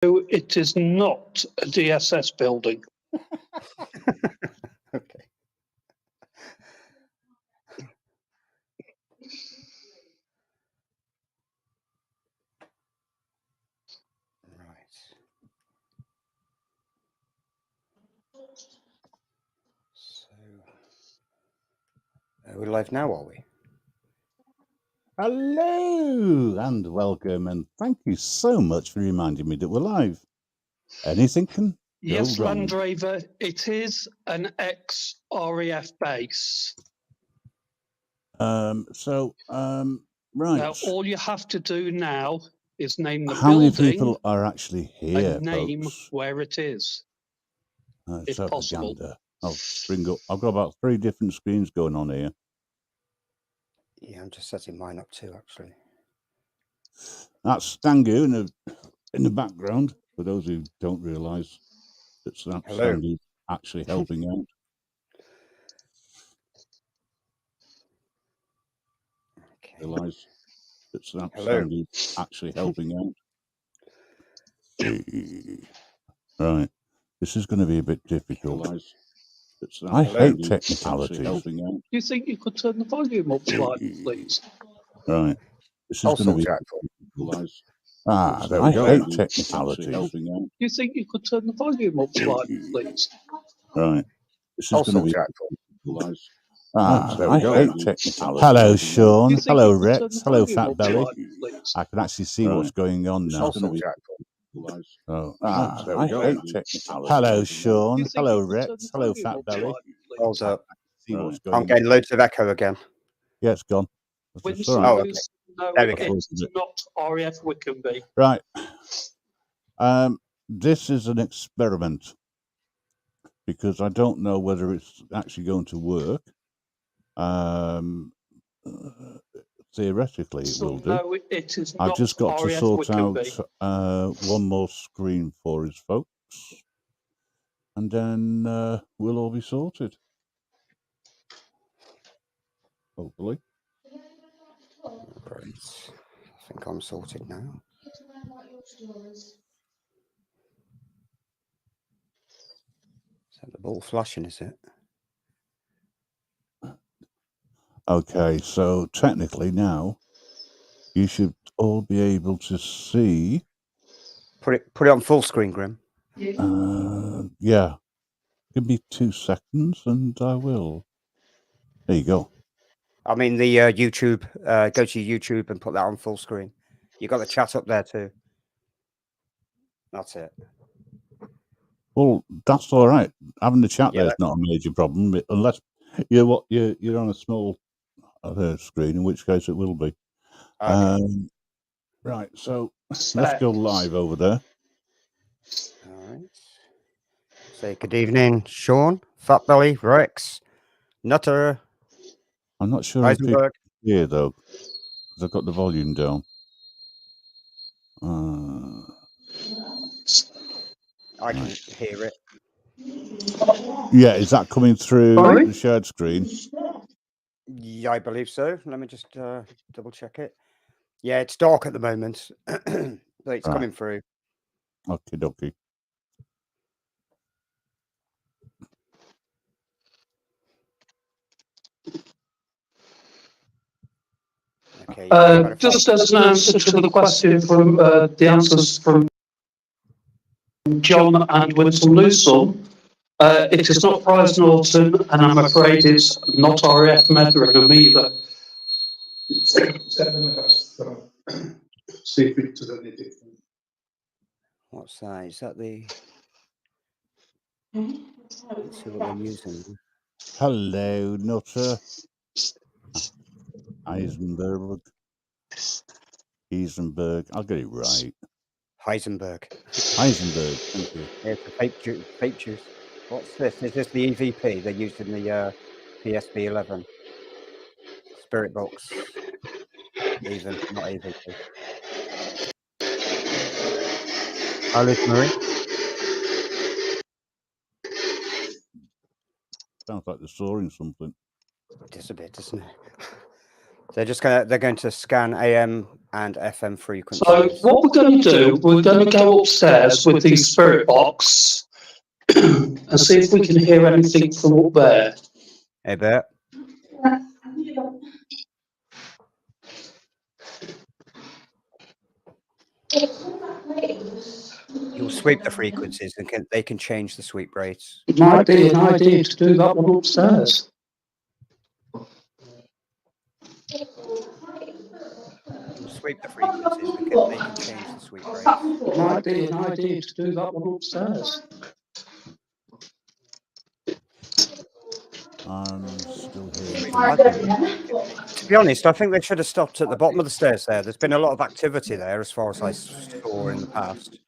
it is not a DSS building. Okay. Right. So, we're live now, are we? Hello and welcome, and thank you so much for reminding me that we're live. Anything can Yes, go wrong. Land Rover, it is an ex-RAF base. Right. Now, all you have to do now is name the How many building people are actually here, and name folks? where it is, if possible. Propaganda. I'll bring up. I've got about 3 different screens going on here. Yeah, I'm just setting mine up too, actually. That's Stangu in the background. For those who don't realise that Stangu actually helping out. Okay. Realise that Stangu actually helping out. Right. This is going to be a bit difficult. I hate technicality. Do you think you could turn the volume up slightly, please? Right. This is going to be. There we go. I hate technicality. Do you think you could turn the volume up slightly, please? Right. This is going to be. There we go. I hate technicality. Hello, Sean. Hello, Rex. Hello, Fat Belly. I can actually see what's going on now. Oh, I hate technicality. Hello, Sean. Hello, Rex. Hello, Fat Belly. Hold up. See what's going I'm getting loads of echo again. Yeah, it's gone. Winston, Oh, okay. no, There we go. it's not RAF Wickenby. Right. This is an experiment because I don't know whether it's actually going to work. Theoretically, it will do. No, it is not. I've just got to RAF sort Wickenby. out one more screen for his folks, and then we'll all be sorted. Hopefully. Right. I think I'm sorted now. Is that the ball flashing, is it? Okay, so technically now you should all be able to see. Put it on full screen, Grim. Yeah. Give me 2 seconds and I will. There you go. I mean the YouTube. Go to YouTube and put that on full screen. You got the chat up there too. That's it. Well, that's all right. Having the chat Yeah, there is not a major problem, but unless you're on a small screen, in which case it will be. Okay. Right, so let's go live over there. All right. Say good evening, Sean, Fat Belly, Rex, Nutter. I'm not sure if people Heisenberg. hear though, because I've got the volume down. I can hear it. Yeah, is that coming through the shared screen? Yeah, I believe so. Let me just double check it. Yeah, it's dark at the moment, but it's coming through. Okie dokie. Okay. Just as an answer to the question from the answers from John and Winston Newsom, it is not Prize Norton, and I'm afraid it's not RAF Metheringham either. See if it's any different. What's that? Is that the? Let's see what they're using. Hello, Nutter. Heisenberg. I'll get it right. Heisenberg. Thank you. It's a fake juice. What's this? Is this the EVP they used in the PSP 11? Spirit box. Even, not EVP. Alice Marie. Sounds like they're sawing something. Just a bit, doesn't it? They're going to scan AM and FM So frequencies. what we're going to do, we're going to go upstairs with the spirit box and see if we can hear anything from up there. Hey, Bert. You'll sweep the frequencies and they can change the sweep rates. It might be an idea to do that one upstairs. You'll sweep the frequencies and they can change the sweep rates. It might be an idea to do that one upstairs. I'm still hearing. To be honest, I think they should have stopped at the bottom of the stairs there. There's been a lot of activity there as far as I saw in the past.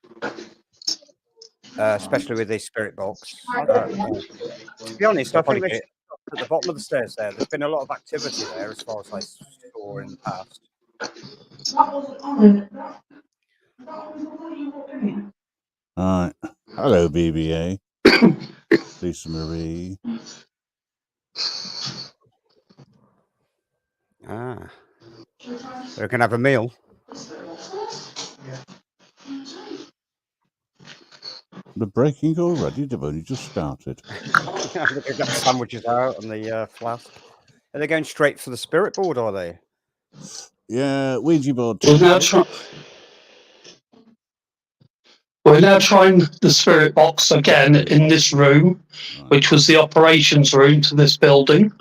Especially with the spirit box. To be honest, I think they should have stopped at the bottom of the stairs there. There's been a lot of activity there as far as I saw in the past. All right. Hello, BBA. Lisa Marie. Ah. We're going to have a meal. The breaking already? They've only just started. They've got sandwiches out on the flask. Are they going straight for the spirit board, are they? Yeah, Ouija board. We're now trying the spirit box again in this room, which was the operations room to this building.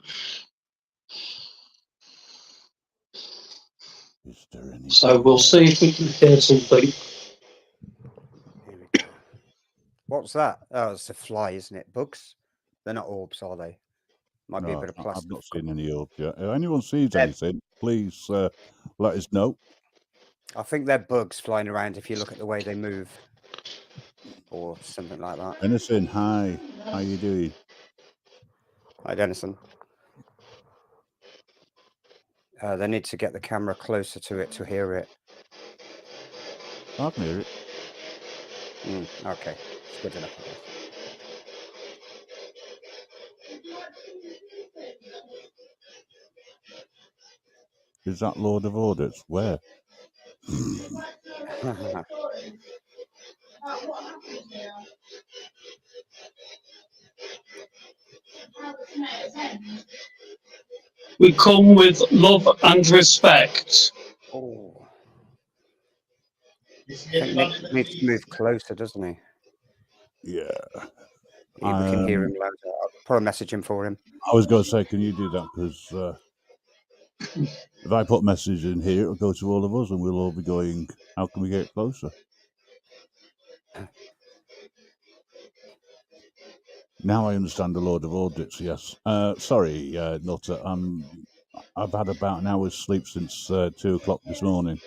Is there any? So we'll see if we can hear something. Here we go. What's that? Oh, it's a fly, isn't it? Bugs? They're not orbs, are they? Might be a bit of plastic. I've not seen any orbs yet. If anyone sees anything, please let us know. I think they're bugs flying around if you look at the way they move. Or something like that. Denison, hi. How you doing? Hi, Denison. They need to get the camera closer to it to hear it. I can hear it. Okay, it's good enough, I guess. Is that Lord of Orders? Where? We come with love and respect. Oh. I think Nick needs to move closer, doesn't he? Yeah. We can hear him louder. I'll put a message in for him. I was going to say, can you do that? Because if I put messages in here, it'll go to all of us and we'll all be going, how can we get closer? Now I understand the Lord of Audits, yes. Sorry, Nutter. I've had about an hour's sleep since 2 o'clock this morning.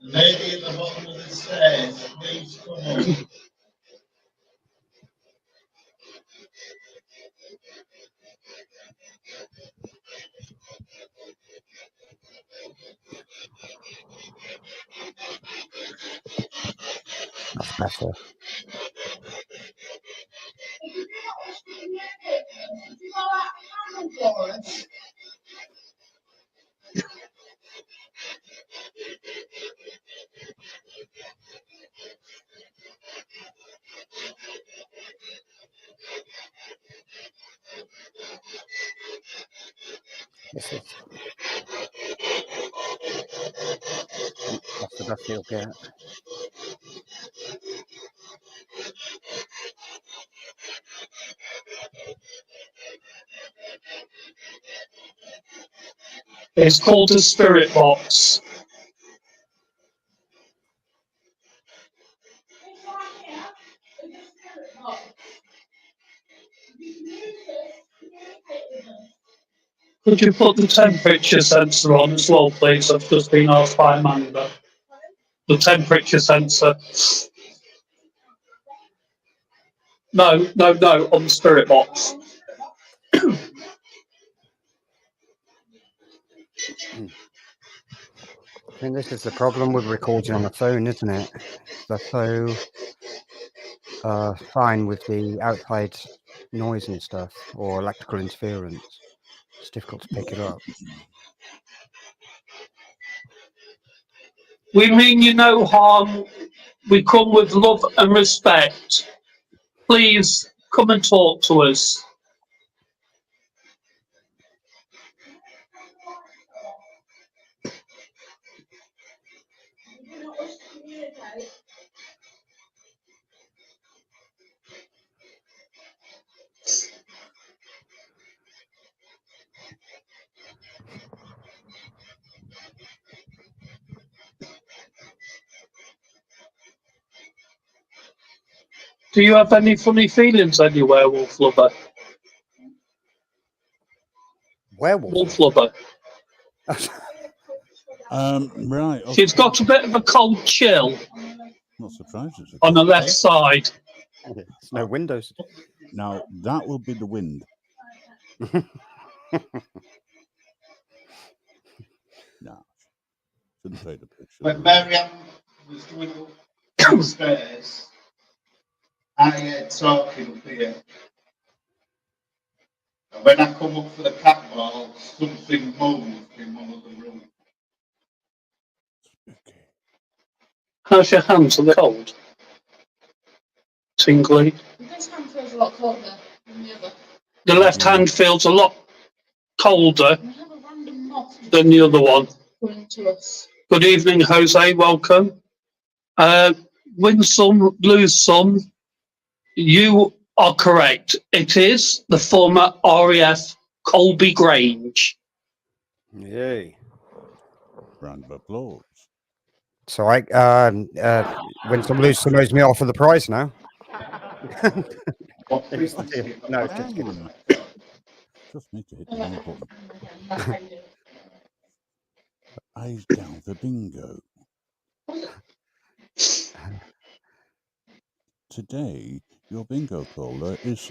The lady at the bottom of the stairs, please come on. That's better. This is... That's the best he'll get. It's called a spirit box. Could you put the temperature sensor on as well, please? I've just been asked by Amanda. The temperature sensor. No, on the spirit box. I think this is the problem with recording on a phone, isn't it? They're so fine with the outside noise and stuff, or electrical interference. It's difficult to pick it up. We mean you no harm. We come with love and respect. Please come and talk to us. Do you have any funny feelings anywhere, Wolflover? Werewolf. Wolflover. Right. Okay. She's got a bit of a cold chill Not surprised. It's a on the cold left day. side. There's no windows. Now that will be the wind. No, shouldn't take the picture. When Marianne was going up the stairs, I heard talking up here. And when I come up for the cat ball, something moved in one of the rooms. Okay. How's your hands? Are they cold? Tingly? This hand feels a lot colder than the other. The left hand feels a lot colder We have a random moth than the other one. coming to us. Good evening, Jose. Welcome. Win some, lose some. You are correct. It is the former RAF Colby Grange. Yay. Round of applause. So I win some, lose some, owes me off for the prize now. What No, business? just kidding. Just need to hit the wrong button. Eyes down for bingo. Today, your bingo caller is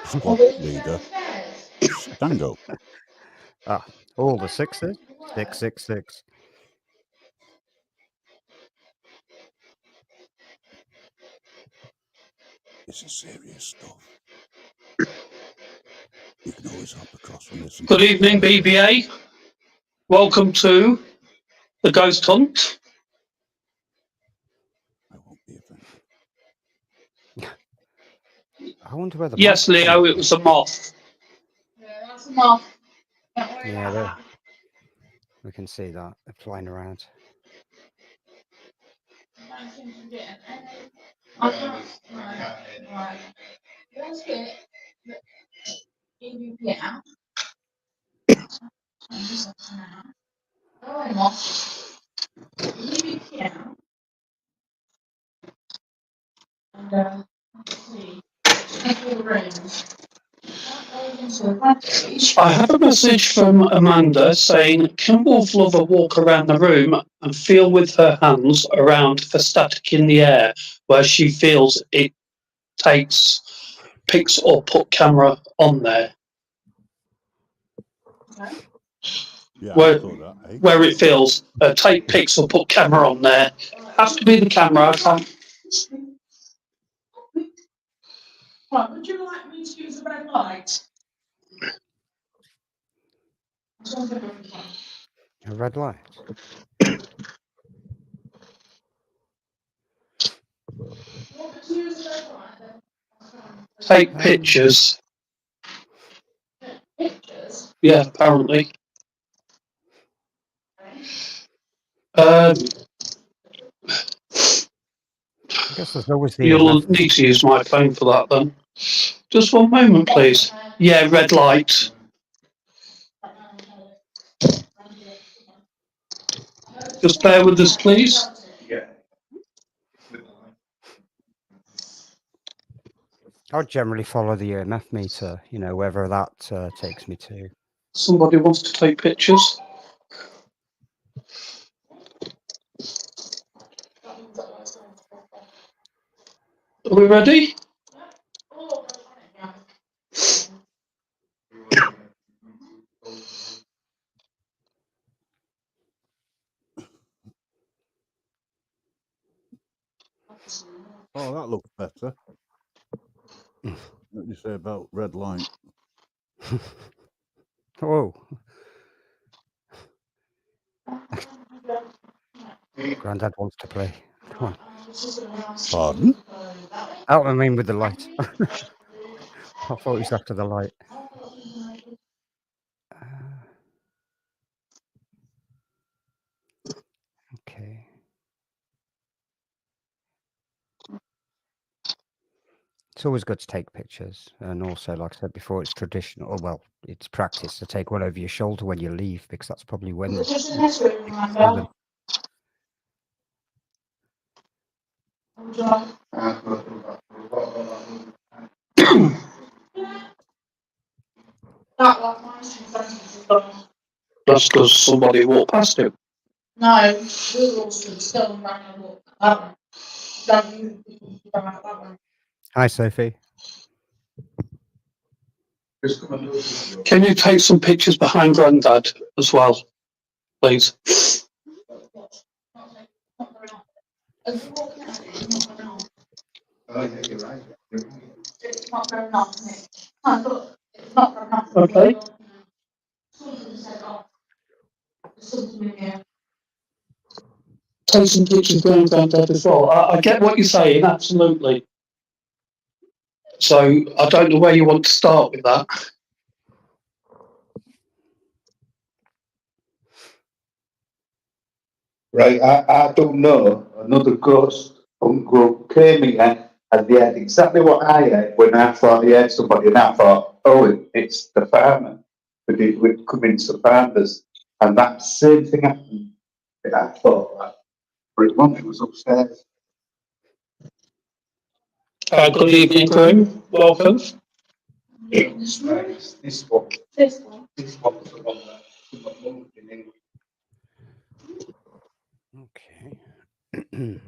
squad leader Stango. All the sixes. 666. This is serious stuff. You can always hop across and listen. Good evening, BBA. Welcome to the Ghost Hunt. I won't be offended. I wonder where the Yes, Leo, it was a moth. Yeah, that's a moth. Yeah, we can see that. They're flying around. Right. Let's get EVP out. Oh, moth. EVP out. And let's see. Take all the rings. I have a message from Amanda saying, can Wolflover walk around the room and feel with her hands around for static in the air where she feels it picks or put camera on there? Yeah, Where- I thought that. Eh? Where it feels, take pics or put camera on there. Has to be the camera. I can't. Right, would you like me to use the red light? A red light. Want to use the red light then? Take pictures. Pictures? Yeah, apparently. I guess there's always the You'll need to use my phone for that then. Just one moment, please. Yeah, red light. Just bear with us, please. Yeah. I'll generally follow the EMF meter, wherever that takes me to. Somebody wants to take pictures. Are we ready? looks better. What do you say about red light? Oh. Grandad wants to play. Come on. Pardon? Oh, I mean with the light. I thought it was after the light. Okay. It's always good to take pictures, and also, like I said before, it's traditional. Or well, it's practice to take one over your shoulder when you leave, because that's probably when the for them. That's because somebody walked past him. No, we were still running that one. That one. Hi, Sophie. Can you take some pictures behind Grandad as well, please? It's not very long, is it? It's not very long. Okay. Take some pictures behind Grandad as well. I get what you're saying, absolutely. So I don't know where you want to start with that. Right, I don't know. Another ghost uncle came here and they had exactly what I had when I thought he had somebody, and I thought, oh, it's the farmer. But it would come into farmers, and that same thing happened. And I thought, but it was upstairs. Good evening, Groom. Welcome. It's nice. This one. This one. This one was the one that got moved in England. Okay.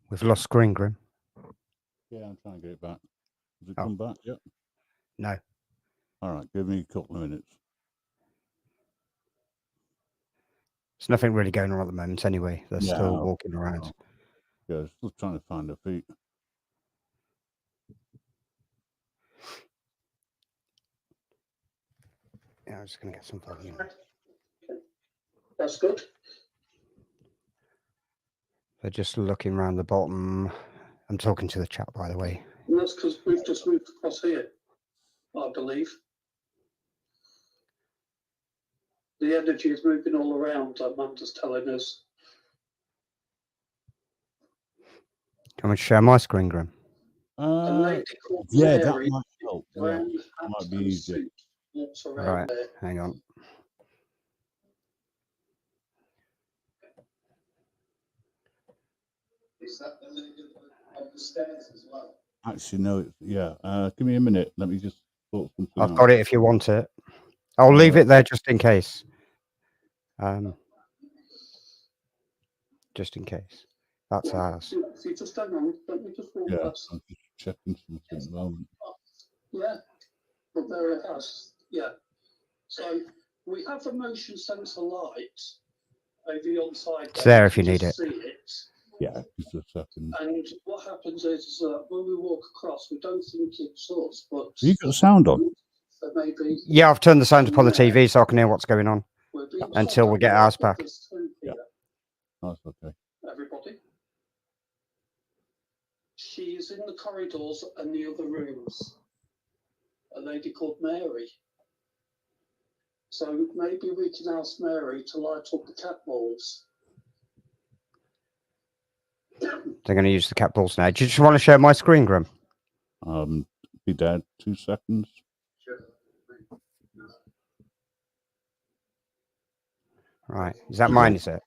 We've lost Green Grim. Yeah, I'm trying to get it back. Has it Oh. come back yet? No. All right, give me a couple of minutes. There's nothing really going on at the moment anyway. They're still walking around. Yeah, still trying to find their feet. Yeah, I'm just going to get some volume. That's good. They're just looking around the bottom. I'm talking to the chat, by the way. And that's because we've just moved across here, I believe. The energy is moving all around, Amanda's telling us. Can we share my screen, Grim? A lady called Yeah, that Mary, might help. Yeah, brown that hat might be and easier. suit, walks around Right, there. hang on. Is that the lady on the stairs as well? Actually, no. Yeah. Give me a minute. Let me just sort something I've out. got it if you want it. I'll leave it there just in case. Just in case. That's ours. If you just hang on, let me just walk Yeah, past. I'm just checking something at the moment. Yeah, but there it has. Yeah. So we have a motion sensor light over the side. It's there if you need it. See it. Yeah, just a second. And what happens is when we walk across, we don't think it's us, but Have you got the sound on? there may be. Yeah, I've turned the sound up on the TV so I can hear what's going on until we get ours back. Yeah. That's okay. Everybody. She is in the corridors and the other rooms. A lady called Mary. So maybe we can ask Mary to light up the cat balls. They're going to use the cat balls now. Do you just want to share my screen, Grim? Be dead. 2 seconds. Right. Is that mine, is it?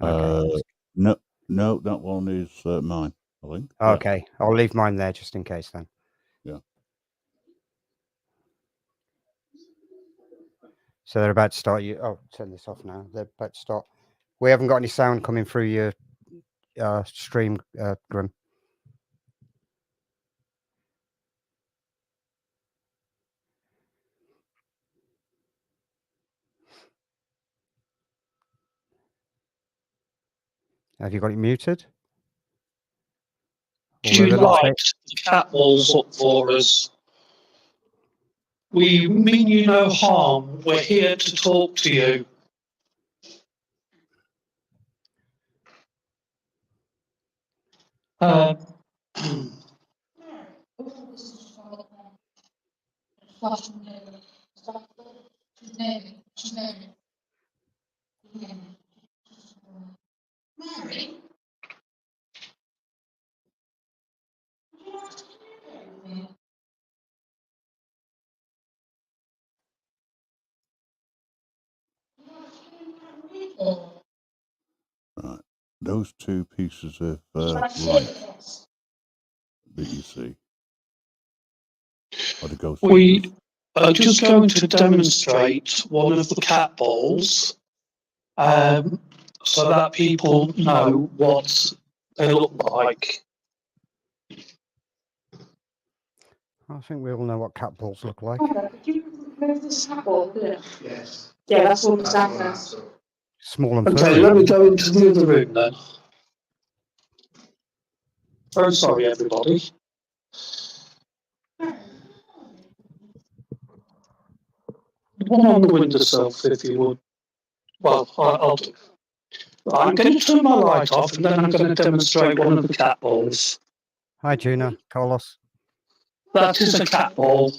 Okay. No, that one is mine, I think. Okay. Yeah. I'll leave mine there just in case then. Yeah. So they're about to start you. Oh, turn this off now. They're about to start. We haven't got any sound coming through your stream, Grim. Have you got it muted? Do you light the cat walls up for us? We mean you no harm. We're here to talk to you. Mary? Right. Those two pieces of light that you see are the ghost We figures. are just going to demonstrate one of the cat balls so that people know what they look like. I think we all know what cat balls look like. Could you move this apple? Yes. Yeah, that's what was down. Small and Okay, furry. let me go into the other room then. Very sorry, everybody. One on the windowsill, if you would. Well, I'll do. I'm going to turn my light off and then I'm going to demonstrate one of the cat balls. Hi, Gina. Carlos. That is a cat ball.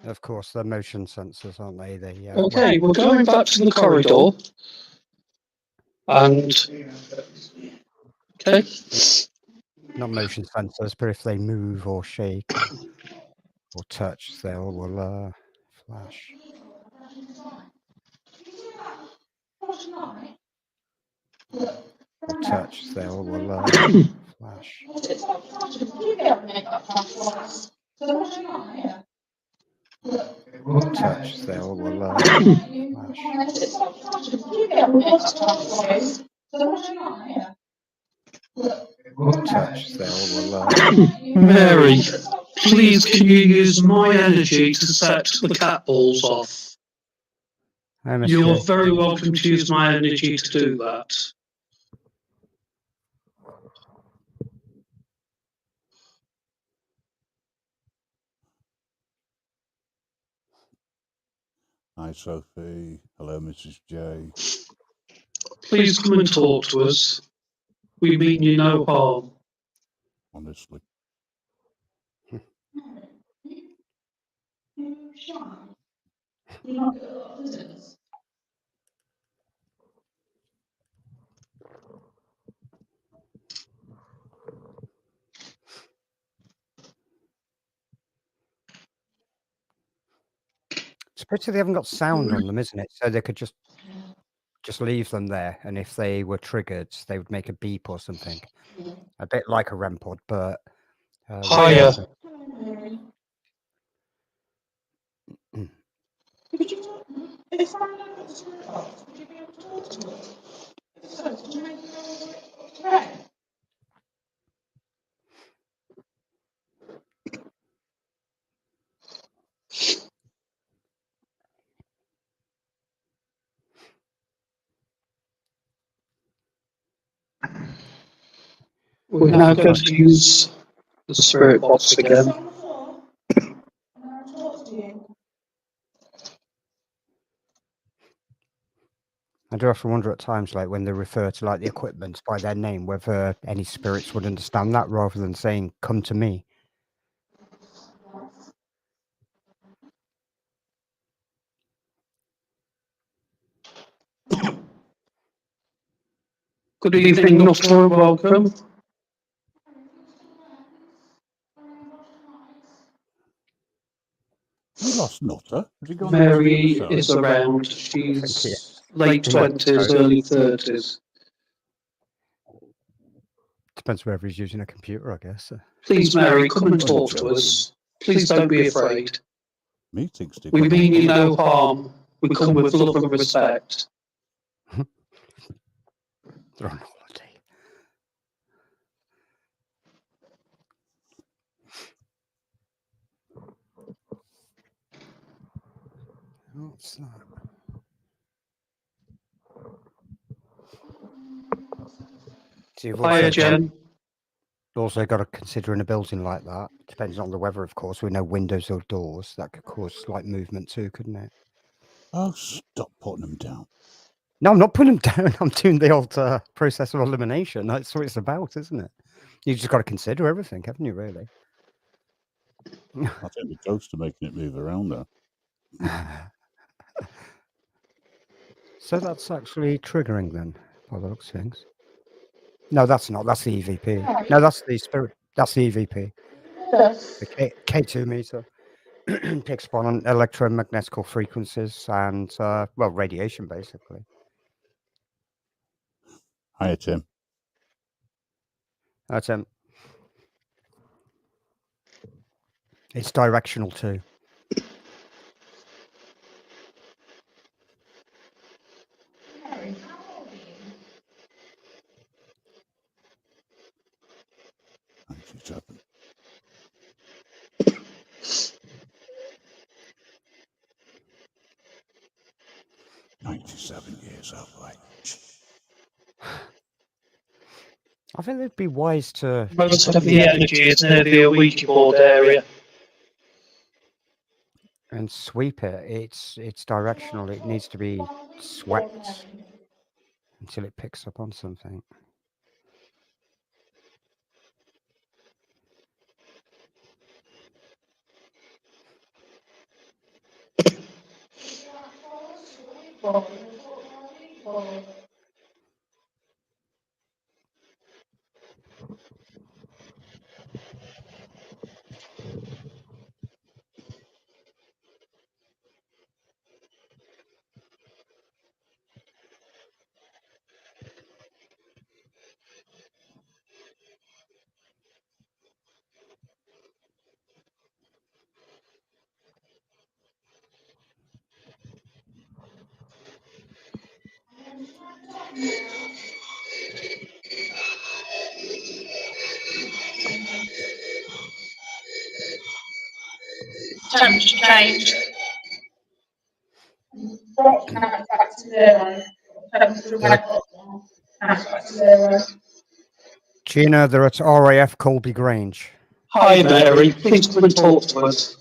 Of course, they're motion sensors, aren't they? They Okay, we're going back to the corridor. And okay, not motion sensors, but if they move or shake or touch, they all will flash. Or touch, they all will flash. Or touch, they all will flash. Or touch, they all will Mary, please can you use my energy to set the cat balls off? You're very welcome to use my energy to do that. Hi, Sophie. Hello, Mrs. J. Please come and talk to us. We mean you no harm. Honestly. It's a pity they haven't got sound on them, isn't it? So they could just leave them there, and if they were triggered, they would make a beep or something. A bit like a REM pod, but Higher. Could you, if I look at the screens, would you be able to talk to us? So, could you make it red? We're now going to use the spirit box again. I do often wonder at times, like when they refer to like the equipment by their name, whether any spirits would understand that rather than saying "come to me." Good evening, Nutter. Welcome. We lost Nutter. Has he gone Mary into the other is side? around. She's late 20s, early 30s. Depends whether he's using a computer, I guess. Please, Mary, come and talk to us. Please don't be afraid. Meetings to We come mean on. you no harm. We come with love and respect. They're on holiday. What's that? So you've Hiya, Jen. also got to consider in a building like that, depends on the weather, of course. We know windows or doors that could cause slight movement too, couldn't it? Oh, stop putting them down. No, I'm not putting them down. I'm doing the old process of elimination. That's what it's about, isn't it? You just got to consider everything, haven't you, really? I think the ghosts are making it move around there. So that's actually triggering then, by the looks of things. No, that's not. That's the EVP. No, that's the spirit. That's the EVP. The K2 meter picks up on electromagnetical frequencies and, well, radiation, basically. Hiya, Tim. That's it's directional too. Seven. "97 years of age." I think it'd be wise to Most of the energy is near the Ouija board area. and sweep it. It's directional. It needs to be swept until it picks up on something. Temperature change. Back to zero. Temperature went up. Back to zero. Gina, they're at RAF Colby Grange. Hi, Mary. Please come and talk to us.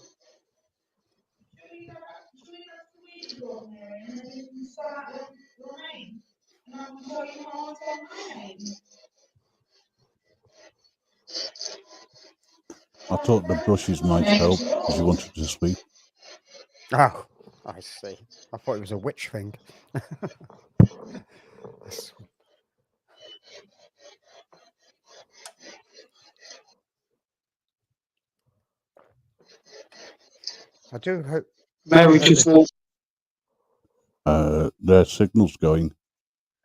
I thought the brushes might help because you wanted to sleep. Oh, I see. I thought it was a witch thing. I do hope. Mary just walked. Their signal's going.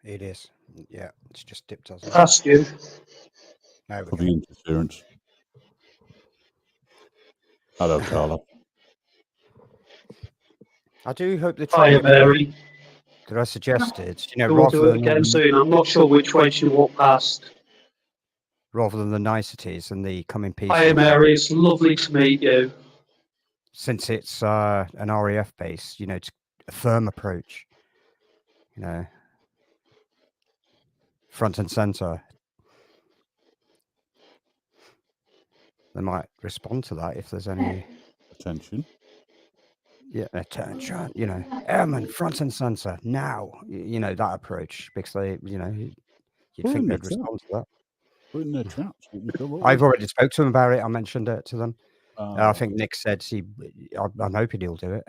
It is. Yeah, it's just dipped us. Past you. There we For go. the interference. Hello, Carla. I do hope the Hiya, Mary. that I suggested, you know, We'll do it again soon. I'm not sure which way she walked past. rather than the niceties and the coming pieces. Hiya, Mary. It's lovely to meet you. Since it's an RAF base, you know, it's a firm approach. You know, front and center. They might respond to that if there's any Attention. Yeah, attention. You know, airmen front and center now. You know that approach because they, you know, you'd think they'd respond to that. Put in their chats. I've already spoke to them about it. I mentioned it to them. I think Nick said I'm hoping he'll do it.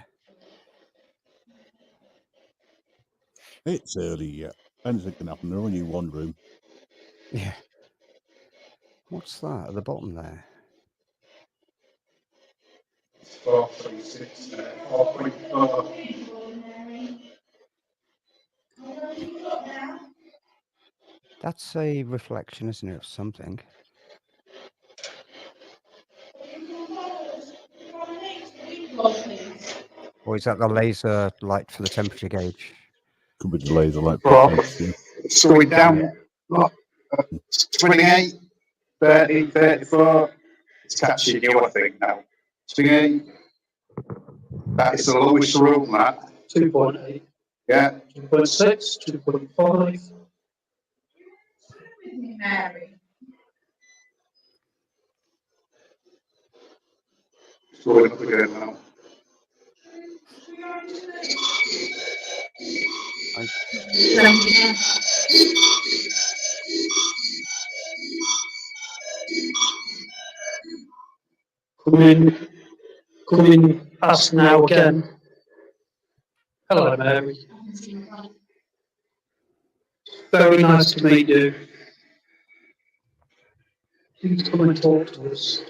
It's early yet. Anything can happen. They're only in one room. Yeah. What's that at the bottom there? 436 there. 4.4. That's a reflection, isn't it, of something? Or is that the laser light for the temperature gauge? Could be the laser light for temperature. It's going down. Look, 28, 30, 34. It's catching you, I think, now. 28. That is the lowest room, that. 2.8, Yeah. 2.6, 2.5. With me, Mary. It's going up again now. Coming past now again. Hello, Mary. Very nice to meet you. Please come and talk to us.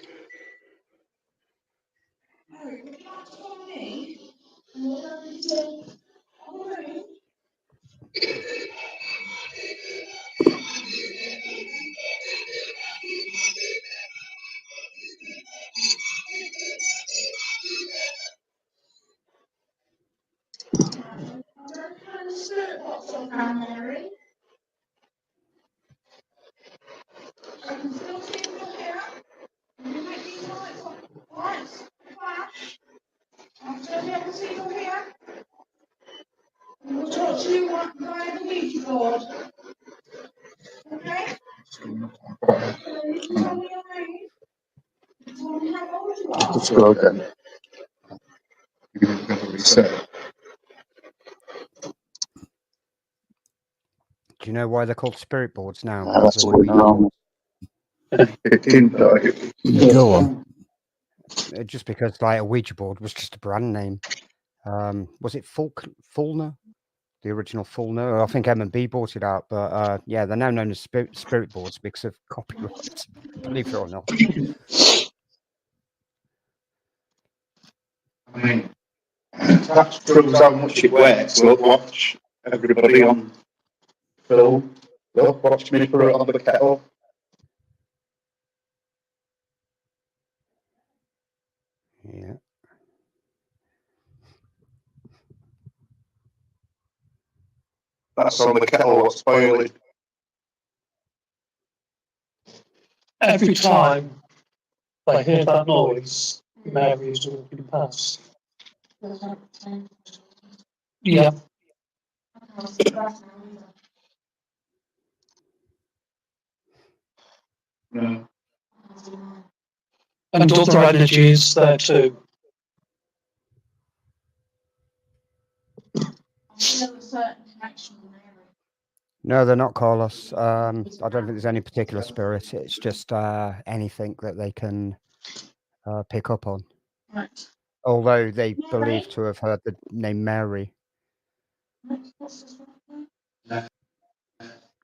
Mary, would you like to follow me? And we'll go into our room. I'm going to turn the spirit box on now, Mary. I can still see you here. And you make these lights on. Lights flash. I'll still be able to see you here. And we'll talk to you via the Ouija board. Okay? So you can tell me your name. Tell me how old you are. Let's go again. You're going to reset. Do you know why they're called spirit boards now? That's Than what we Ouija boards? know. It didn't die. Go on. Just because like a Ouija board was just a brand name. Was it Fulner? The original Fulner? I think M&B bought it out, but yeah, they're now known as spirit boards because of copyright. Believe it or not. I mean, that proves how much it works. Look, watch everybody on film. Look, watch me put it on the kettle. Yeah. That's on the kettle what's boiling. Every time I hear that noise, Mary's walking past. Yeah. No. And other energies there too. No, they're not, Carlos. I don't think there's any particular spirit. It's just anything that they can pick up on. Right. Although they believe to have heard the name Mary.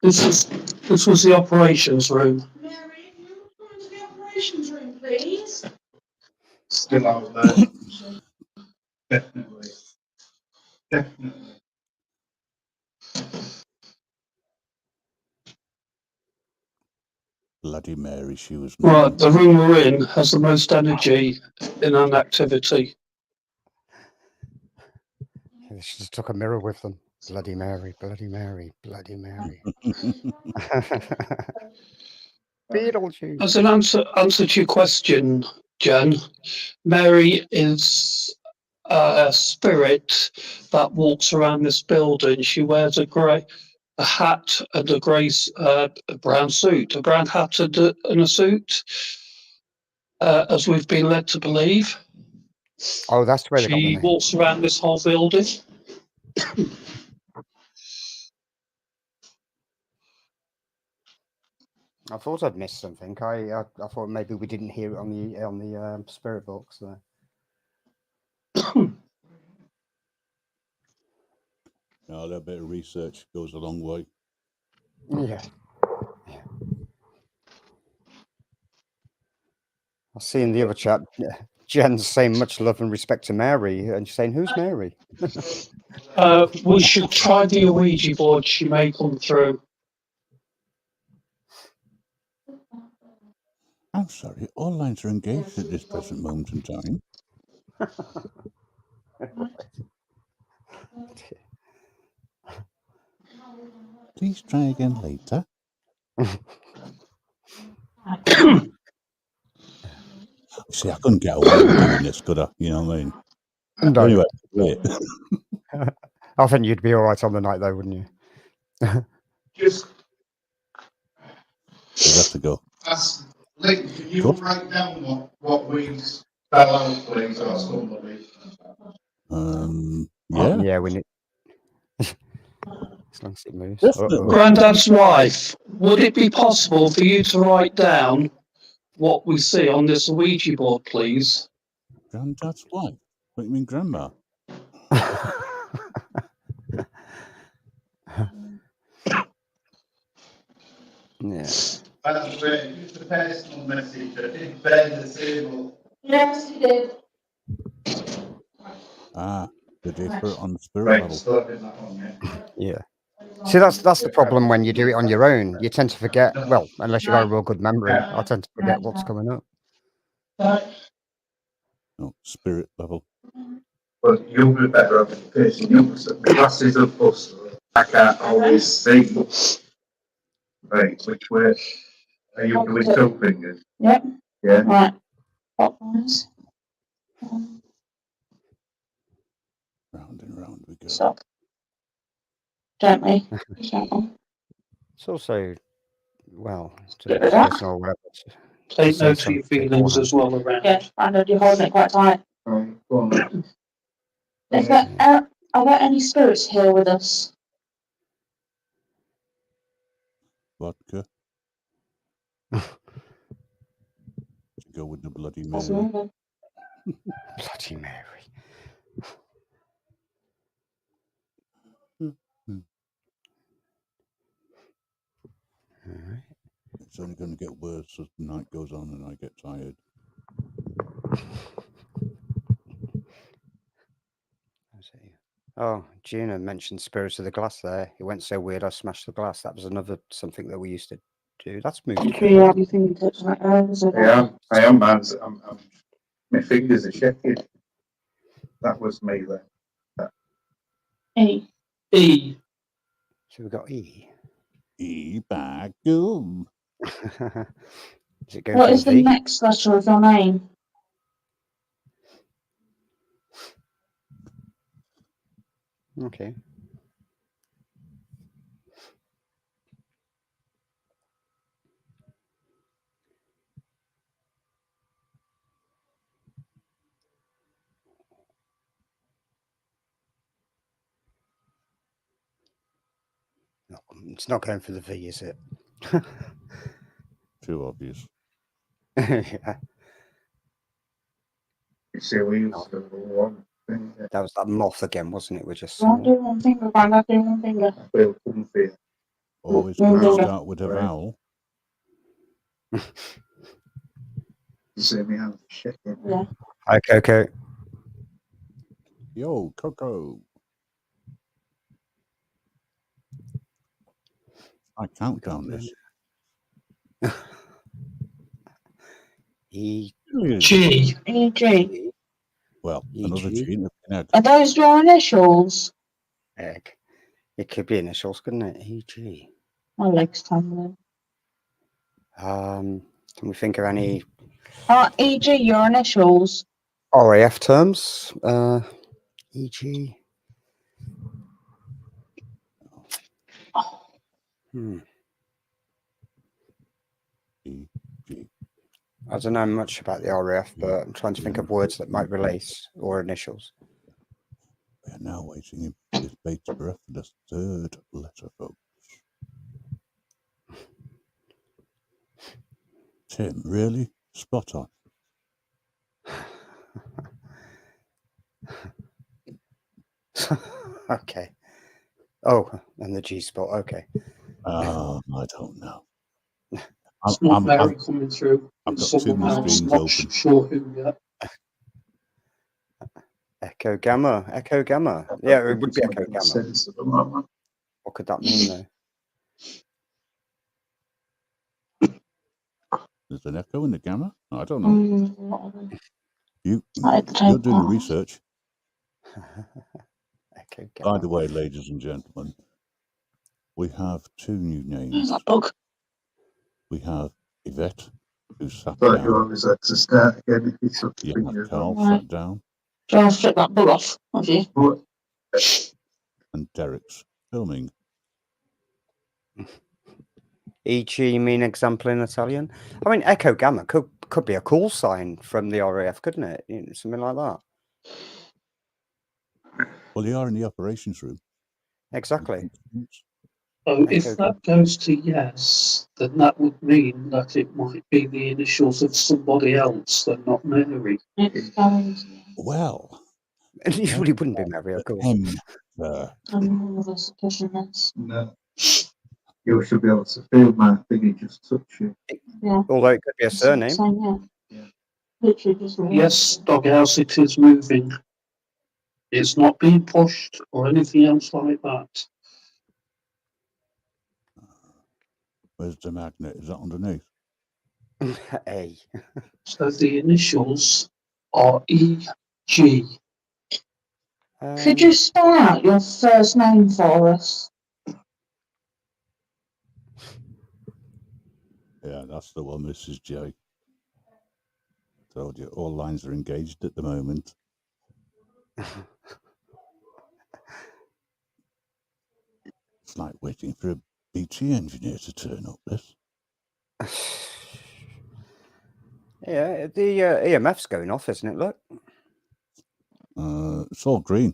This was the operations room. Mary, can you come into the operations room, please? Still out there. Definitely. Definitely. Bloody Mary, she was Right, known. the room we're in has the most energy in an activity. They should have took a mirror with them. Bloody Mary, Bloody Mary, Bloody Mary. Beetlejuice. As an answer to your question, Jen, Mary is a spirit that walks around this building. She wears a hat and a brown suit, a brown hat and a suit, as we've been led to believe. Oh, that's where they got the She name. walks around this whole building. I thought I'd missed something. I thought maybe we didn't hear it on the spirit box there. A little bit of research goes a long way. Yeah. I see in the other chat, Jen's saying much love and respect to Mary, and she's saying, "Who's Mary?" We should try the Ouija board. She may come through. I'm sorry, all lines are engaged at this present moment in time. Please try again later. See, I couldn't get away with doing this, could I? You know what I mean? No. Anyway, yeah. I think you'd be all right on the night, though, wouldn't you? Just We'd have to go. ask Link, can you Good. write down what we spell out, please, or somebody? Yeah, Yeah, we need. As long as it moves. definitely. Grandad's wife, would it be possible for you to write down what we see on this Ouija board, please? Granddad's wife. What do you mean, grandma? Yeah. That's great. Just a personal message. I didn't bear the table. Yes, you did. Ah, the differ on the spirit Right, level. starting that one, yeah. Yeah. See, that's the problem when you do it on your own. You tend to forget. Well, unless you've got a real good memory, I tend to forget what's coming up. No, spirit level. But you'll be better off in person. The glasses are bust. I can't always see. Right, which way? Are you doing two fingers? Yep. Yeah. Right. Clockwise. Round and round we go. Stop. Gently. Gently. It's also, well, to Bit of that. listen or whatever. Take say note of something your feelings as well around. Yeah, I know you're holding it quite tight. Right, go on. Is there, are there any spirits here with us? Vodka. Go with the Bloody Mary. Absolutely. Bloody Mary. All right. It's only going to get worse as the night goes on and I get tired. Oh, Gina mentioned Spirits of the Glass there. It went so weird I smashed the glass. That was another something that we used to do. That's moved. Yeah, you think it's like, Yeah, I am, man. My fingers are shaking. That was me then. E. E. So we've got E. E back boom. Is it going What for is the V? next letter of your name? Okay. No, it's not going for the V, is it? Too obvious. Yeah. You see, we used to go on. That was that moth again, wasn't it? We just I'll do one finger, Brian. I'll do one finger. I feel comfy. Always No, good to no. start with a Right. vowel. You see me hands shaking. Yeah. Okay. Yo, Coco. I count down this. E. G. E.G. Well, E, another G. G in an egg. Are those your initials? Egg. It could be initials, couldn't it? E.G. My leg's tumbling. Can we think of any Are E.G. your initials? RAF terms? E.G. E, G. I don't know much about the RAF, but I'm trying to think of words that might relate or initials. We are now waiting with bated breath for the third letter, folks. Tim, really? Spot on. Okay. Oh, and the G spot. Okay. I don't know. It's not Mary coming through. I've It's got too someone many else. screens Not open. sure who yet. Echo Gamma. Echo Gamma. Yeah, it would be Echo Gamma. Sense at the moment. What could that mean, though? There's an echo in the gamma? I don't know. You're doing the research. Echo Gamma. By the way, ladies and gentlemen, we have two new names. We have Yvette, who sat But you down. always had to start again if you took You your have fingers Carl off. sat down. Try and strip that bull off, have you? And Derek's filming. E.g., you mean example in Italian? I mean, Echo Gamma could be a call sign from the RAF, couldn't it? You know, something like that. Well, they are in the operations room. Exactly. So Echo if that goes to yes, then that would mean that it might be the initials of somebody else, but not Mary. It's going to. Well, It usually wouldn't be Mary, of course. I'm of us pushing this. No. You should be able to feel my thingy just touch you. Yeah. Although it could be a surname. Same, yeah. Yeah. Literally just. Yes, Doghouse, it is moving. It's not being pushed or anything else like that. Where's the magnet? Is that underneath? A. So the initials are E.G. Could you spell out your first name for us? Yeah, that's the one, Mrs. J. Told you, all lines are engaged at the moment. It's like waiting for a BT engineer to turn up, this. Yeah, the EMF's going off, isn't it? Look. It's all green,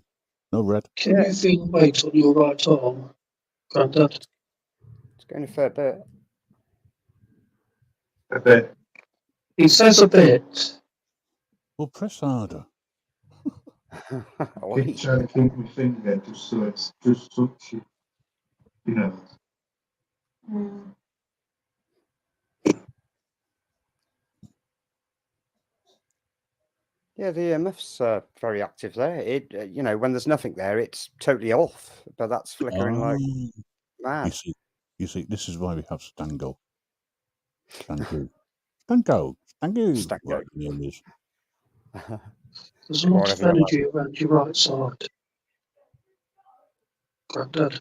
no red. Can you feel weight on your right arm, Grandad? It's going a fair bit. A bit. He says a bit. Well, press harder. Keep trying to keep my finger just so it's just touch you. You know. Yeah, the EMF's very active there. It, you know, when there's nothing there, it's totally off, but that's flickering like mad. You see, this is why we have Stango. Stango. Stango. Stango. Stango. Right, the name is. There's a lot of energy around your right side, Grandad.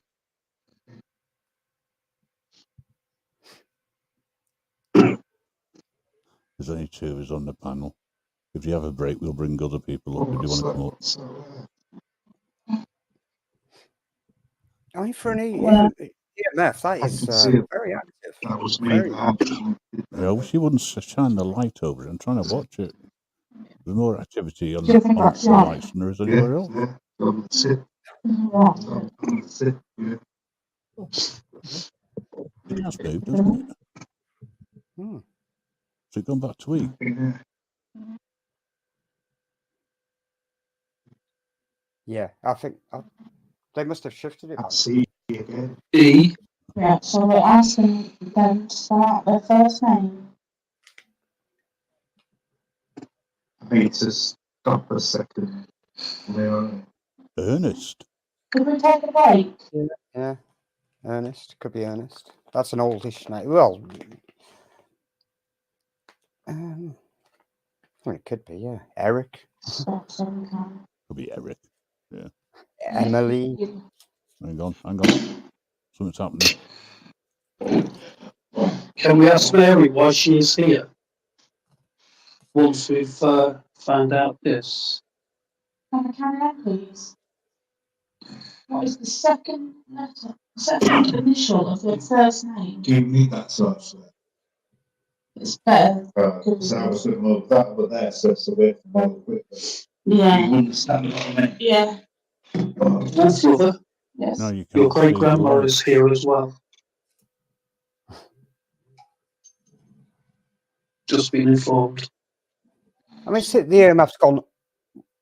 There's only two of us on the panel. If you have a break, we'll bring other people up if you want to come up. I mean, for an EMF, that is very active. That was me. Very. I wish you wouldn't shine the light over it. I'm trying to watch it. There's more activity on the lights than there is anywhere else. Yeah, that's it. That's it. Yeah. It has moved, hasn't it? Hmm. So it's gone back to E. Yeah, I think they must have shifted it. I see again. E. Yeah, so we're asking them to spell out their first name. I need to stop a second. Ernest. Could we take a break? Yeah, Ernest. Could be Ernest. That's an oldish name. Well, it could be, yeah. Eric. Stop so we can. Could be Eric. Yeah. Emily. Hang on. Something's happening. Can we ask Mary why she is here? Once we've found out this. Can I carry on, please? What is the second letter, second initial of your first name? Do you need that sort of stuff? It's better. So I was going to move that over there, so it's a bit more quickly. Yeah. You understand what I mean? Yeah. Wolflover, Yes. No, you your can't great see grandma the is here as well. Just been informed. I mean, the EMF's gone.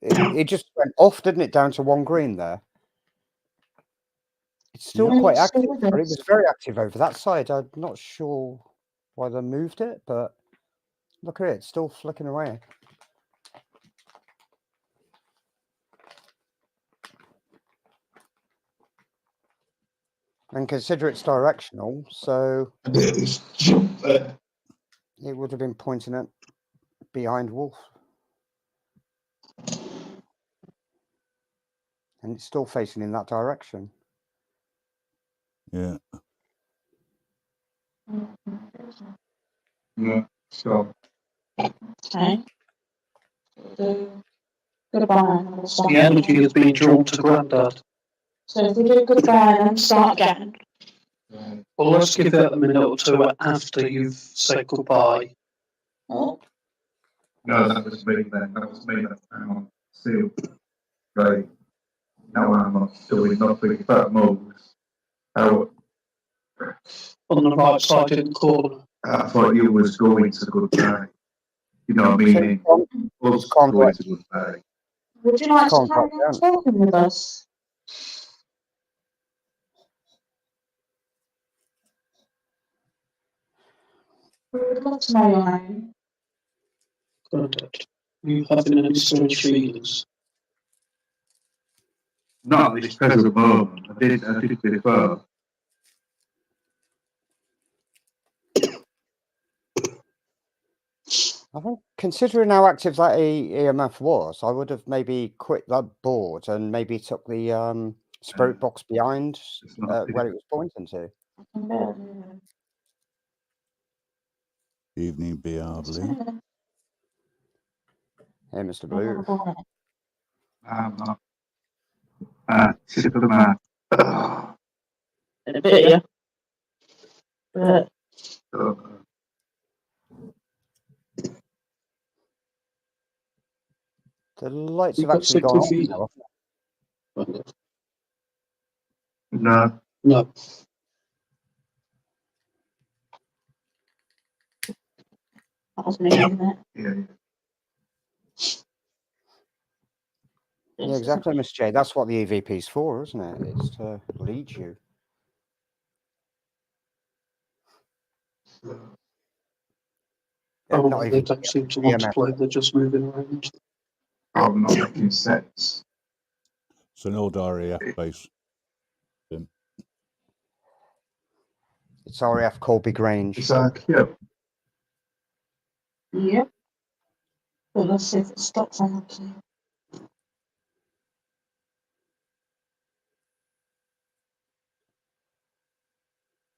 It just went off, didn't it, down to one green there? It's still quite active. It was very active over that side. I'm not sure why they moved it, but look at it. It's still flicking away. And consider it's directional, so it would have been pointing at behind Wolf. And it's still facing in that direction. Yeah. Yeah, sure. Okay. goodbye, and we'll start The energy again. has been drawn to Grandad. So if we do goodbye, then start again. Well, let's give it a minute or two after you've said goodbye. Oh, No, that was me then. That was me that found Seal. Right. Now I'm not doing nothing but moves. Oh, On the right side in the corner. I thought you was going to goodbye. You know, meaning us Can't going wait. to goodbye. would you like to Can't carry write on down. talking with us? We would love to know your name. Grandad, you having any strange feelings? Not at this present moment. I did before. I think, considering how active that EMF was, I would have maybe quit that board and maybe took the spirit box behind It's not where it was pointing to. I can bear with Evening, Beardley. Hey, Mr. you. Blue. I'm not. Tip of the mouth. A bit, yeah. But The lights You've have got actually gone sickly off feeling? now. no. No. that was me, isn't it? Yeah. Yeah, exactly, Miss J. That's what the EVP is for, isn't it? It's to lead you. Yeah, Oh, not they even don't seem to want to EMF. play, they're just moving around. I'm not making sense. It's an old RAF base. It's RAF Colby Grange. It's like, yeah. Yep. But let's see if it stops on the key.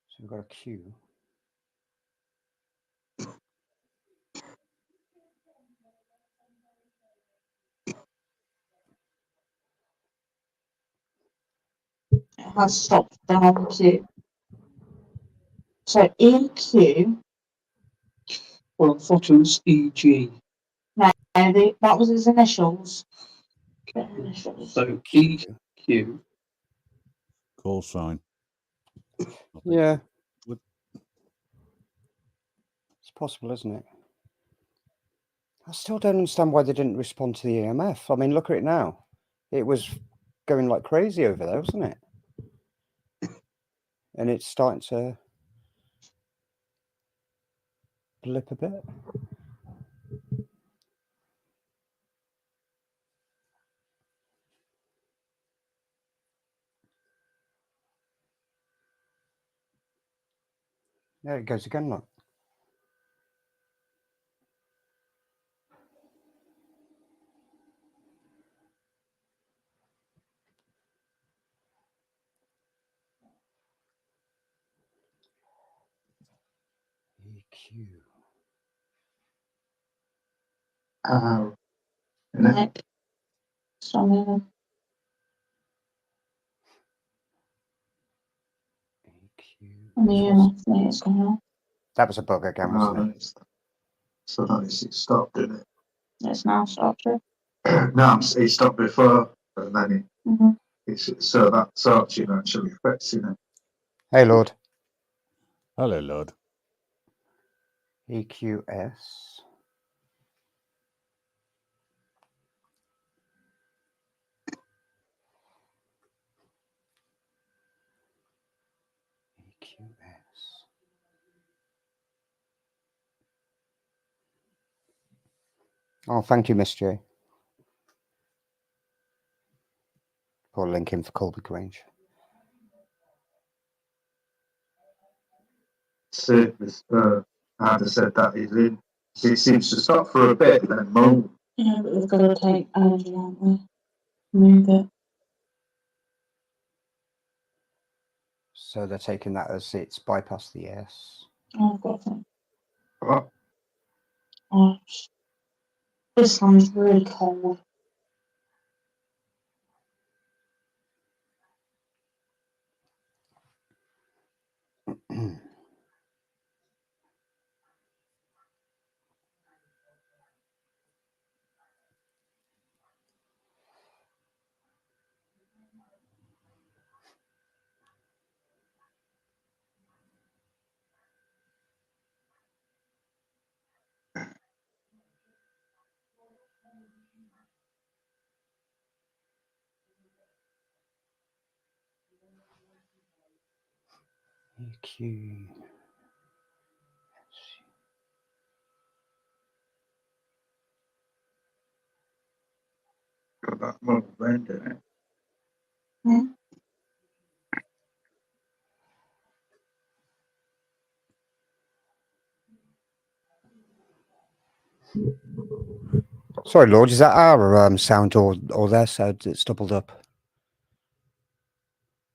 So we've got a queue. It has stopped down Q. So EQ, Well, I thought it was EG. that was his initials. The initials. So EQ. Call sign. Yeah. Would- It's possible, isn't it? I still don't understand why they didn't respond to the EMF. I mean, look at it now. It was going like crazy over there, wasn't it? And it's starting to blip a bit. There it goes again, look. EQ. Right. So EQ. on the EMF thing it's going on. That was a bug again, wasn't it? So nice, it stopped, didn't it? It's now stopped it. No, it stopped before, and then Mm-hmm. it's so that searching actually affects it. Hey, Lord. Hello, Lord. EQS. EQS. Oh, thank you, Miss J. Put a link in for Colby Grange. So I'd have said that is in. It seems to stop for a bit and then move. Yeah, but we've got to take energy, haven't we? Move it. So they're taking that as it's bypassed the S. Oh, I've got it. Oh, Oh, this sounds really cold. EQ. Got that little bend in it. Sorry, Lord, is that our sound or their sound that's doubled up?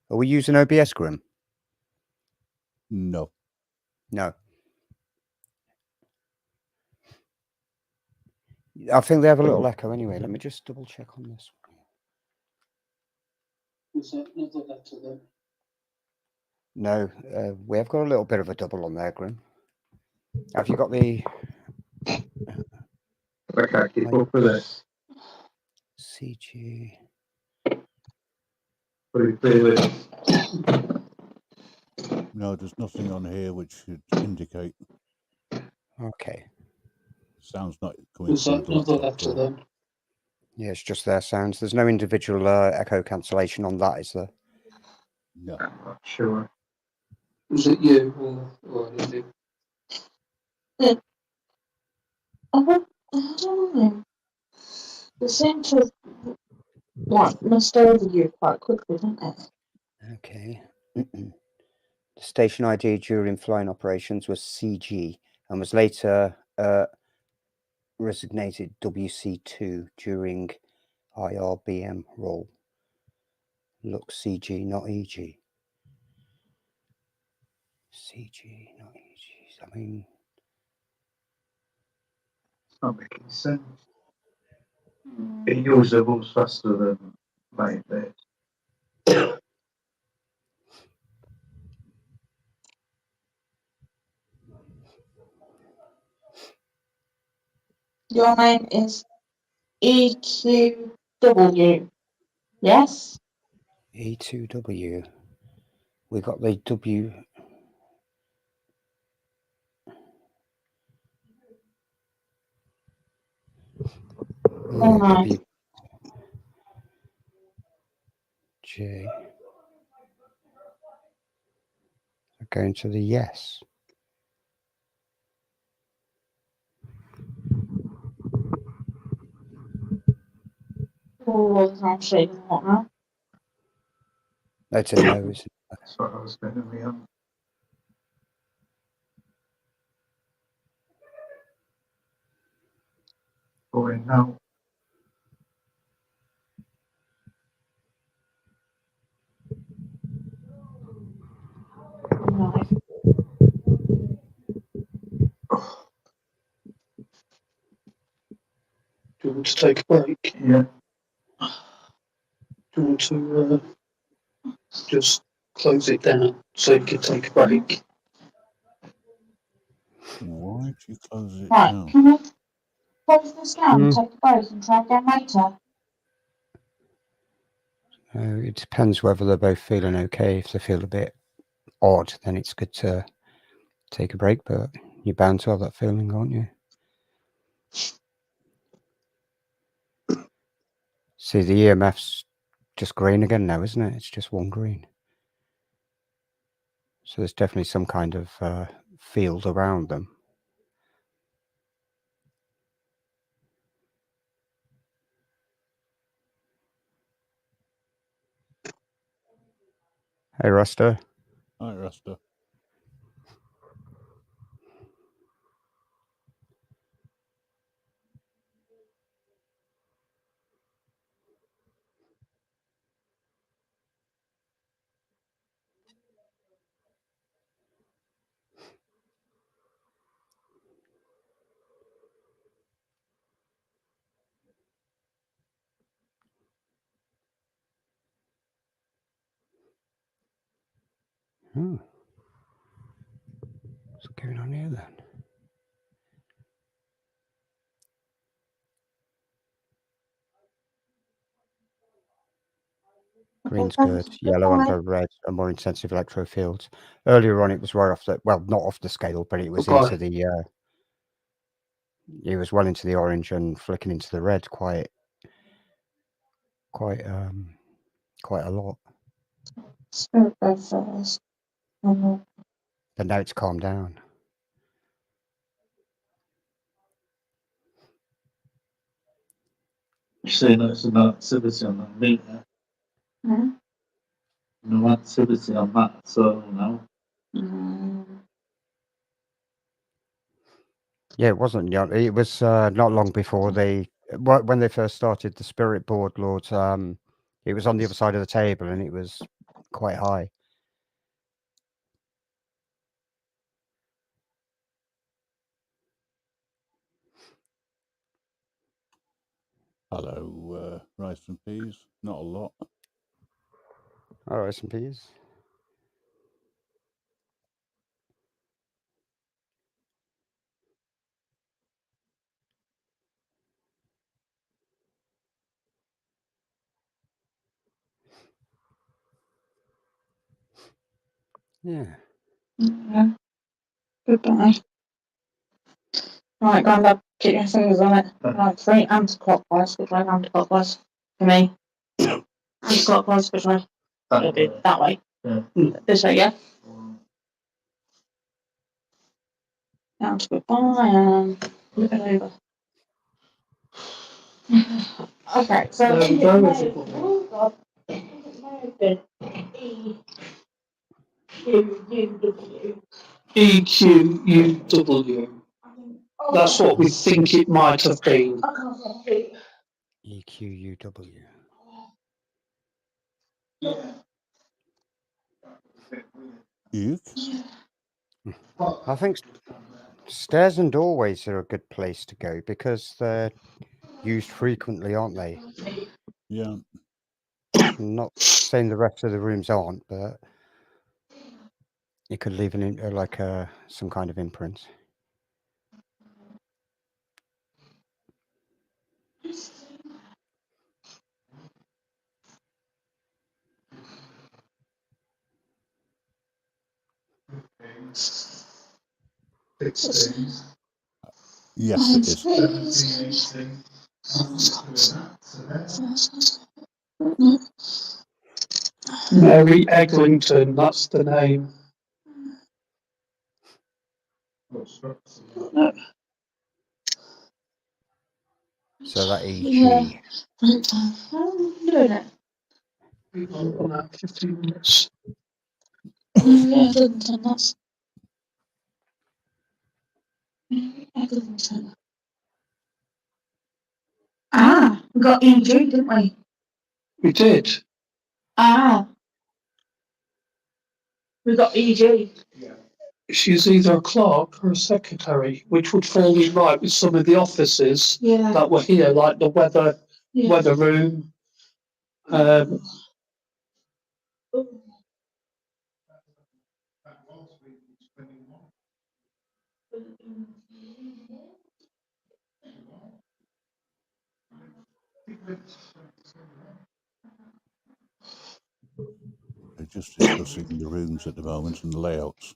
Are we using OBS, Grim? No. No. I think they have a little echo anyway. Let me just double check on this. Was that another letter then? No, we have got a little bit of a double on there, Grim. Have you got the I can't keep up with this. CG? Pretty clearly. No, there's nothing on here which should indicate. Okay. Sound's not coming Was from that the another laptop. letter There. then? Yeah, it's just their sounds. There's no individual echo cancellation on that, is there? No. I'm not sure. Was it you or anything? I don't know. They seem to like must over you quite quickly, don't they? Okay. The station ID during flying operations was CG and was later resignated WC2 during IRBM role. Look, CG, not EG. CG, not EG. I mean, It's not making sense. It usables faster than my bed. Your name is EQW. Yes? E2W. We got the W. Oh, nice. WJ. Going to the yes. Oh, I'm saying what now? That's a no, isn't it? That's what I was going to be on. Going now. Right. Do you want to take a break? Yeah. Do you want to just close it down so you can take a break? Why did you close it Right, down? can we close this down, take a break and try again later? It depends whether they're both feeling okay. If they feel a bit odd, then it's good to take a break, but you're bound to have that feeling, aren't you? See, the EMF's just green again now, isn't it? It's just one green. So there's definitely some kind of field around them. Hey, Rasta. Hi, Rasta. Oh. What's going on here then? Green's good, yellow and red are more intensive electrofields. Earlier on, it was right off the, well, not off the scale, but it was Goodbye. into the, it was well into the orange and flicking into the red quite a lot. Spirit go first. But now it's calmed down. You're saying that's an activity on that meter. No activity on that, so no. Yeah, it wasn't young. It was not long before when they first started the spirit board, Lord. It was on the other side of the table, and it was quite high. Hello, rice and peas. Not a lot. All right, some peas. Yeah. Goodbye. Right, Grandad, keep your fingers on it. Right, 3 anti-clockwise, which way anti-clockwise? For me. Anti-clockwise, which way? It'll be that way. Yeah. This way, yeah? Down to goodbye and flip it over. Okay, so I think it may have been EQUW. EQUW. That's what we think it might have been. EQUW. Uke? I think stairs and doorways are a good place to go because they're used frequently, aren't they? Yeah. I'm not saying the rest of the rooms aren't, but you could leave some kind of imprint. Yes, it is. 17, 18. Mary Eglinton, that's the name. So that EG. Yeah. How are you doing it? 15 minutes. Yeah, Eglinton, that's... Eglinton. Ah, we got EG, didn't we? We did. Ah. We got EG. She's either a clerk or a secretary, which would fall in right with some of the offices Yeah. that were here, like the weather room. They're just discussing the rooms at the moment and the layouts.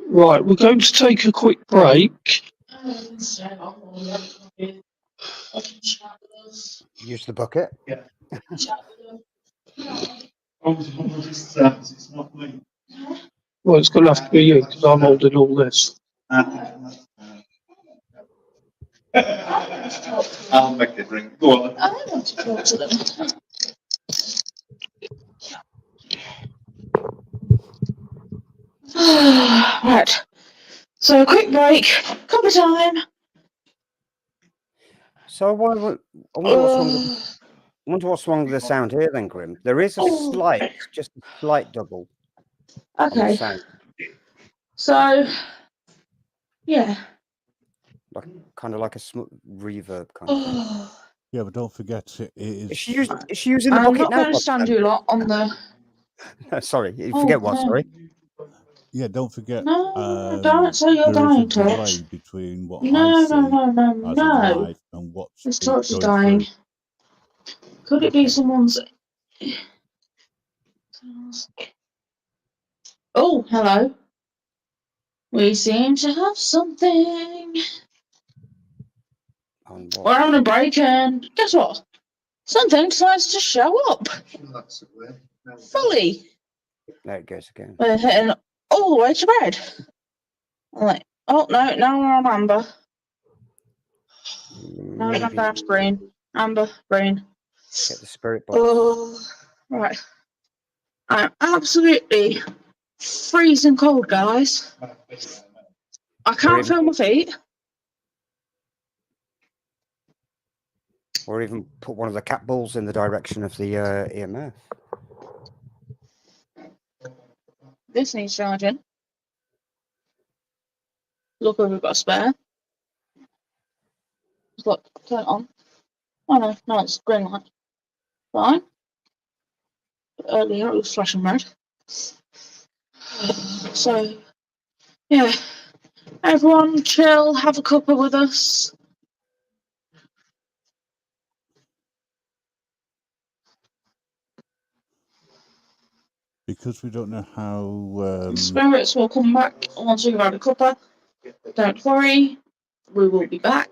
Right, we're going to take a quick break. Use the bucket. Yeah. It's not me. Well, it's going to have to be you because I'm holding all this. I'll make a drink. Go on. I want to talk to them. Right. So a quick break, cup of time. So I wonder what's wrong with the sound here then, Grim. There is just a slight double on the Okay. sound. So, yeah. Kind of like a reverb kind of thing. Yeah, but don't forget it is. Is she using the I'm bucket not now? going to stand you lot on the... Sorry, you forget what, sorry? Yeah, don't forget. No, don't say you're there is a dying, delay Touch. between what No, I see no. as of live and what's This Touch is going dying. through. Could it be Okay. someone's Oh, hello. We seem to have something. On what? We're on a break, and guess what? Something decides to show up. Fully. There it goes again. We're hitting all the way to red. I'm like, oh no, now we're on amber. No, Maybe amber, green. Amber, green. get the spirit box. Oh, right. I'm absolutely freezing cold, guys. I can't feel my feet. Or even put one of the cat balls in the direction of the EMF. This needs charging. Look, we've got a spare. Look, turn it on. Oh no, it's green light. Fine. Earlier it was flashing red. So, yeah. Everyone chill, have a cuppa with us. Because we don't know how. Spirits will come back once we've had a cuppa. Don't worry, we will be back.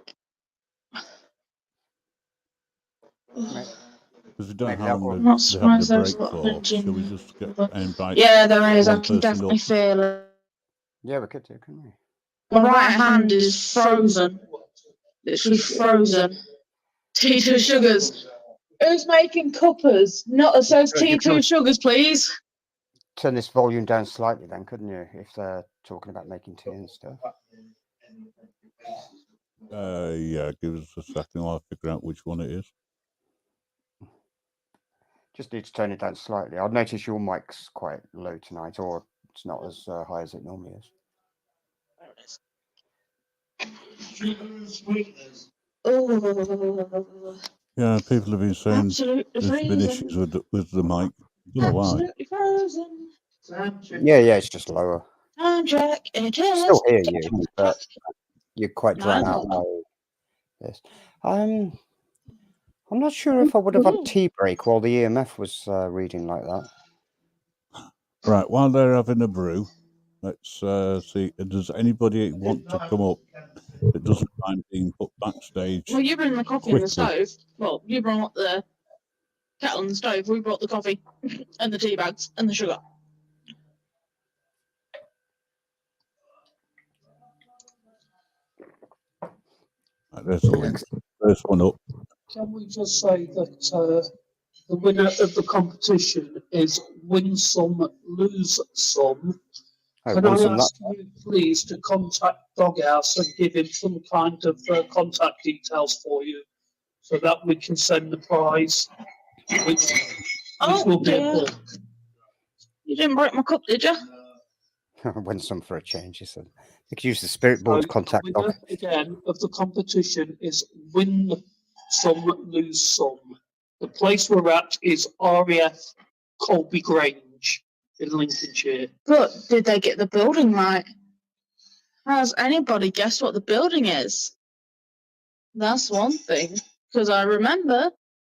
Because we don't know Maybe how that long I'm not they have surprised the there's break a lot of for. Shall we binging. just get invite? Yeah, there is. I one can person definitely up? feel it. Yeah, we could do, couldn't we? My right hand is frozen. Literally frozen. T2 Sugars. Who's making cuppas? Not it says You T2 could. Sugars, please. Turn this volume down slightly then, couldn't you? If they're talking about making tea and stuff. Yeah, give us a second. I'll figure out which one it is. Just need to turn it down slightly. I've noticed your mic's quite low tonight, or it's not as high as it normally is. Oh, Yeah, people have been saying absolutely there's been freezing. issues with the mic. I don't know why. Absolutely frozen. Yeah, it's just lower. Time check. It I is. still hear you, but you're quite drawn out by No. this. I'm not sure if I would have had a tea break while the EMF was reading like that. Right, while they're having a brew, let's see. Does anybody want to come up that doesn't mind being put backstage? Well, you bring the coffee in the stove. Well, you brought the kettle and the stove. We brought the coffee and the tea bags and the sugar. Right, there's the link. First one up. Can we just say that the winner of the competition is win some, lose some? Oh, Can I win some ask you please to contact Doghouse and give him some kind of contact details for you so that we can send the prize, which will be a book. You didn't break my cup, did you? Win some for a change, he said. You could use the spirit board to contact the winner again of the competition is win some, lose some. The place we're at is RAF Colby Grange in Lincolnshire. But did they get the building right? Has anybody guessed what the building is? That's one thing, because I remember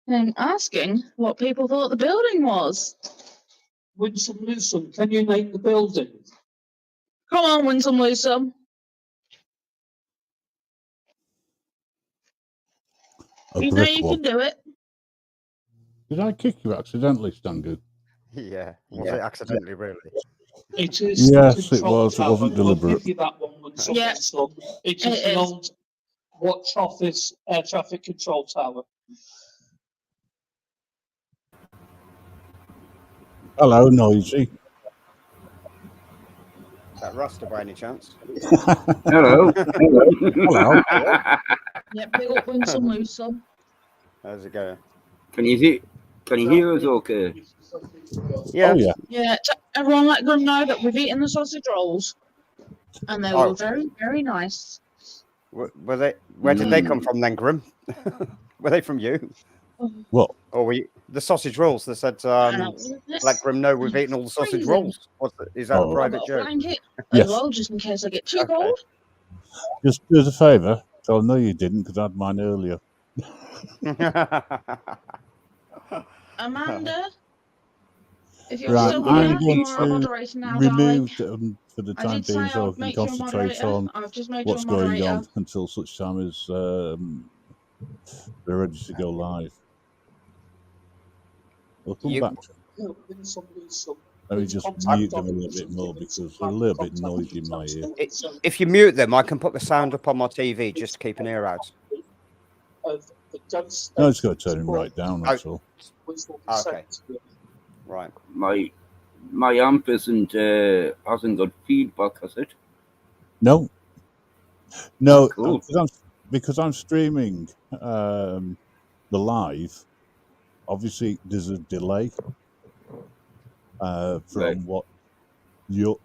him asking what people thought the building was. Win some, lose some. Can you name the building? Come on, win some, lose some. You know you can do it. Did I kick you accidentally, Stangu? Yeah, was it accidentally, really? It is. Yes, it was. It wasn't deliberate. I'll give you that one. Yeah. It is the old Watch Office Air Traffic Control Tower. Hello, Noisy. Is that Rasta by any chance? Hello. Hello. Yeah, big up, win some, lose some. How's it going? Can you hear us okay? Yeah. Oh, yeah. Yeah, everyone let them know that we've eaten the sausage rolls. And they were very, very nice. Were they? Where did they come from then, Grim? Were they from you? What? Or were you, the sausage rolls? They said, let Grim know we've eaten all the sausage rolls. Is that a private joke? Blanket Yes. as well, just in case I get too cold. Just do us a favour. Tell them no, you didn't, because I had mine earlier. Amanda, If you're Right, still I'm here, going you are a to moderator now, darling. remove them for the I time did say being I so I would can make you a concentrate moderator. on I've just made you a what's going moderator. on until such time as they're ready to go live. We'll come back to Let me just mute them a little bit more because they're a little bit noisy in my ear. If you mute them, I can put the sound up on my TV just to keep an ear out. No, it's got to turn him right down, that's all. Okay. Right. My amp hasn't got feedback, has it? No. No, Cool. because I'm streaming the live, obviously there's a delay from Right. what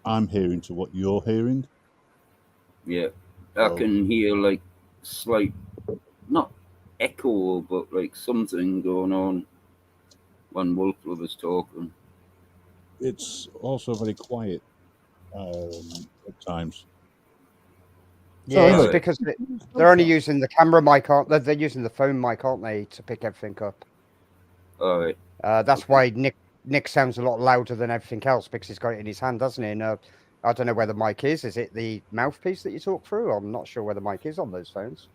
I'm hearing to what you're hearing. Yeah. I can hear like slight, not echo, but like something going on when Wolflover's talking. It's also very quiet at times. Yeah, So it's anyway, because they're only using the camera mic, aren't they? They're using the phone mic, aren't they, to pick everything up? All right. That's why Nick sounds a lot louder than everything else because he's got it in his hand, doesn't he? And I don't know where the mic is. Is it the mouthpiece that you talk through? I'm not sure where the mic is on those phones.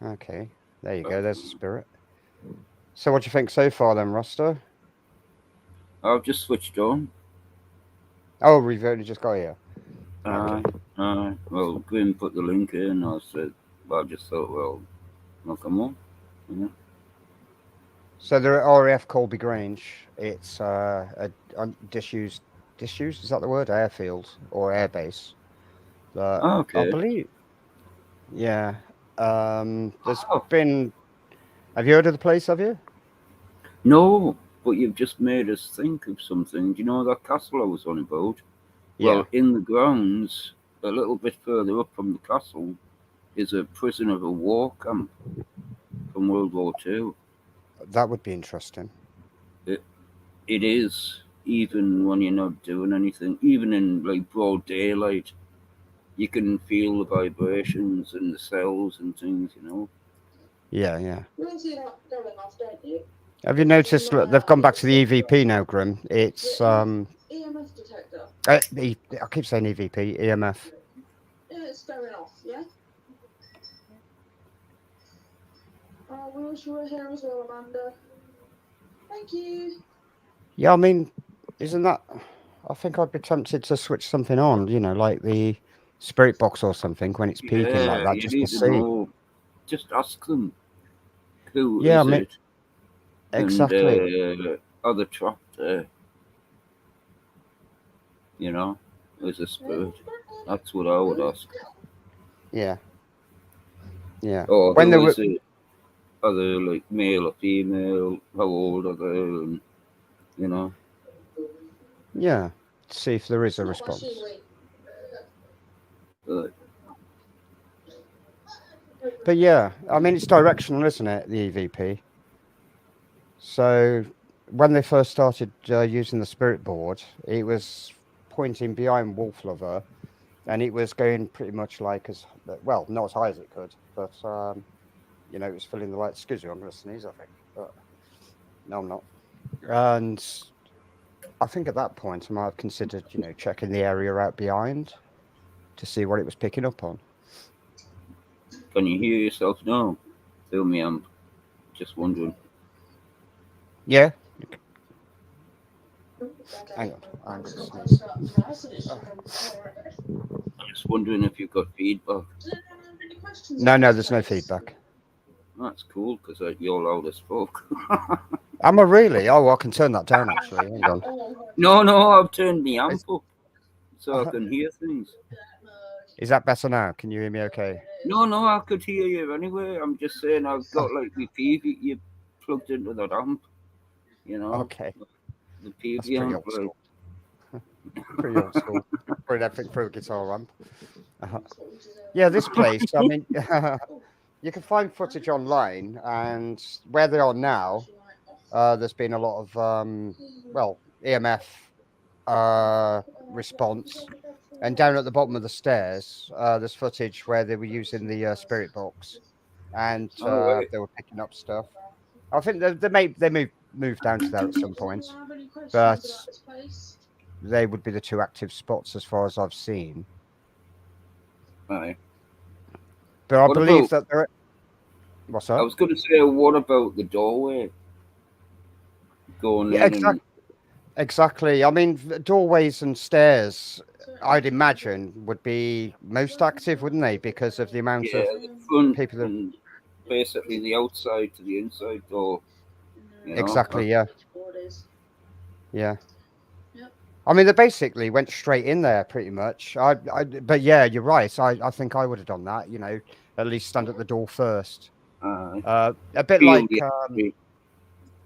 Okay, there you go. There's the spirit. So what do you think so far then, Roster? I've just switched on. Oh, we've only just got here. Well, Grim put the link in. I just thought, well, I'll come on. Yeah. So they're at RAF Colby Grange. It's a disused, is that the word? Airfield or airbase. Okay. I believe. Yeah. There's been. Have you heard of the place? Have you? No, but you've just made us think of something. Do you know that castle I was on about? Yeah. Well, in the grounds, a little bit further up from the castle, is a prisoner of war camp from World War II. That would be interesting. It is, even when you're not doing anything, even in like broad daylight, you can feel the vibrations in the cells and things, you know. Yeah, yeah. Have you noticed? Look, they've gone back to the EVP now, Grim. It's EMF detector. I keep saying EVP, EMF. It's going off, yeah? Oh, we wish you were here as well, Amanda. Thank you. Yeah, I mean, isn't that? I think I'd be tempted to switch something on, you know, like the spirit box or something when it's peaking like that, you just to need to see. know. Just ask them. Who Yeah, is I mean, it? exactly. And are they trapped there? You know, as a spirit. That's what I would ask. Yeah. Yeah. Or When who they is were, it? Are they like male or female? How old are they? And, you know. yeah, see if there is a response. But yeah, I mean, it's directional, isn't it? The EVP. So when they first started using the spirit board, it was pointing behind Wolflover, and it was going pretty much like as well, not as high as it could, but you know, it was filling the light. Excuse me, I'm going to sneeze, I think, but no, I'm not. And I think at that point, I might have considered, you know, checking the area out behind to see what it was picking up on. Can you hear yourself now? Feel me, I'm just wondering. Yeah. Hang on, I'm going to sneeze. I'm just wondering if you've got feedback. No, there's no feedback. That's cool because you're loud as fuck. Am I really? Oh, I can turn that down actually. Hang on. No, I've turned the amp up so I can hear things. Is that better now? Can you hear me okay? No, I could hear you anyway. I'm just saying I've got like the PV you plugged into that amp, you know. Okay. The PV That's pretty amp. old school. Pretty old school. Putting everything through a guitar amp. Yeah, this place, I mean, you can find footage online, and where they are now, there's been a lot of, EMF response. And down at the bottom of the stairs, there's footage where they were using the spirit box, and right. they were picking up stuff. I think they moved down to there at some point, but they would be the two active spots as far as I've seen. Aye. But I What believe about- that there. What's I that? was going to say, what about the doorway going Yeah, in? exactly. Exactly. I mean, doorways and stairs, I'd imagine, would be most active, wouldn't they? Because of the amount Yeah, of the front people that. and basically the outside to the inside door. You know? Exactly. Yeah. Yeah. I mean, they basically went straight in there, pretty much. But yeah, you're right. I think I would have done that. You know, at least stand at the door first. A bit Feel like. the energy.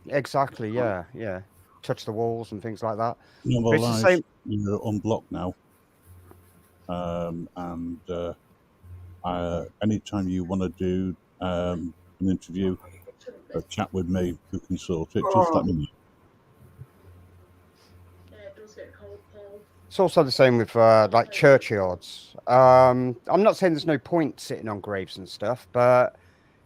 Exactly. Yeah. Yeah. Touch the walls and things like that. No, But well, it's the Lige, same. you're unblocked now. And anytime you want to do an interview, a chat with me, who can sort it, just let me know. It's also the same with like churchyards. I'm not saying there's no point sitting on graves and stuff, but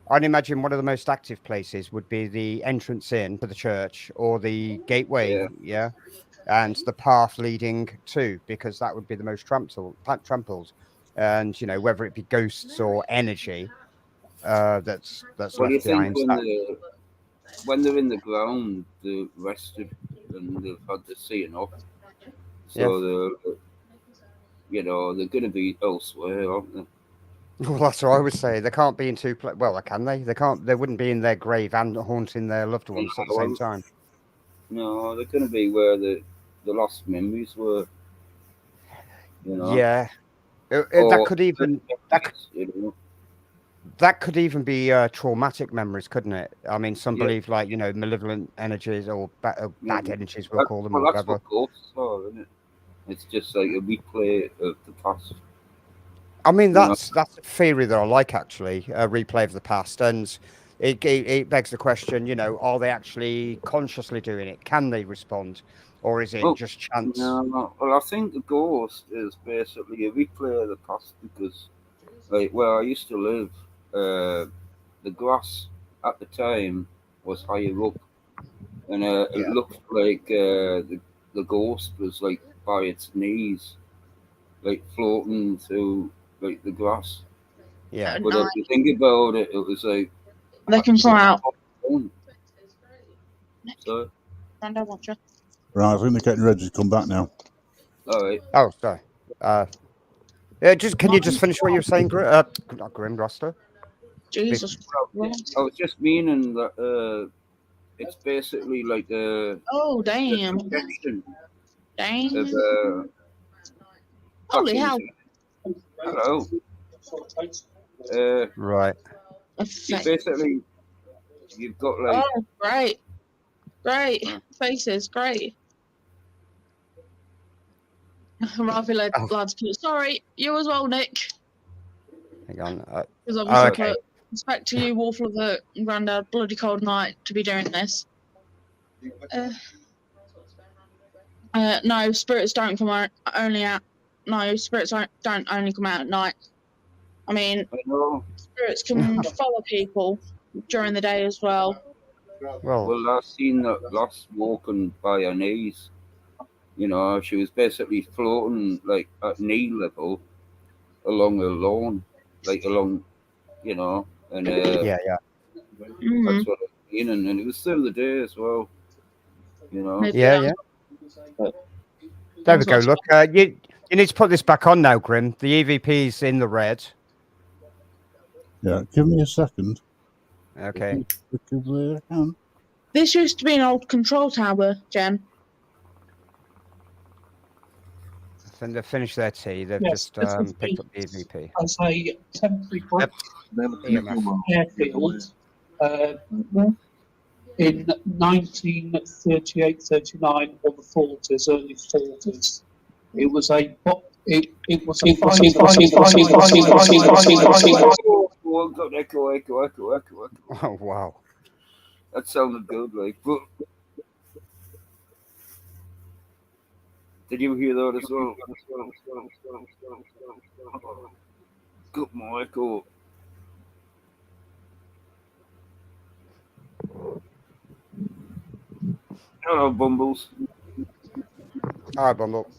I'd imagine one of the most active places would be the entrance in to the church or the gateway, yeah, and the path leading to, because that would be the most trampled. And you know, whether it be ghosts or energy that's What do you left think behind. when they're in the ground, they're rested and they've had the seeing off? So they're going to be elsewhere, aren't they? Well, that's what I would say. They can't be in two places. Well, can they? They can't. They wouldn't be in their grave and haunting their loved ones at the same time. No, they're going to be where the lost memories were. You know? Yeah, that could even that could even be traumatic memories, couldn't it? I mean, some believe like malevolent energies or bad energies, we'll call them, or that's whatever. what ghosts are, isn't it? It's just like a replay of the past. I mean, that's a theory that I like, actually, a replay of the past, and it begs the question, are they actually consciously doing it? Can they respond, or is it just chance? No, well, I think the ghost is basically a replay of the past because, like, where I used to live, the grass at the time was higher up, and it looked like the ghost was like by its knees, like floating through like the grass. Yeah. But if you think about it, it was like they can fly out. So, Right, I think they're getting ready to come back now. all right. Oh, sorry. Can you just finish what you were saying, not Grim Roster? Jesus. I was just meaning that it's basically like Oh, damn. projection Damn. of Holy hell. hello. Right. Basically, you've got like. Oh, great. Great. Faces, great. Ravi lads, sorry, you as well, Nick. Hang on. Because obviously, okay. put respect to you, Wolflover, Grandad, bloody cold night to be doing this. No, spirits don't come out only at. No, spirits don't only come out at night. I mean, spirits can follow people during the day as well. Well, I've seen that lass walking by her knees. She was basically floating like at knee level along a lawn, like along, and yeah. Mm-hmm. That's what I mean, and it was still the day as well. Yeah. There we go. Look, you need to put this back on now, Grim. The EVP's in the red. Yeah, give me a second. Okay. This used to be an old control tower, Jen. I think they've finished their tea. They've just picked up the EVP. As a temporary airfield in 1938-39 or the 40s, early 40s. It was a Echo. Oh wow, that sounded good, like. Did you hear that as well? Good Michael. Hello, Bumbles. Hi, Bumble.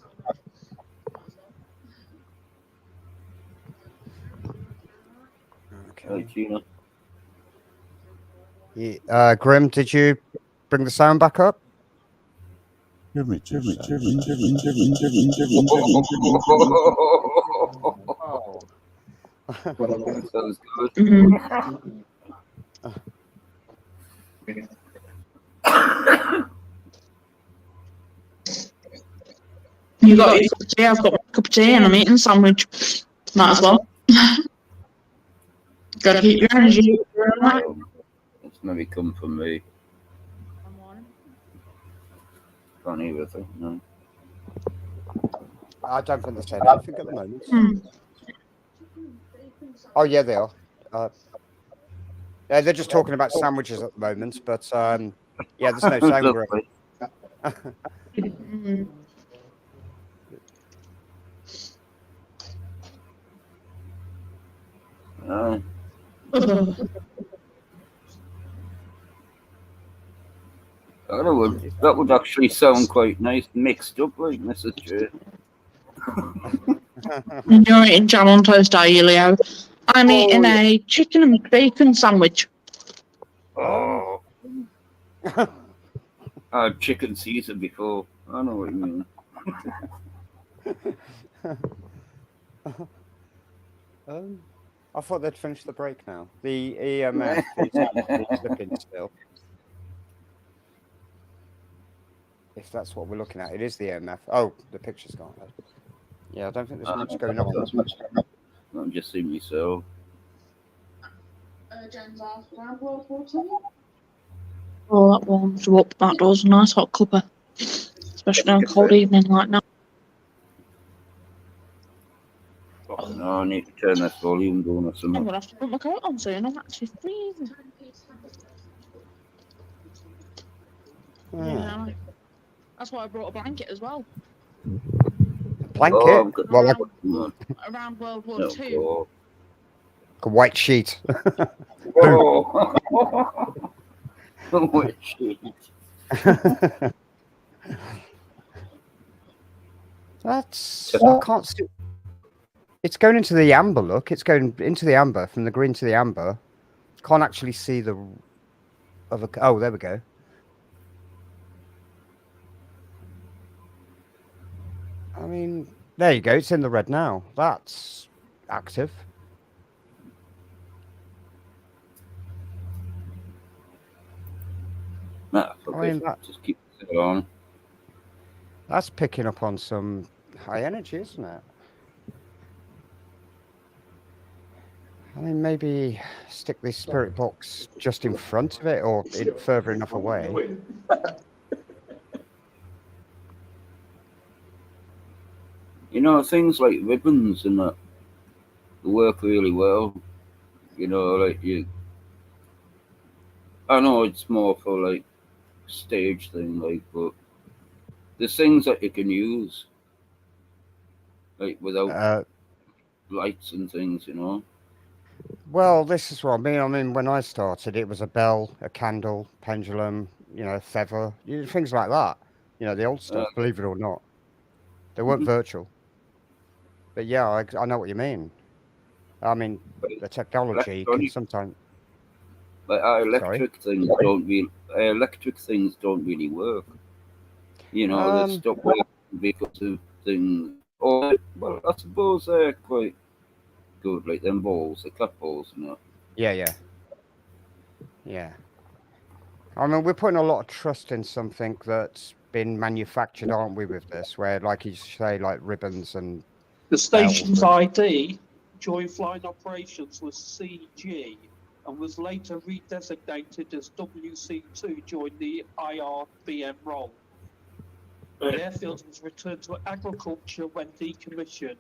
Hey, Okay. Gina. Grim, did you bring the sound back up? Give me 2 seconds. Oh. Sounds good. You got your cup of tea, I've got my cup of tea and I'm eating a sandwich. Might as well. Gotta keep your energy. It's maybe come from me. Can't hear it, no. I don't think they're saying anything at the moment. Oh, yeah, they are. Yeah, they're just talking about sandwiches at the moment, but yeah, there's no sound, Grim. That would actually sound quite nice, mixed up like Mrs. J. You're eating jam on toast, are you, Leo? I'm eating a chicken and bacon sandwich. Oh. I had chicken Caesar before. I know what you mean. I thought they'd finished the break now. The EMF is slipping still. If that's what we're looking at, it is the EMF. Oh, the picture's gone. Yeah, I don't think there's much going on. I'm just seeing myself. Oh, that warms you up. That does. A nice hot cuppa. Especially on a cold evening like now. Oh, no, I need to turn this volume down or I'm something. going to have to put my coat on soon. I'm actually freezing. Yeah. That's why I brought a blanket as well. Blanket? Oh, Around World War II. A white sheet. Oh. A white sheet. That's... I can't see... It's going into the amber, look. It's going into the amber, from the green to the amber. Can't actually see the other... Oh, there we go. I mean, there you go. It's in the red now. That's active. Nah, I mean, just keep it on. That's picking up on some high energy, isn't it? I mean, maybe stick the spirit box just in front of it or further enough away. You know, things like ribbons and that work really well. You know, like I know it's more for like stage thing, like, but there's things that you can use, like without lights and things, you know. Well, this is what I mean. I mean, when I started, it was a bell, a candle, pendulum, feather, things like that. The old stuff, believe it or not. They weren't virtual. But yeah, I know what you mean. I mean, the technology can sometimes... Like electric things don't really work. You know, they stop working because of things. Or, well, I suppose they're quite good, like them balls, the clap balls, you know. Yeah. I mean, we're putting a lot of trust in something that's been manufactured, aren't we, with this? Where, like you say, like ribbons and... The station's ID during flying operations was CG and was later redesignated as WC2 during the IRBM role. The airfield was returned to agriculture when decommissioned.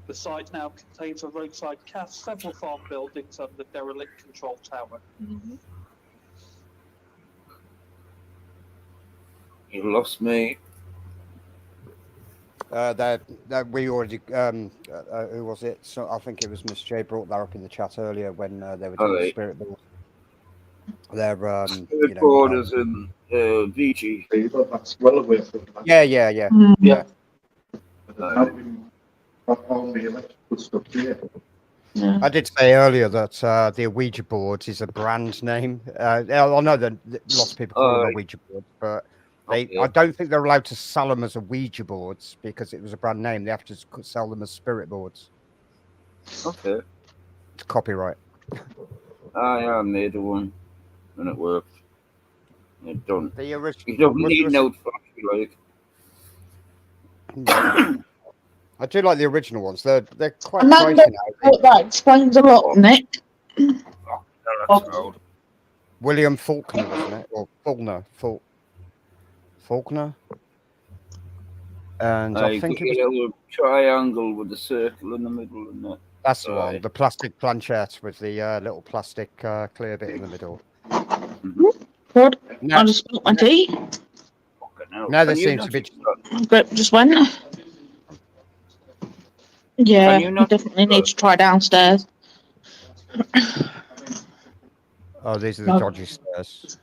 The site now contains a roadside cafe, several farm buildings, and the derelict control tower. You lost me. That we already who was it? So I think it was Miss J brought that up in the chat earlier when they were doing the Alright. spirit board. They're Spirit borders and VG. That's well away from that. yeah. Yeah. Only electrical stuff here. Yeah. I did say earlier that the Ouija board is a brand name. I know that lots of people call them a Ouija board, but I don't think they're allowed to sell them as a Ouija boards because it was a brand name. They have to sell them as spirit boards. Okay. It's copyright. I made one and it worked. It don't. The original. You don't need no flash, like. I do like the original ones. They're quite Amanda, pricey now. that explains a lot, Nick. William Faulkner, wasn't it? Or Faulkner. Faulkner. And I think it was a little triangle with a circle in the middle, and that. That's the one. The plastic planchette with the little plastic clear bit in the middle. Good. Now, I just spilled my tea. Now there seems to be. But just went. Yeah, you definitely need to try downstairs. Oh, these are the dodgy stairs.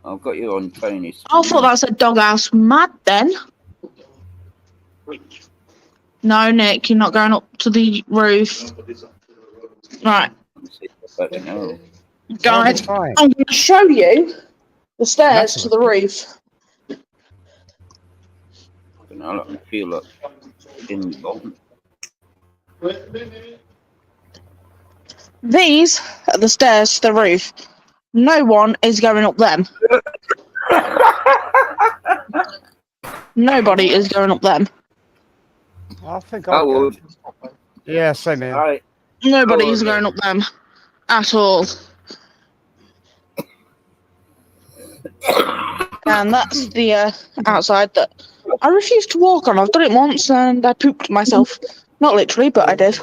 I've got you on tiny. I thought that said doghouse mad then. No, Nick, you're not going up to the roof. Right. Guys, I'm going to show you the stairs to the roof. I don't feel like involved. These are the stairs to the roof. No one is going up them. Nobody is going up them. I think I would. Yeah, same here. Nobody is going up them at all. And that's the outside that I refuse to walk on. I've done it once and I pooped myself. Not literally, but I did.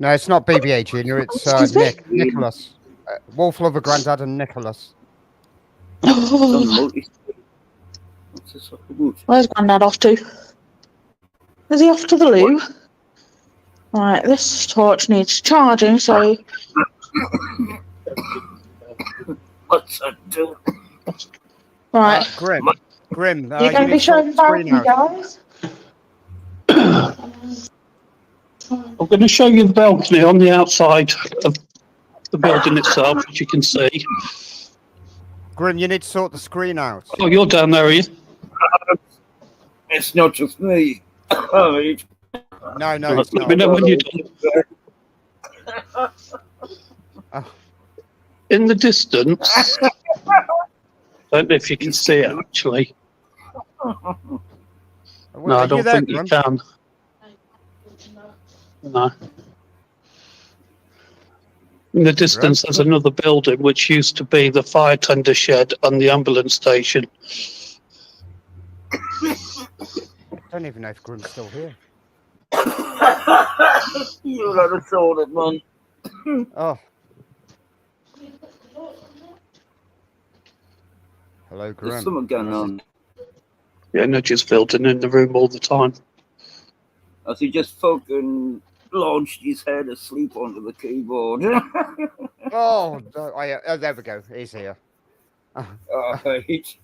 No, it's not BB-8 Junior. It's Nicholas. Wolflover, Grandad, and Nicholas. Oh. Where's Grandad off to? Is he off to the loo? Right, this torch needs charging, so... What's that doing? Right. Grim. You're going to be showing the balcony, guys? I'm going to show you the balcony on the outside of the building itself, as you can see. Grim, you need to sort the screen out. Oh, you're down there, are you? It's not just me. No, it's Let not. me know when you're done. In the distance, I don't know if you can see it actually. No, I don't think you can. No. In the distance, there's another building which used to be the fire tender shed and the ambulance station. I don't even know if Grim's still here. You got to sort it, man. Oh. Hello, Grim. There's something going on. Yeah, Nudge's building in the room all the time. As he just fucking launched his head asleep onto the keyboard. Oh, there we go. He's here. Right.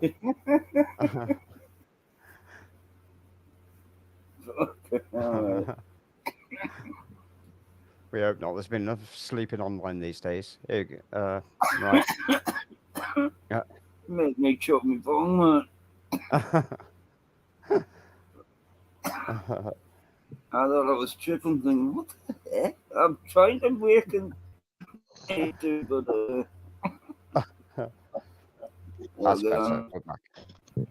We hope not. There's been enough sleeping online these days. Right. Make me choke me bong, man. I thought I was tripping, thinking, what the heck? I'm trying to wake and but That's better.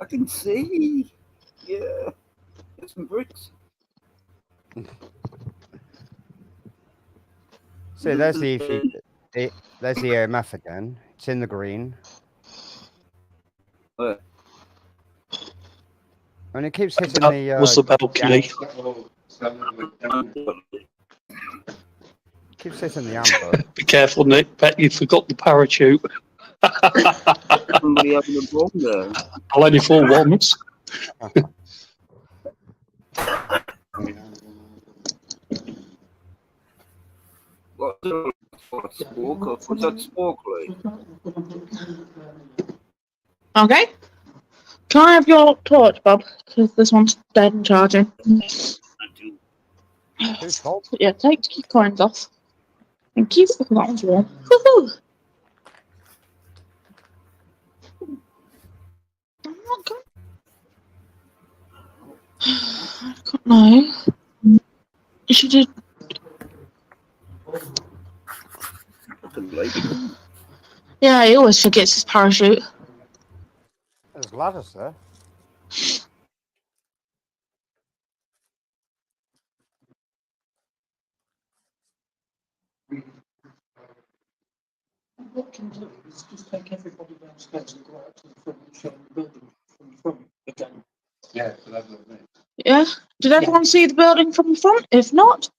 I can see. Yeah. Get some bricks. So there's there's the EMF again. It's in the green. Where? And it keeps hitting That was the balcony. Keeps hitting the amber. Be careful, Nick. Bet you forgot the parachute. Somebody having a bomb there. I'll only fall once. What's smoke? What's that smoke like? Okay. Can I have your torch, Bob? Because this one's dead and charging. Who's fault? Yeah, take your coins off. Thank you. Oh, that one's warm. Woohoo! I'm not going. I don't know. She did. Yeah, he always forgets his parachute. There's ladders there. What can do is just take everybody downstairs and go out to the front and show the building from the front again. Yeah, so that's what I mean. Yeah. Did everyone see the building from the front? If not,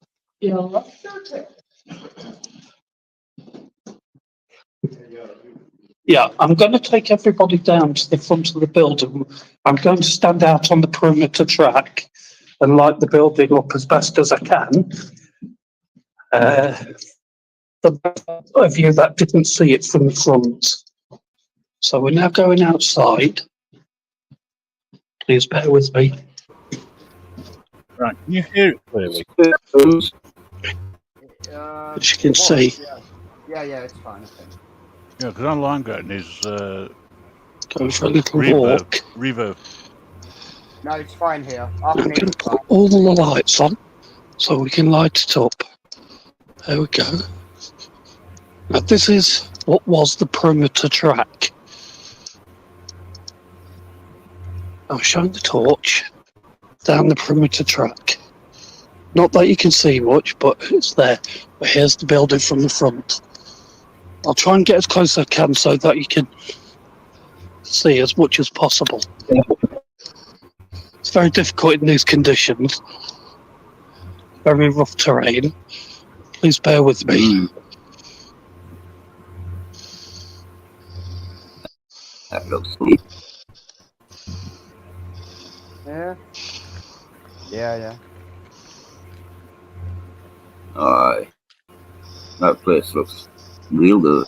Yeah, I'll shoot it. Yeah, I'm going to take everybody down to the front of the building. I'm going to stand out on the perimeter track and light the building up as best as I can. The view that didn't see it from the front. So we're now going outside. Please bear with me. Right, can you hear it clearly? As you can see. Yeah, it's fine, I think. Yeah, because all I'm getting is Go for a little walk. reverb. No, it's fine here. I'm going to put all the lights on so we can light it up. There we go. Now this is what was the perimeter track. I'll shine the torch down the perimeter track. Not that you can see much, but it's there. But here's the building from the front. I'll try and get as close as I can so that you can see as much as possible. It's very difficult in these conditions. Very rough terrain. Please bear with me. That looks neat. Yeah. Aye. That place looks real good.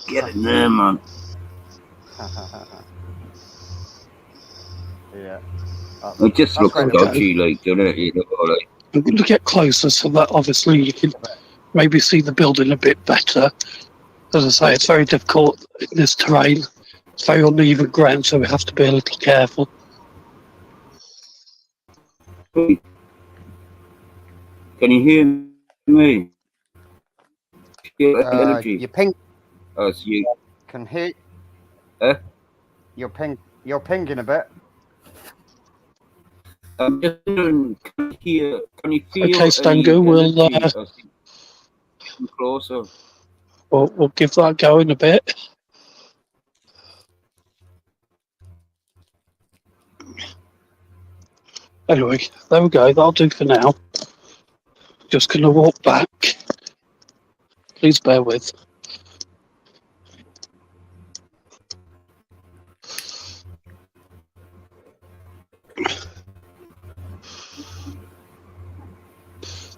Get in there, man. Yeah. It just looks great. dodgy, like, doesn't it? You know, like, I'm going to get closer so that obviously you can maybe see the building a bit better. As I say, it's very difficult in this terrain. It's very uneven ground, so we have to be a little careful. can you hear me? Energy. Your ping As you. can hear. You're pinging a bit. I'm just wondering, can you feel? Okay, Stango, we'll closer. We'll give that a go in a bit. Anyway, there we go. That'll do for now. Just going to walk back. Please bear with.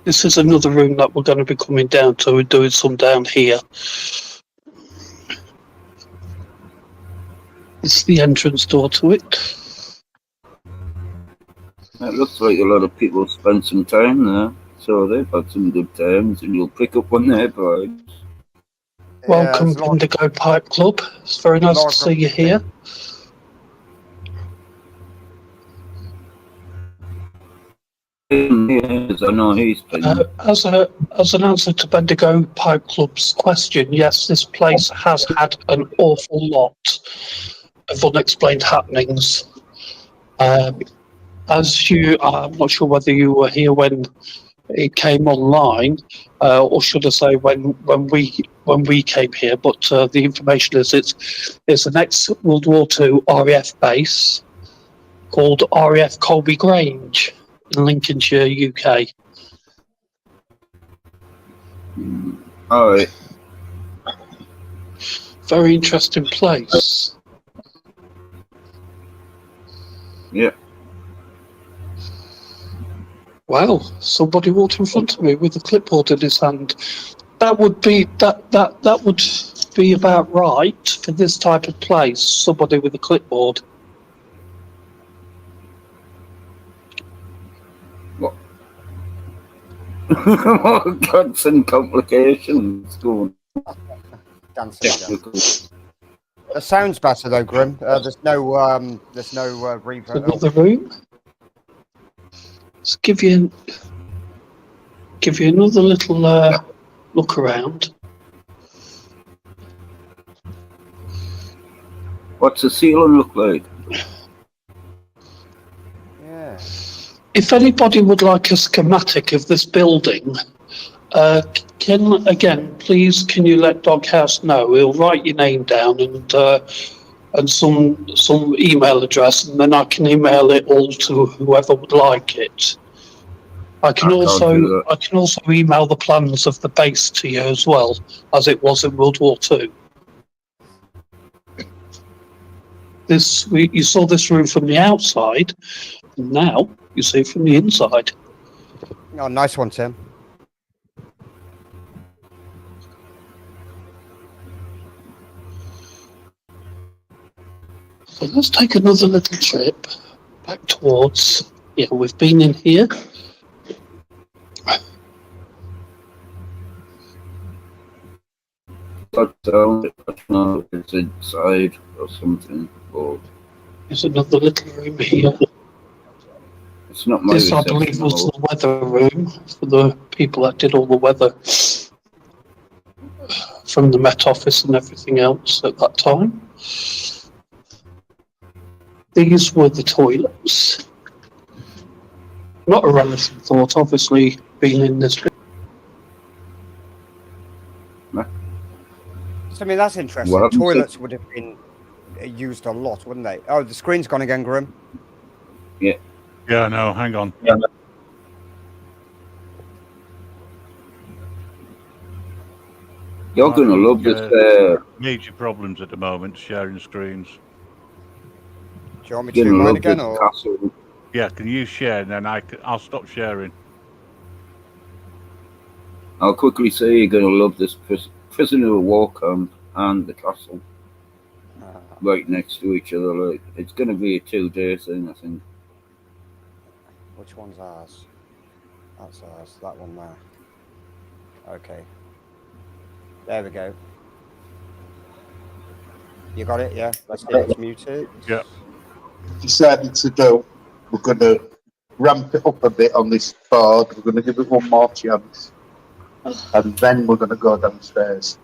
This is another room that we're going to be coming down to. We're doing some down here. This is the entrance door to it. It looks like a lot of people spent some time there, so they've had some good times, and you'll pick up on their vibes. Welcome, Indigo Pipe Club. It's very nice to see you here. Yes, I know he's been. As an answer to Bendigo Pipe Club's question, yes, this place has had an awful lot of unexplained happenings. I'm not sure whether you were here when it came online, or should I say when we came here. But the information is it's an ex-World War II RAF base called RAF Colby Grange in Lincolnshire, UK. All right. Very interesting place. Yeah. Wow, somebody walked in front of me with a clipboard in his hand. That would be that would be about right for this type of place. Somebody with a clipboard. What? Gods and complications going. Dancing again. The sound's better though, Grim. There's no reverb. Another room. Let's give you another little look around. What's the ceiling look like? Yeah. If anybody would like a schematic of this building, please can you let Doghouse know? He'll write your name down and some email address, and then I can email it all to whoever would like it. I can also email the plans of the base to you as well, as it was in World War II. You saw this room from the outside, and now you see it from the inside. Oh, nice one, Tim. So let's take another little trip back towards. Yeah, we've been in here. I don't know if it's inside or something. Or There's another little room here. it's not my This, I believe, was the weather room for the people that did all the weather from the Met Office and everything else at that time. These were the toilets. Not a relative thought, obviously, being in this. So, I mean, that's interesting. Toilets would have been used a lot, wouldn't they? Oh, the screen's gone again, Grim. Yeah. Yeah, no, hang on. Yeah. You're going to love this. Major problems at the moment, sharing screens. Do you want me to do mine again? Or? Castle. Yeah, can you share and then I'll stop sharing. I'll quickly say you're going to love this prisoner of war camp and the castle. Right next to each other. Like, it's going to be a 2-day thing, I think. Which one's ours? That's ours. That one there. Okay. There we go. You got it, yeah? Let's get it muted. Yeah. Decided to do. We're going to ramp it up a bit on this board. We're going to give it one more chance. And then we're going to go downstairs.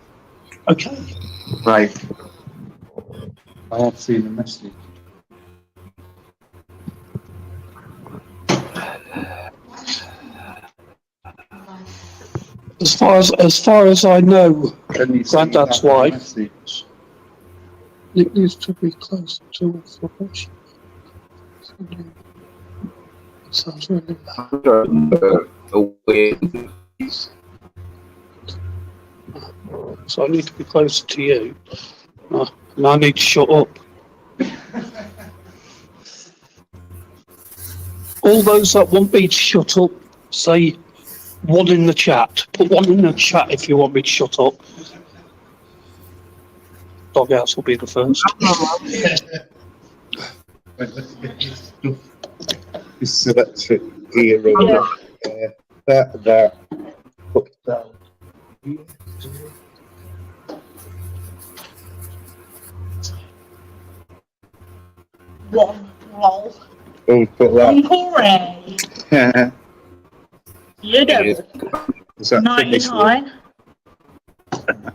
Okay. Right. I have seen a message. As far as I know, Granddad's wife. Message? It needs to be close to the sounds really loud. So I need to be closer to you. And I need to shut up. All those that want me to shut up, say one in the chat. Put one in the chat if you want me to shut up. Doghouse will be the first. This electric gear over there. That. Put down. One roll. Oh, put that. Uncle Ray. You do. Is that 99.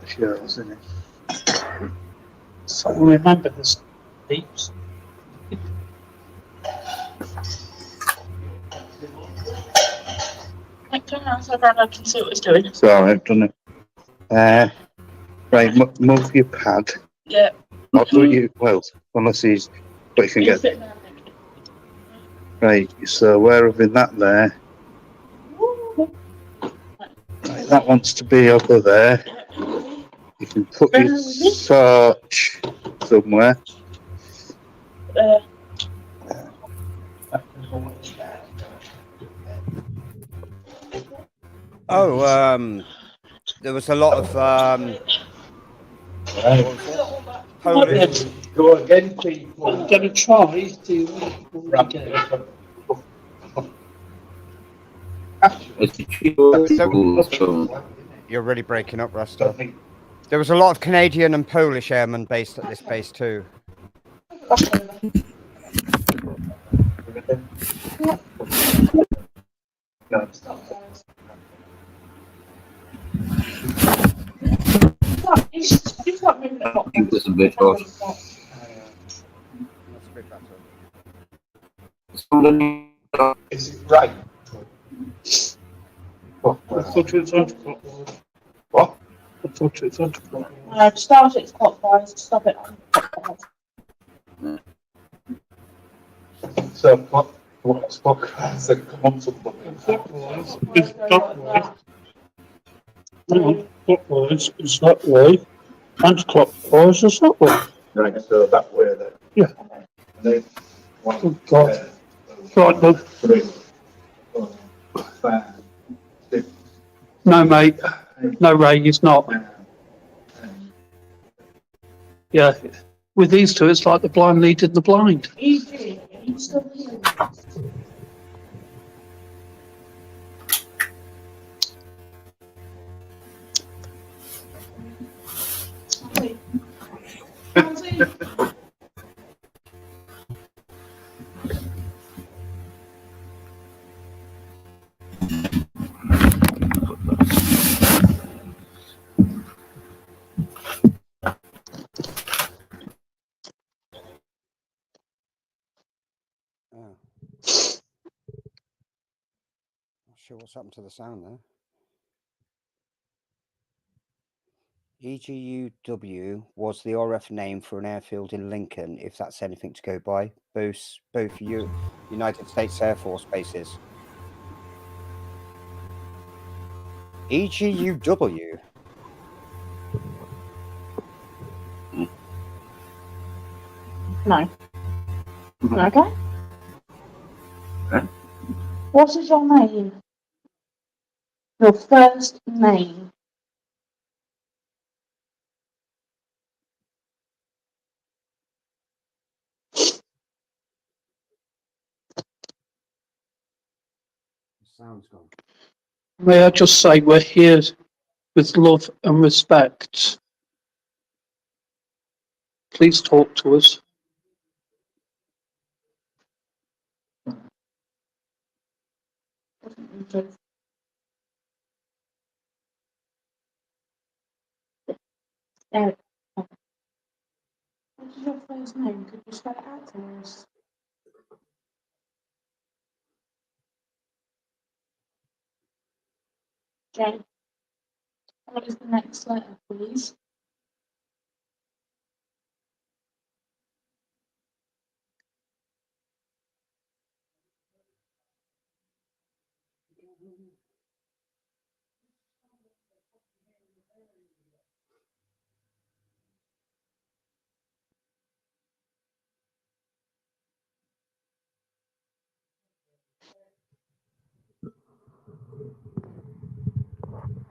Sure, isn't it? So remember this, heaps. So Grandad can see what he's doing. So I've done it. Right, move your pad. Yeah. I'll do you, well, unless he's, but you can He's get. sitting there. Right, so we're having that there. Right, that wants to be over there. You can put your search somewhere. Oh, there was a lot of what was it? Polish. Go again, people. I'm going to try to Right. again. You're really breaking up, Rasta. There was a lot of Canadian and Polish airmen based at this base too. English a bit hot. Is it right? I thought it was anti-clockwise. What? I thought it was anti-clockwise. No, start it clockwise, stop it on clockwise. So what's clockwise and come on to Clockwise is clockwise. No, clockwise is that way. Anti-clockwise is that way. Right, so that way then. Yeah. And then one, Oh, God. Right, look. 3, 4, 5, 6, No, mate. No, Ray, he's not. 7, Yeah. With these two, it's like the blind leading the blind. Easy, you still hearing me? Wait. Nancy? Oh. Not sure what's happened to the sound there. EGUW was the RF name for an airfield in Lincoln, if that's anything to go by. Both United States Air Force bases. EGUW. No. Okay. What is your name? Your first name. The sound's gone. May I just say we're here with love and respect. Please talk to us. Eric. What is your first name? Could you spell it out for us? J. What is the next letter, please?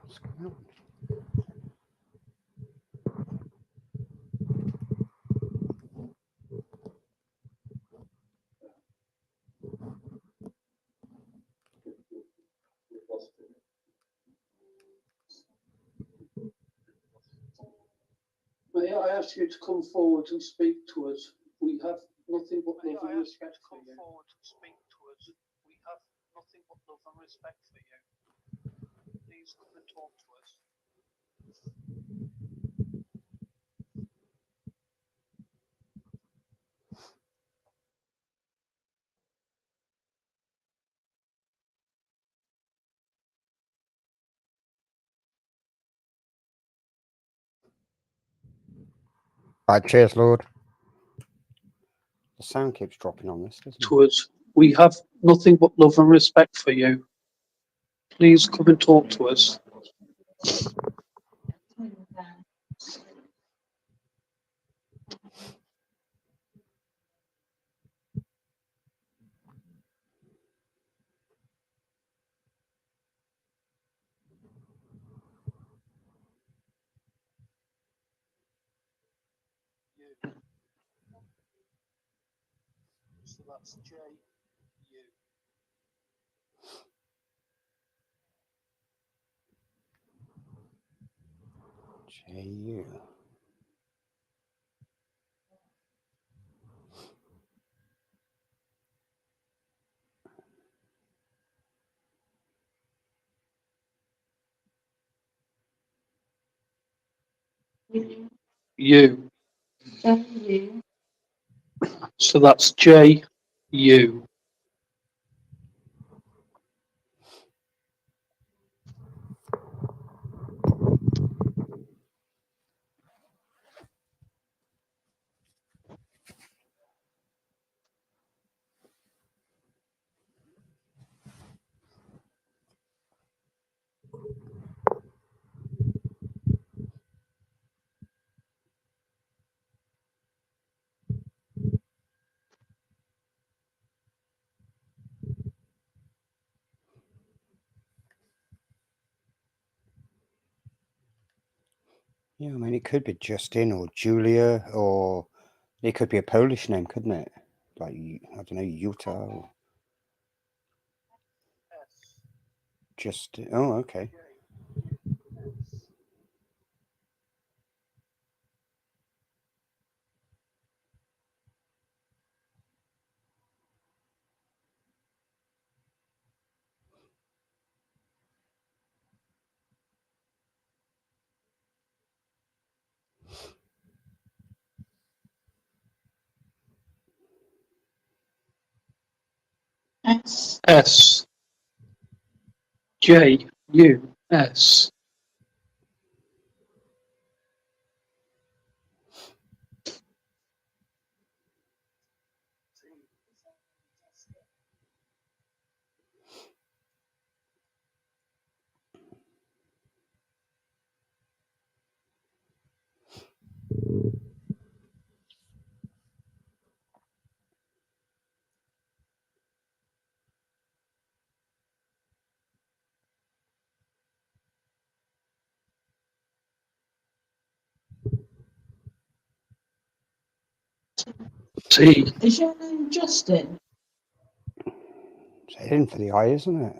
What's going on? May I ask you to come forward and speak to us? We have nothing but love and respect for you. We have nothing but love and respect for you. Please come and talk to us. Right, cheers, Lord. The sound keeps dropping on this, doesn't it? To us. We have nothing but love and respect for you. Please come and talk to us. So that's J, U. J-U. U. U. So that's J, U. Yeah, I mean, it could be Justin or Julia, or it could be a Polish name, couldn't it? Like, I don't know, Utah or Justin. Oh, okay. S. S, J, U, S. T. Is your name Justin? It's hidden for the eye, isn't it?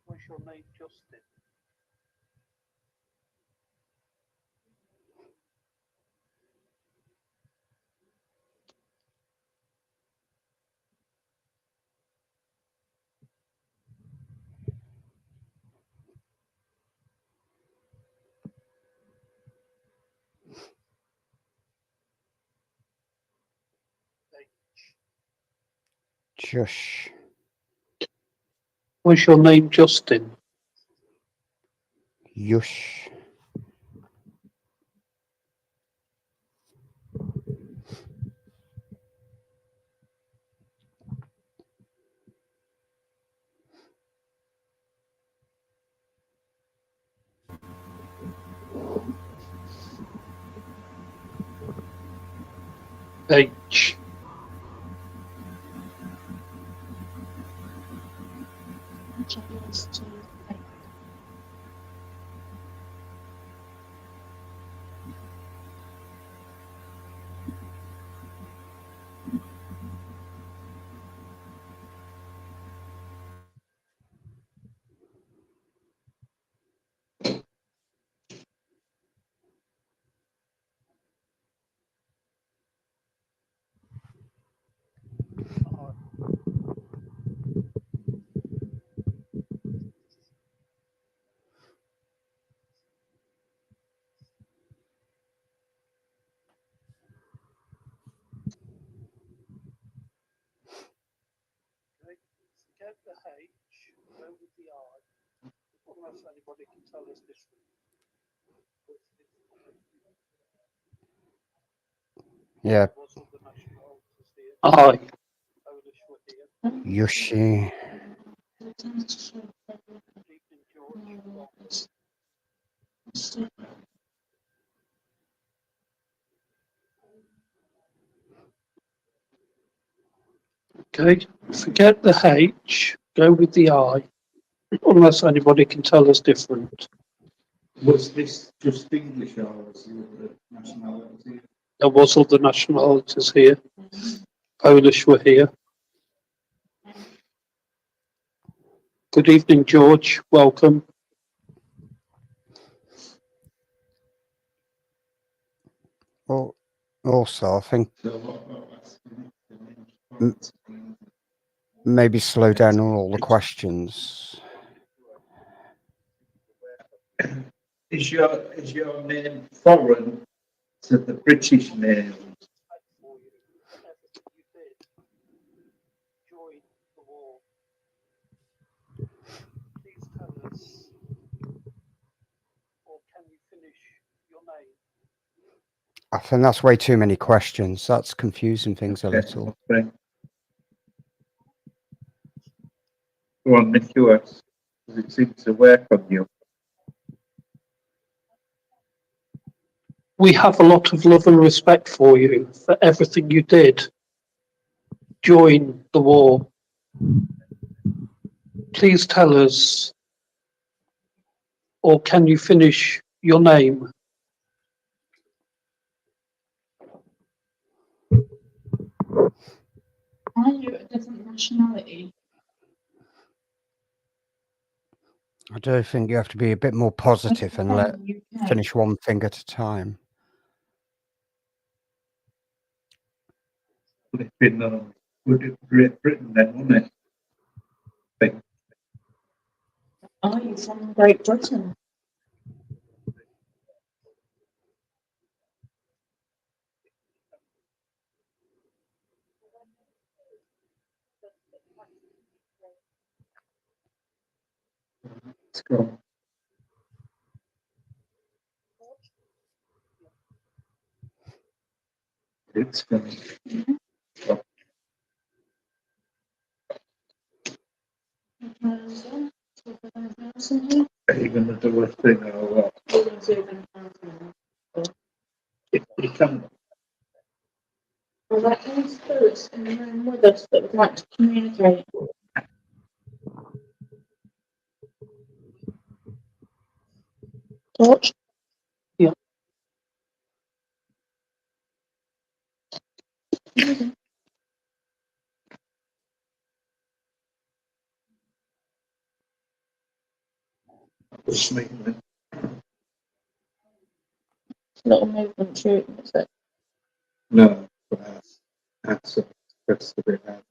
What's your name, Justin? Jush. What's your name, Justin? Yush. H. JS2. Get the H, go with the I. Unless anybody can tell us this. Yeah, Aye. Yoshi. Okay. Forget the H. Go with the I. Unless anybody can tell us different. Was this just English or was the other nationality? There was other nationalities here. Polish were here. Good evening, George. Welcome. Well, also, I think maybe slow down on all the questions. Is your name foreign to the British name? I think that's way too many questions. That's confusing things a little. Okay. Go on, Nick, you ask. Does it seem to work on you? We have a lot of love and respect for you for everything you did during the war. Please tell us, or can you finish your name? Are you a different nationality? I do think you have to be a bit more positive and let UK. finish one thing at a time. Would it been Great Britain then, wouldn't it? Are you from Great Britain? Let's go. It's going. Are you going to do a thing or what? If you can. Are there any spirits in the room with us that would like to communicate? Torch? Yeah. Just making it. Little movement shooting, is it? No, that's a bit out.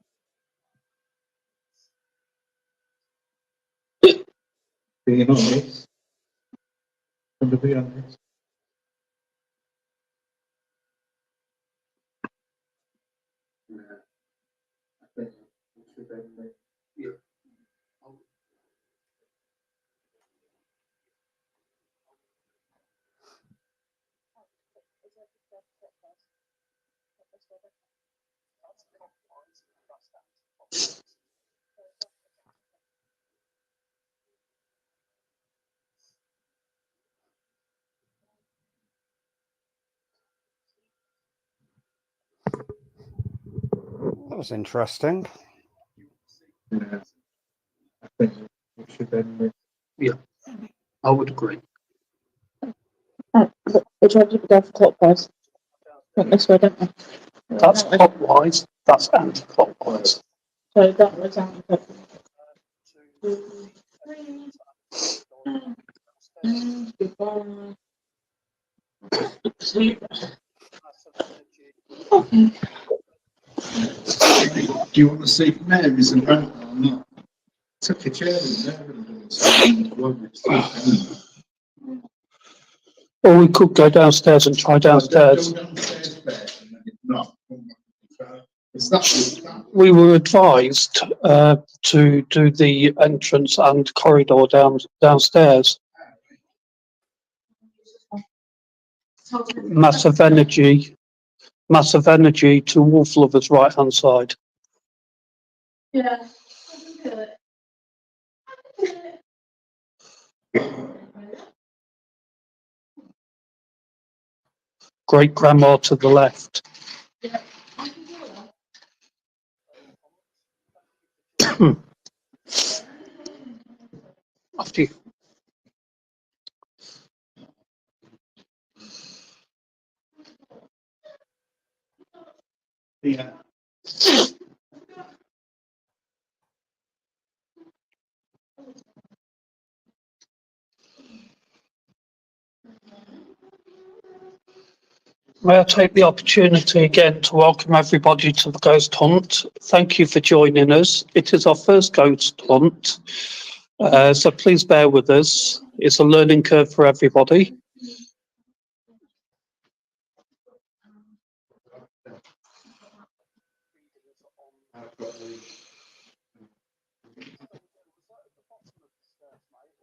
Being honest, to be honest. I think we should end it. That was interesting. Yeah, I think we should end it. Yeah, I would agree. Which way did we go for clockwise? Went this way, don't we? That's clockwise, that's anti-clockwise. So that was anti-clockwise. Goodbye. Okay. Do you want to see Mary's and Grandma or not? Took a chair in there and Or we could go downstairs and try downstairs. We were advised to do the entrance and corridor downstairs. Massive energy massive energy to Wolflover's right hand side. Yeah. Great grandma to the left. After you. Yeah. May I take the opportunity again to welcome everybody to the Ghost Hunt. Thank you for joining us. It is our first Ghost Hunt, so please bear with us. It's a learning curve for everybody.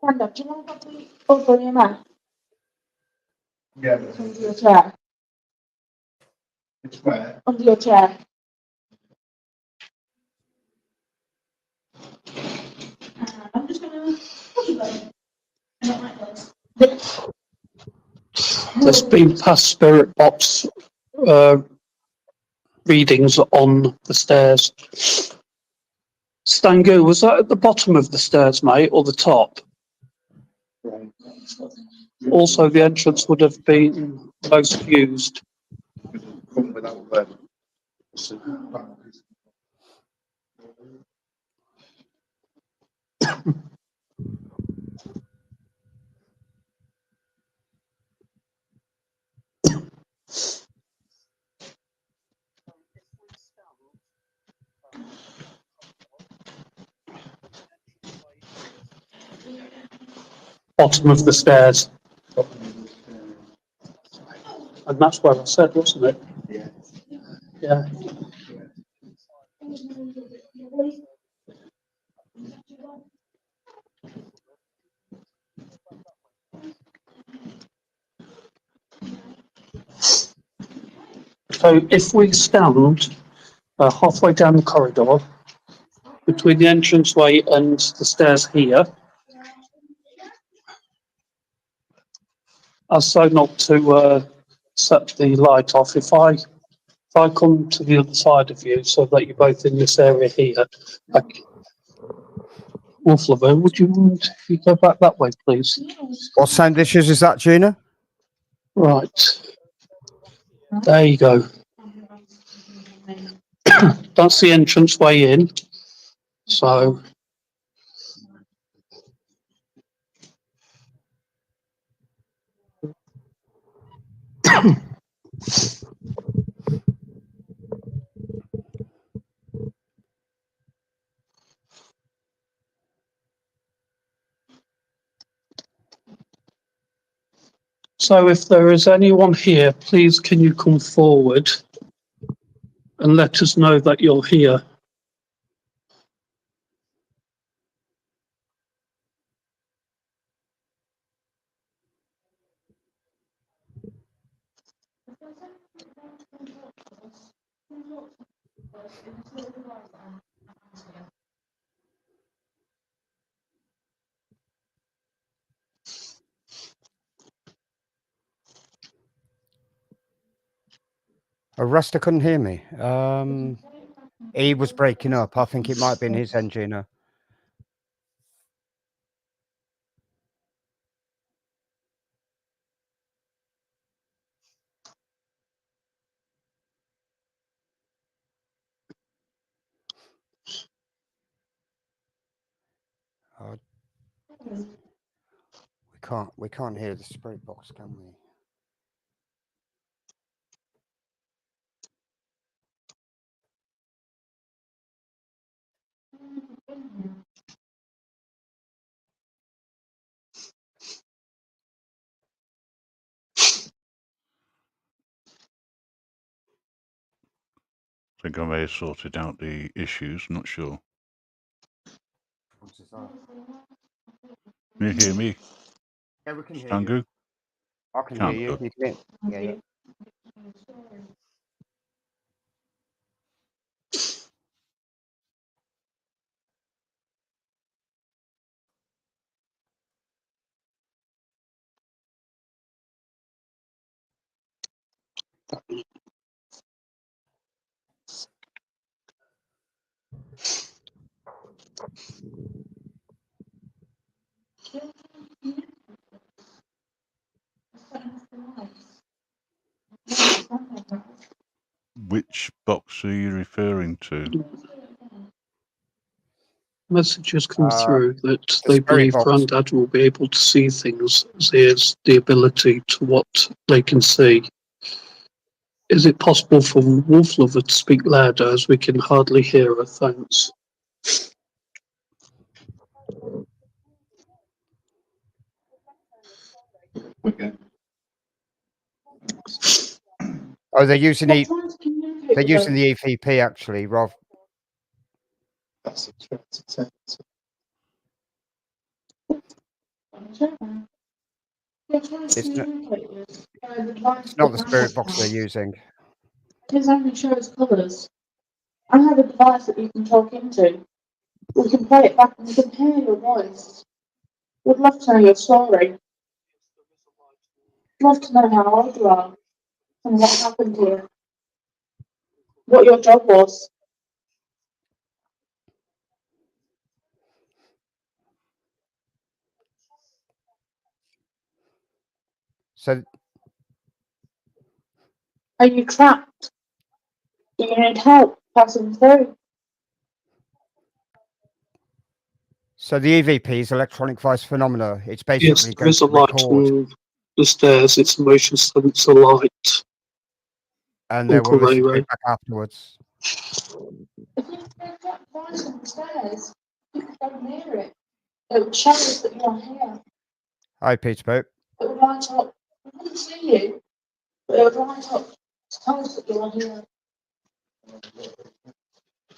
Wanda, do you want to copy over your mouth? Yeah. Under your chair. It's where? Under your chair. I'm just going to push you button. Not like this. There's been past spirit box readings on the stairs. Stangu, was that at the bottom of the stairs, mate, or the top? Right. Also, the entrance would have been most used. Come without them. Bottom of the stairs. And that's what I said, wasn't it? Yeah. Yeah. So if we stand halfway down the corridor, between the entranceway and the stairs here, as so not to set the light off, if I come to the other side of you so that you're both in this area here, Wolflover, would you mind if you go back that way, please? What sound issues is that, Gina? Right. There you go. That's the entranceway in. So So if there is anyone here, please can you come forward and let us know that you're here. Resta couldn't hear me. He was breaking up. I think it might have been his end, Gina. We can't hear the spirit box, can we? I think I may have sorted out the issues, not sure. Can you hear me? Yeah, we can hear Stangu? you. I can hear you. Can't. You can hear. Yeah, yeah. Which box are you referring to? Messages come through that the they spirit believe box. Grandad will be able to see things as he has the ability to what they can see. Is it possible for Wolflover to speak louder as we can hardly hear her? Thanks. Okay. Oh, they're using They're trying to communicate they're with using us. the EVP actually, Rob. That's interesting. They're trying to It's not, communicate with us. The device it's not that the spirit Grandad box they're has. using. His only shows colours. I have a device that you can talk into. We can play it back and we can hear your voice. Would love to know your story. Love to know how old you are and what happened here. What your job was. So Are you trapped? Do you need help passing through? so the EVP is electronic voice phenomena. It's Yes, basically there going is a to light record, on the stairs. It's a motion sensor light. and they will Uncle listen to Ray. it back afterwards. If you take that voice on the stairs, you can go near it. It would show us that you're here. Hi, Peter Pope. It would light up. We couldn't see you, but it would light up to tell us that you're here.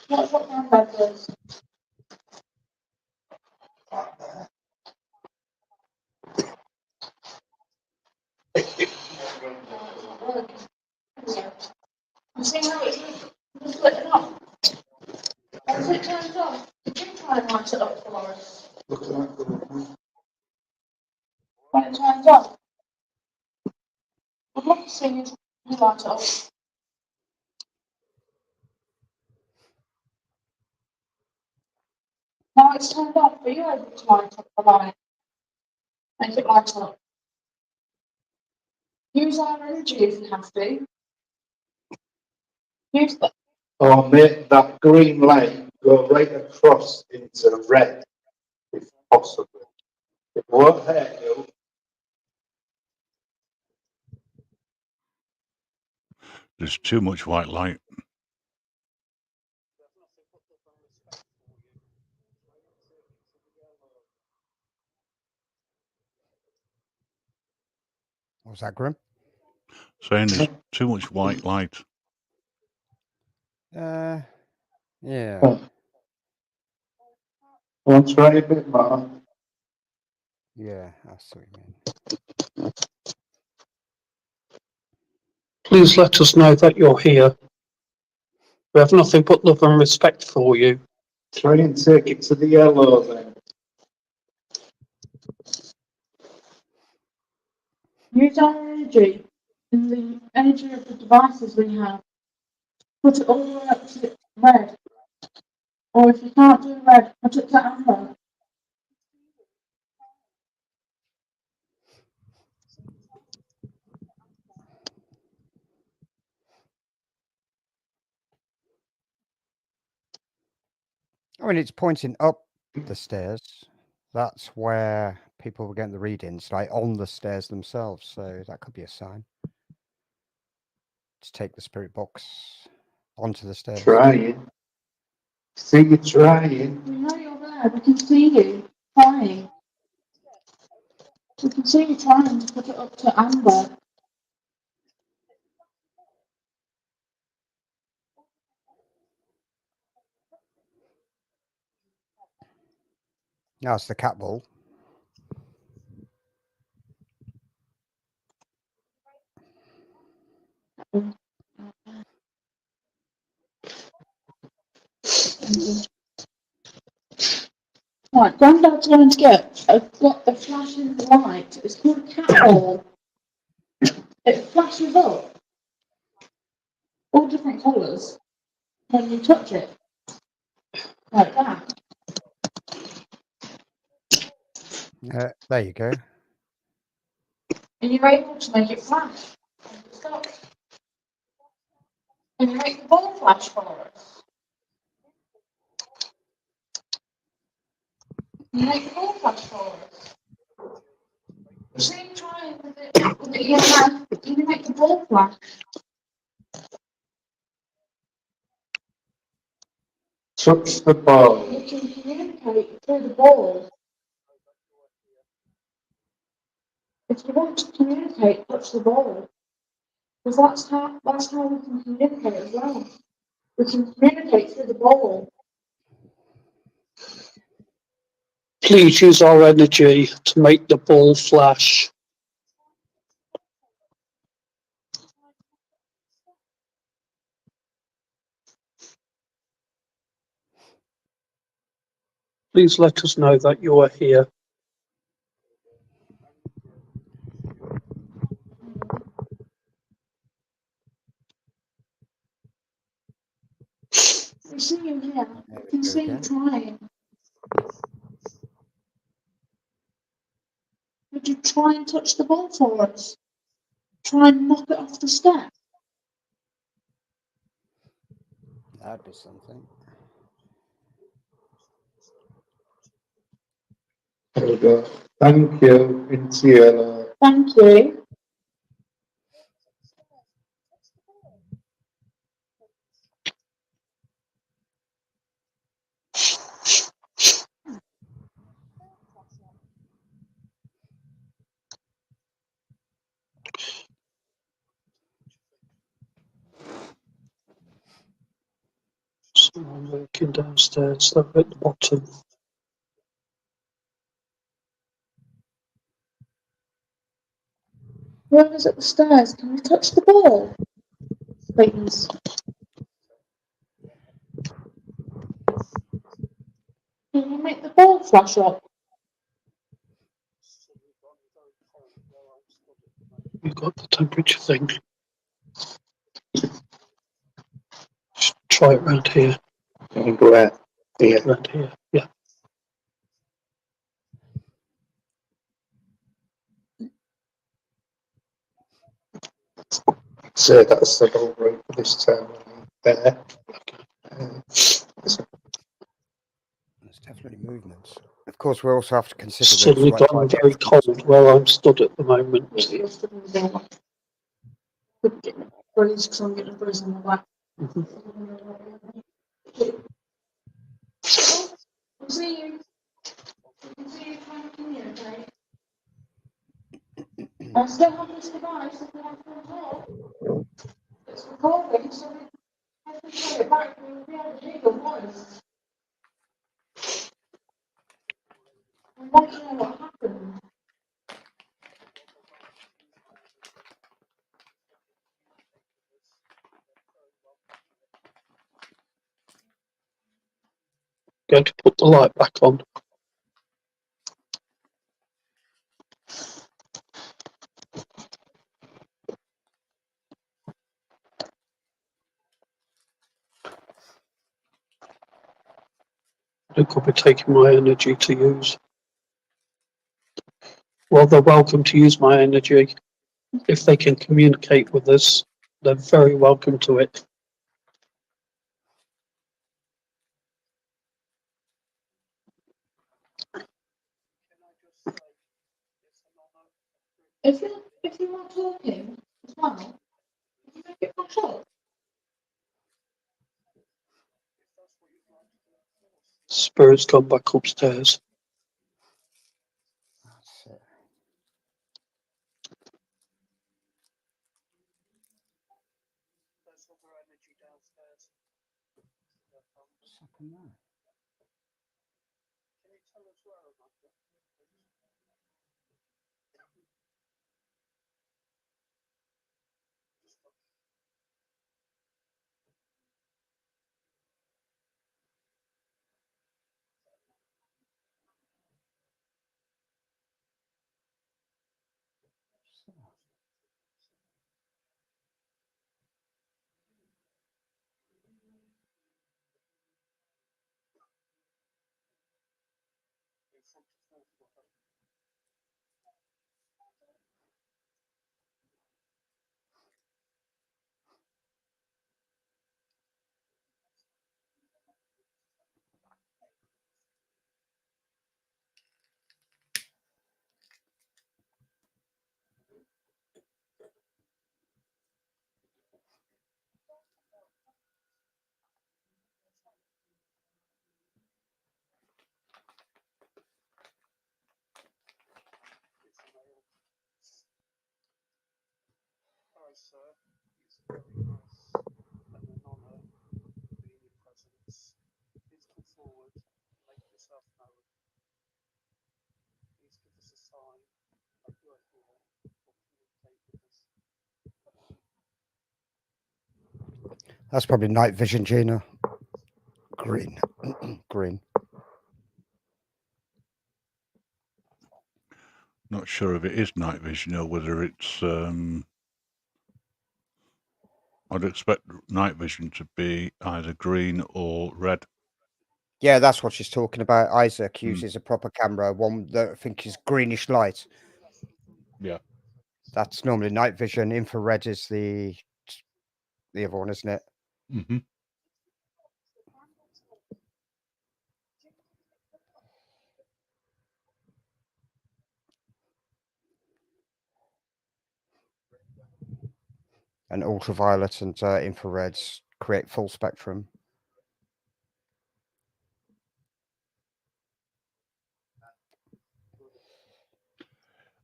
That's what Grandad does. You see how it's just lit it up? As it turns off, could you try and light it up for us? When it turns off, I'd love to see you light it up. Now it's turned off, are you able to light up the light? Make it light up. Use our energy if you have to. Use that. Or make that green light go right across into red, if possible. It won't hurt you. There's too much white light. What was that, Grim? Saying there's too much white light. Yeah. I'll try a bit more. Yeah, I see what you mean. Please let us know that you're here. We have nothing but love and respect for you. Try and take it to the yellow then. Use our energy and the energy of the devices we have. Put it all the way up to red. Or if you can't do red, put it to amber. I mean, it's pointing up the stairs. That's where people were getting the readings, like on the stairs themselves. So that could be a sign to take the spirit box onto the stairs. Trying. See you trying. We know you're there. We can see you trying. We can see you trying to put it up to amber. Now it's the cat ball. Right, Grandad's going to get a flashing light. It's called a cat ball. It flashes up all different colours when you touch it, like that. There you go. And you're able to make it flash. Stop. And you make the ball flash for us. You make the ball flash for us. Same time with it, you can make the ball flash. Touch the ball. You can communicate through the ball. If you want to communicate, touch the ball. Because that's how we can communicate as well. We can communicate through the ball. Please use our energy to make the ball flash. Please let us know that you are here. We see you here. There We can we go see you again. trying. Would you try and touch the ball for us? Try and knock it off the step. That'd be something. There we go. Thank you, it's yellow. Thank you. Someone working downstairs, they're at the bottom. Whoever's at the stairs, can we touch the ball? Please. Can you make the ball flash up? We've got the temperature thing. Just try it round here. And go out. Yeah. Round here. Yeah. So that's the whole route for this time there. There's definitely movements. Of course, we also have to consider that it's Suddenly right gone by the very entrance. cold where I'm stood at the moment. You're stood in the door. Could get a bruise because I'm getting a bruise on my back. We'll see you. We'll see you trying to communicate. I still have this device if you want to talk. It's recording, so we have to play it back and we'll be able to hear your voice. I want to know what happened. Going to put the light back on. They could be taking my energy to use. Well, they're welcome to use my energy. If they can communicate with us, they're very welcome to it. If you are talking as well, can you make it flash up? Spirit's gone back upstairs. That's it. Second there. That's probably night vision, Gina. Green. Green. Not sure if it is night vision or whether it's. I'd expect night vision to be either green or red. Yeah, that's what she's talking about. Isaac uses a proper camera, one that I think is greenish light. Yeah. That's normally night vision. Infrared is the other one, isn't it? Mm-hmm. And ultraviolet and infrareds create full spectrum.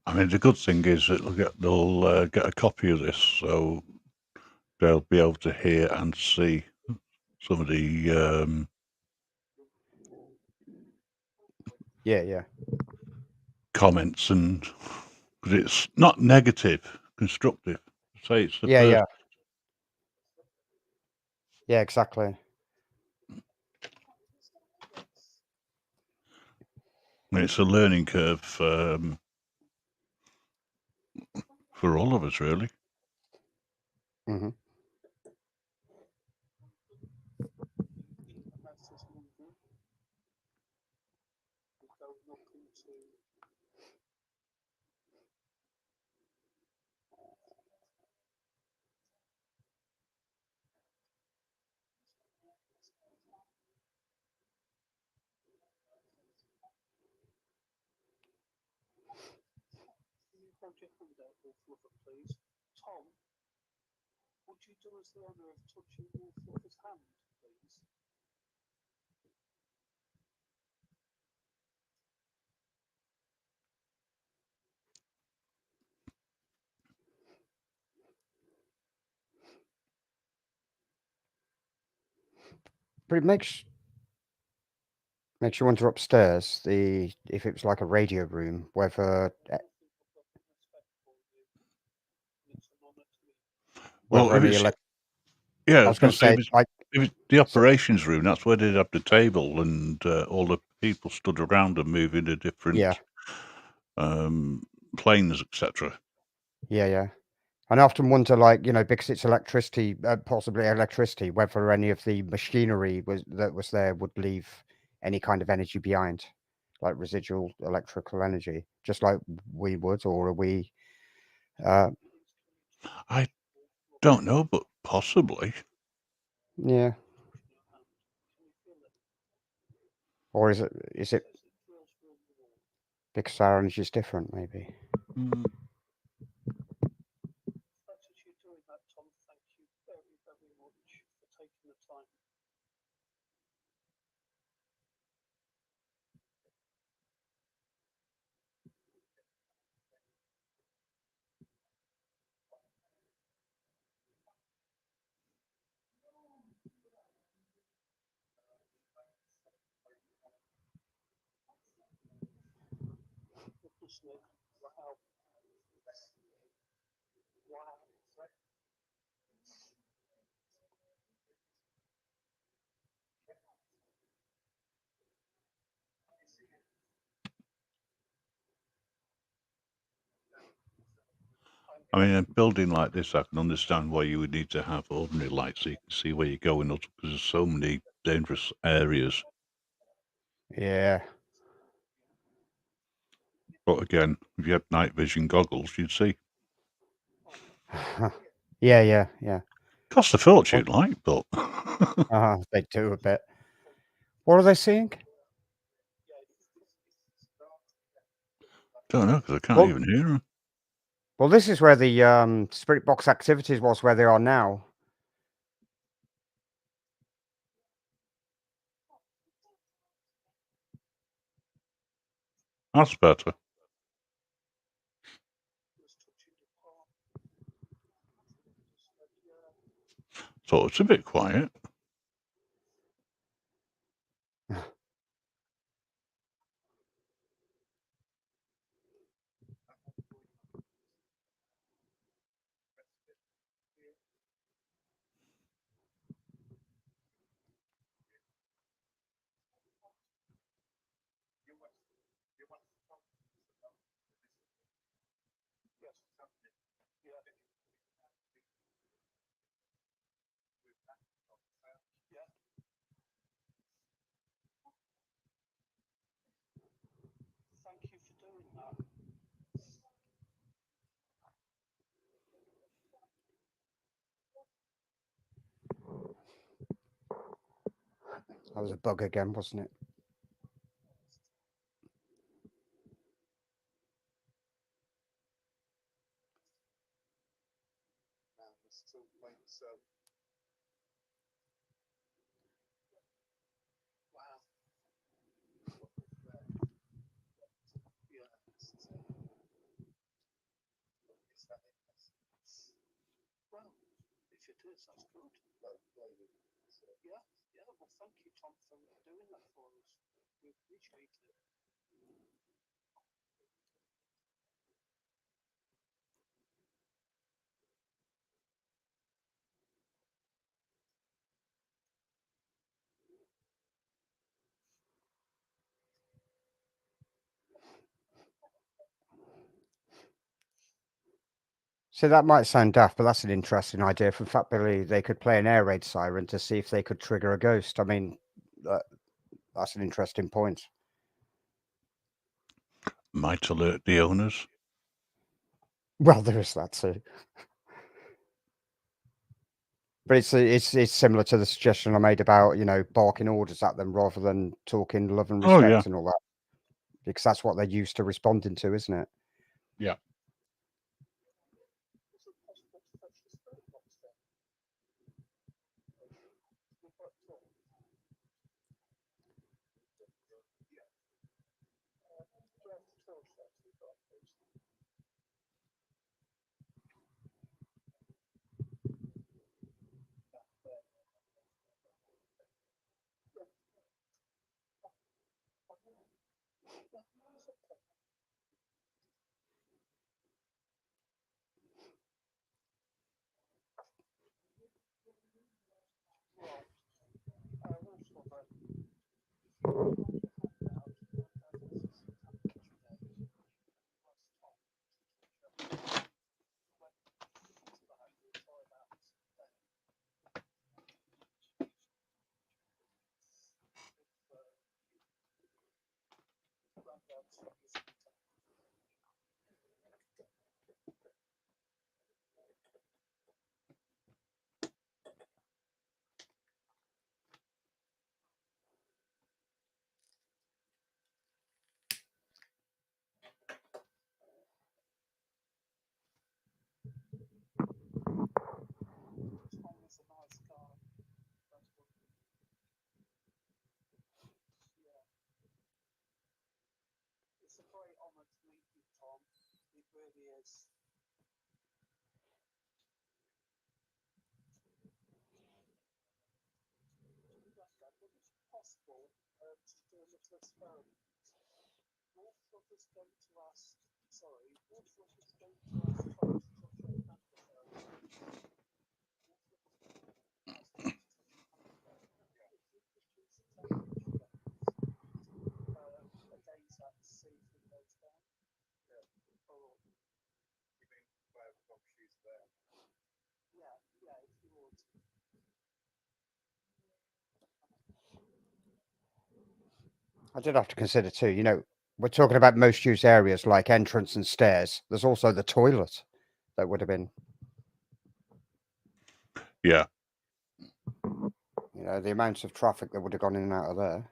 I mean, the good thing is that they'll get a copy of this, so they'll be able to hear and see some of the Yeah. comments, and because it's not negative, constructive. Say it's the Yeah, exactly. I mean, it's a learning curve for all of us, really. Mm-hmm. Would you do us the honour of touching Wolflover's hand, please? But it makes you wonder upstairs if it was like a radio room, whether Well, if any it's elect. yeah, I was going to say, like, if it's the operations room, that's where they'd have the table and all the people stood around and moving to different planes, etc. Yeah. And I often wonder, like, because it's electricity, possibly electricity, whether any of the machinery that was there would leave any kind of energy behind, like residual electrical energy, just like we would, or are we? I don't know, but possibly. Yeah. Or is it because our energy is different, maybe? I mean, a building like this, I can understand why you would need to have ordinary lights so you can see where you're going, because there's so many dangerous areas. Yeah. But again, if you had night vision goggles, you'd see. Yeah. Cost a fortune, like, but They do a bit. What are they seeing? don't know because I can't Well- even hear them. Well, this is where the spirit box activities was, where they are now. That's better. So it's a bit quiet. Thank you for doing that. That was a bug again, wasn't it? Well, if it is, that's good. Yeah. Well, thank you, Tom, for doing that for us. We appreciate it. So that might sound daft, but that's an interesting idea. For Fat Billy, they could play an air raid siren to see if they could trigger a ghost. I mean, that's an interesting point. Might alert the owners. Well, there is that too. But it's similar to the suggestion I made about, barking orders at them rather than talking love and Oh, respect yeah. and all that. Because that's what they're used to responding to, isn't it? Yeah. Is it possible to fetch the spirit box then? It's a great honour to meet you, Tom. It really is. Would it be possible to do a little experiment? Wolflover's going to ask Tom to touch your hand. A gaze at to see if it goes down. Yeah, if you would. I did have to consider too, we're talking about most used areas like entrance and stairs. There's also the toilet that would have been, Yeah. you know, the amounts of traffic that would have gone in and out of there.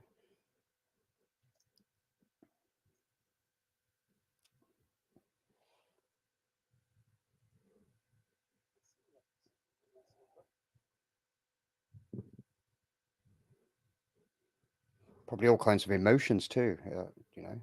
Probably all kinds of emotions too, you know.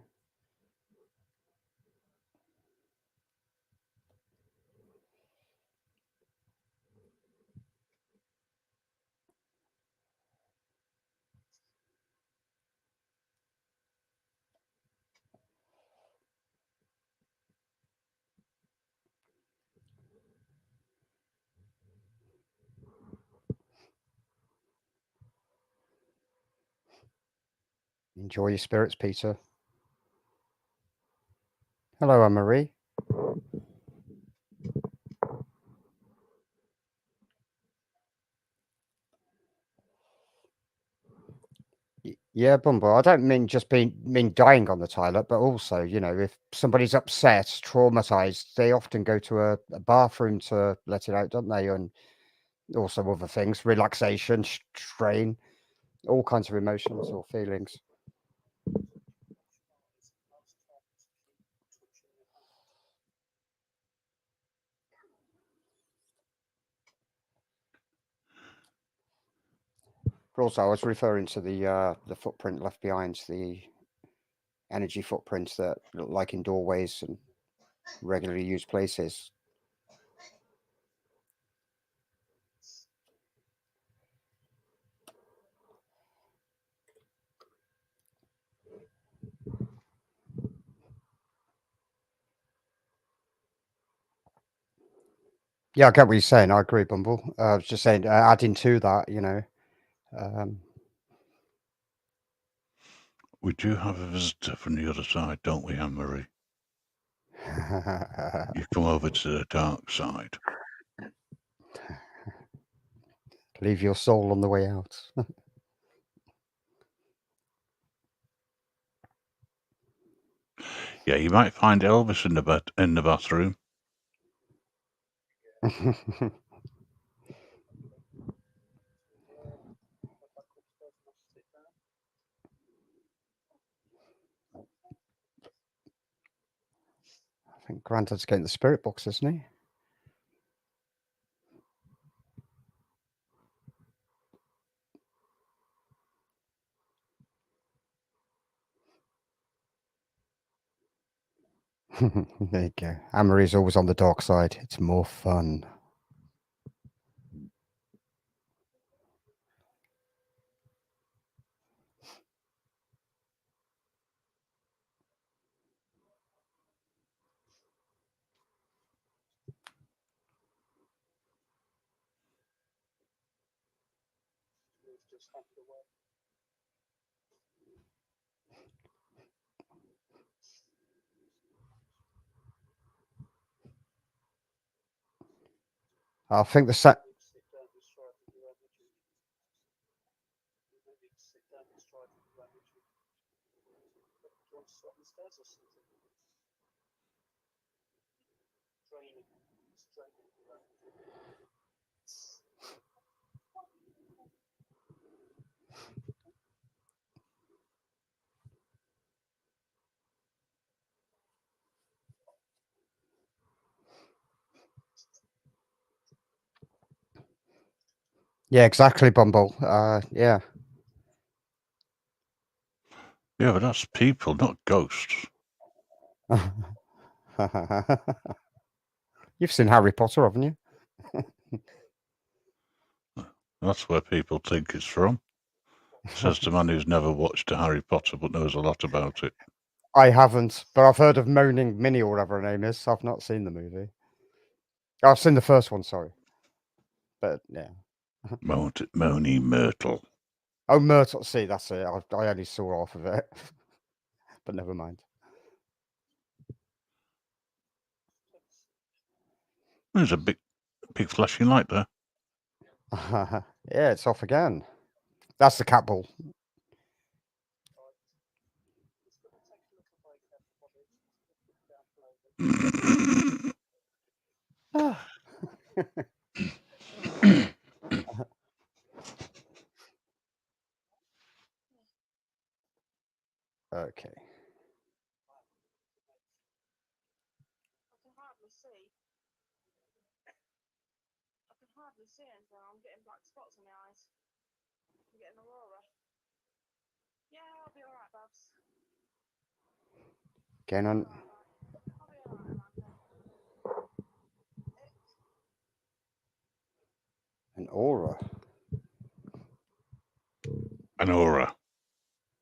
Enjoy your spirits, Peter. Hello, Anne-Marie. Yeah, Bumble. I don't mean just mean dying on the toilet, but also, you know, if somebody's upset, traumatized, they often go to a bathroom to let it out, don't they? And also other things, relaxation, strain, all kinds of emotions or feelings. But also, I was referring to the footprint left behind, the energy footprints that look like in doorways and regularly used places. Yeah, I get what you're saying. I agree, Bumble. I was just saying, adding to that, you know. We do have a visitor from the other side, don't we, Anne-Marie? You come over to the dark side. Leave your soul on the way out. Yeah, you might find Elvis in the bathroom. I think Grandad's getting the spirit box, isn't he? There you go. Anne-Marie's always on the dark side. It's more fun. I think the set. Yeah, exactly, Bumble. Yeah. Yeah, but that's people, not ghosts. You've seen Harry Potter, haven't you? That's where people think it's from. Says the man who's never watched a Harry Potter but knows a lot about it. I haven't, but I've heard of Moaning Minnie or whatever her name is. I've not seen the movie. I've seen the first one, sorry. But yeah. Moany Myrtle. Oh, Myrtle. See, that's it. I only saw half of it. But never mind. There's a big flashing light there. Yeah, it's off again. That's the cat ball. Okay. I can hardly see. I can hardly see anything. I'm getting black spots in my eyes. I'm getting aurora. Yeah, I'll be alright, Babs. Again on I'll be alright, Amanda. an aura. An aura.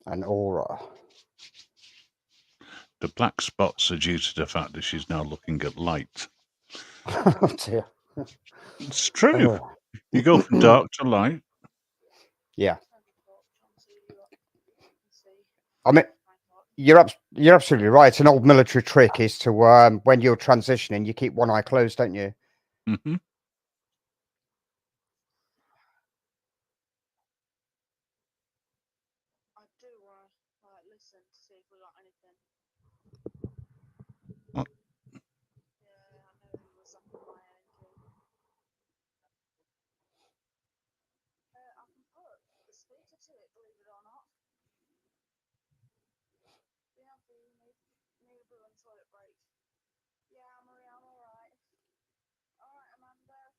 An aura. The black spots are due to the fact that she's now looking at light. Oh dear. It's true. Oh. You go from dark to light. Yeah. Turn the torch on so you can see. I mean, you're absolutely right. It's an old military trick is to when you're transitioning, you keep one eye closed, don't you? Mm-hmm. I do want to listen to see if we got anything. What? Yeah, I know he was up in my energy. I can put the speaker to it, believe it or not. Bianca, you need a boo and toilet break. Yeah, Marie, I'm alright. Alright, Amanda.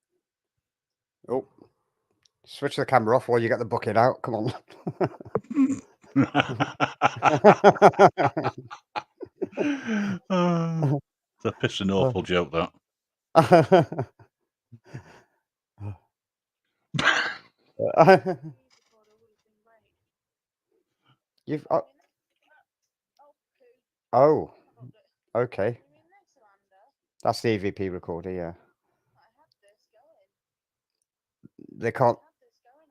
Oh, switch the camera off while you get the bucket out. Come on. It's a pissing awful joke, that. You've Oh, oh, I got it. okay. You mean this, Amanda? That's the EVP recorder. Yeah, I had this going. they can't. I had this going,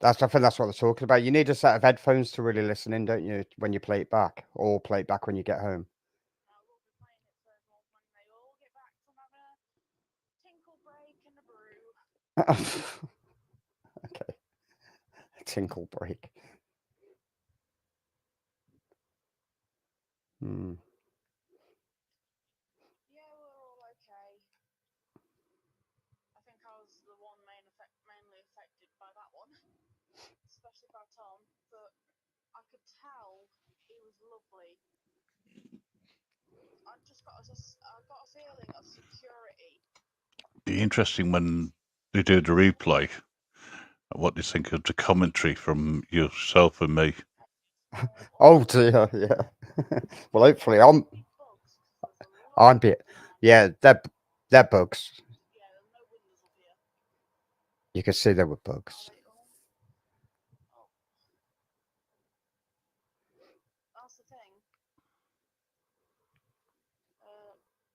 Amanda. I think that's what they're talking about. You need a set of headphones to really listen in, don't you? When you play it back, or play it back when you get home. I will be playing it for everyone when they all get back from having a tinkle break and a brew. Okay. Tinkle break. Hmm. Yeah, we're all okay. I think I was the one mainly affected by that one, especially by Tom. But I could tell he was lovely. I got a feeling of security. Be interesting when they do the replay. What do you think of the commentary from yourself and me? Oh dear, yeah. Well, hopefully I'm bit. Yeah, they're bugs. Yeah, there's no windows up here. You can see there were bugs. Oh. That's the thing.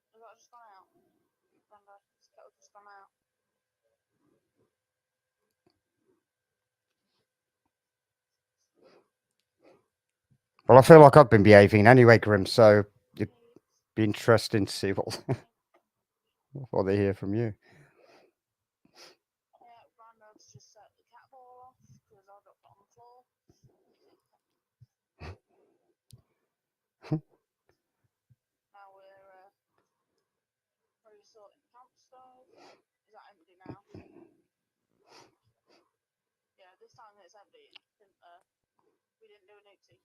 Has that just gone out? Brenda, this kettle just gone out. Well, I feel like I've been behaving anyway, Grim. So it'd be interesting to see what they hear from you. Yeah, Brandon's just set the cat ball off because I dropped it on the floor. Now we're resorting camp stove. Is that empty now? Yeah, this time it's empty. We didn't do an oopsie.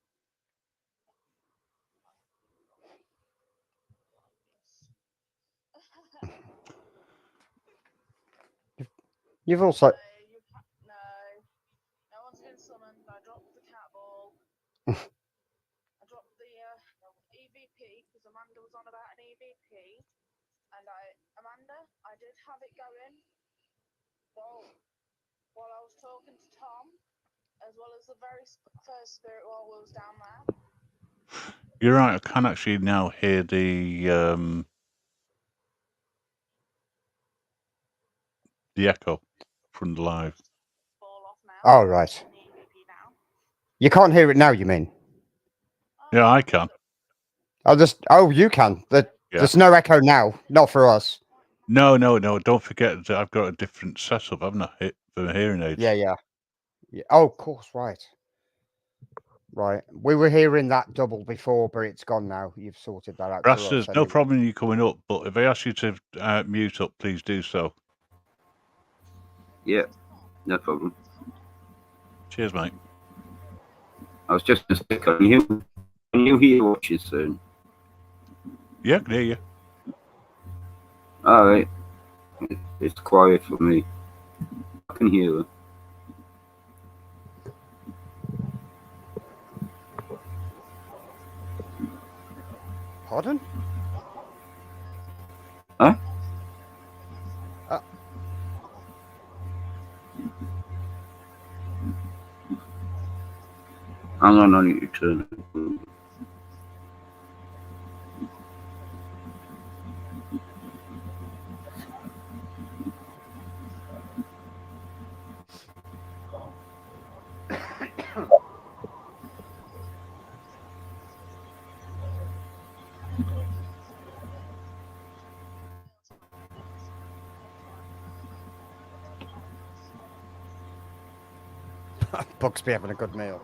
You've also no one's been summoned. I dropped the cat ball. I dropped the EVP because Amanda was on about an EVP, and Amanda, I did have it going while I was talking to Tom, as well as the very first spirit while we was down there. You're right. I can actually now hear the echo from the live. Ball off now. Oh right. The EVP down. You can't hear it now. You mean? Yeah, I can. Oh, you can. There's no echo now. Not for us. No. Don't forget that I've got a different setup. I've not hit for hearing aids. Yeah. Oh, of course, right. Right. We were hearing that double before, but it's gone now. You've sorted that out. Rasta, there's no problem in you coming up, but if I ask you to mute up, please do so. Yeah, no problem. Cheers, mate. I was just going to say, can you hear what she's saying? Yeah, I can hear you. All right. It's quiet for me. I can hear her. Pardon? Huh? Hang on, I need to turn it. Bugsby having a good meal.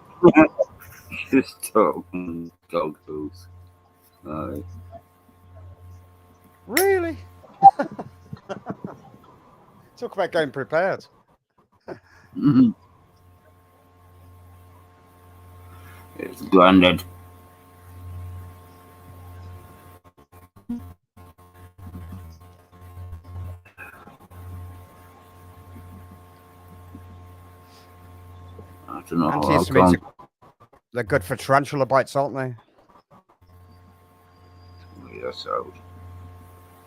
Just talking dog food. All right. Really? Talk about getting prepared. Mm-hmm. It's Grandad. I don't know. Antihistamines, they're good for tarantula bites, aren't they? Yes, out.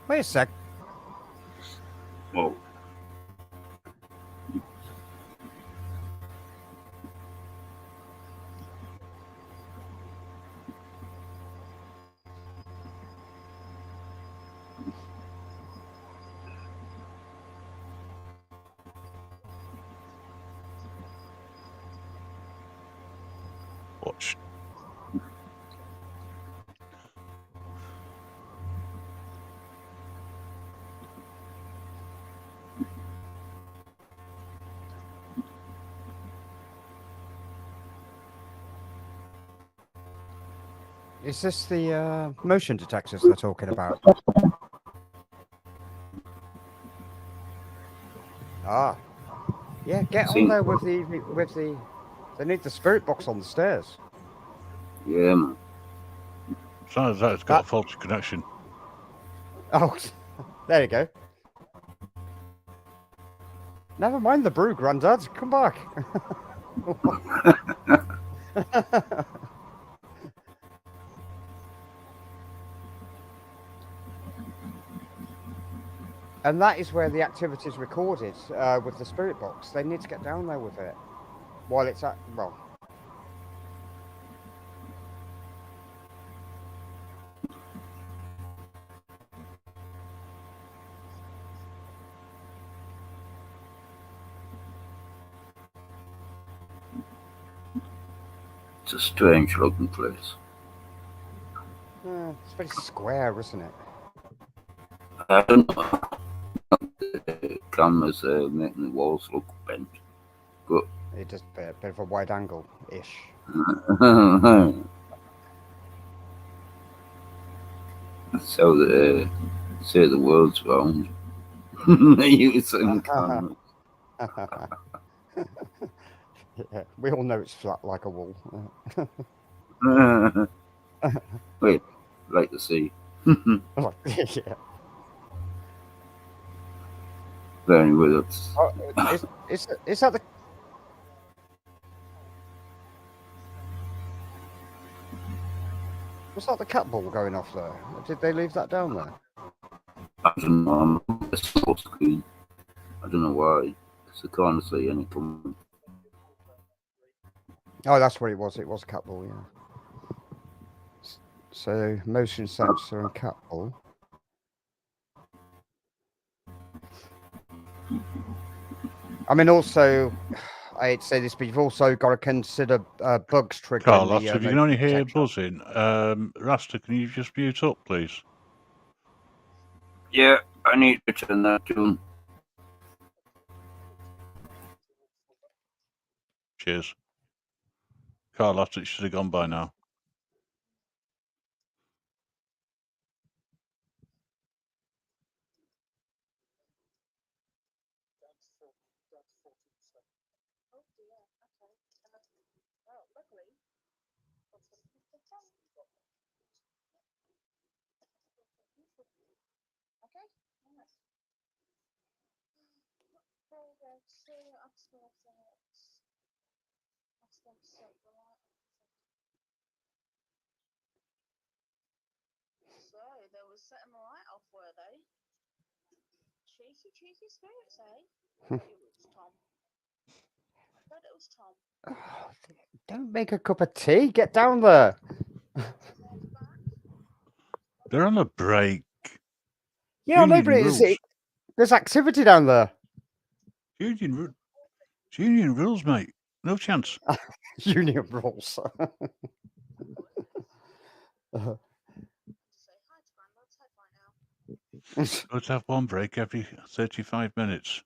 Wait a sec. Oh. Watch. Is this the motion detectors they're talking about? Ah, yeah. Get on there with the. They need the spirit box on the stairs. Yeah, man. Sounds like it's got a faulty connection. Oh, there you go. Never mind the brew, Grandad. Come back. And that is where the activity is recorded with the spirit box. They need to get down there with it while it's at, well. It's a strange looking place. It's very square, isn't it? I don't know. The camera's making the walls look bent. But It does a bit of a wide angle-ish. That's how they say the world's round. They use some cameras. Yeah, we all know it's flat like a wall. Wait, like the sea. Yeah. But anyway, that's. Is that the? Was that the cat ball going off there? Or did they leave that down there? I don't know. I'm full screen. I don't know why. Because I can't see any comment. Oh, that's what it was. It was cat ball, yeah. So motion sensor and cat ball. I mean, also, I hate to say this, but you've also got to consider bugs triggering. Carlos, if you can only hear buzzing, Rasta, can you just mute up, please? Yeah, I need to turn that tune. Cheers. Carlos, it should have gone by now. So they were setting the light off, were they? Cheeky spirits, eh? It was Tom. I bet it was Tom. Oh, don't make a cup of tea. Get down there. They're on a break. Yeah, no, Union but rules. there's activity down there. Union rules, mate. No chance. Union rules. Say hi to Grandad's head right now. Let's have one break every 35 minutes.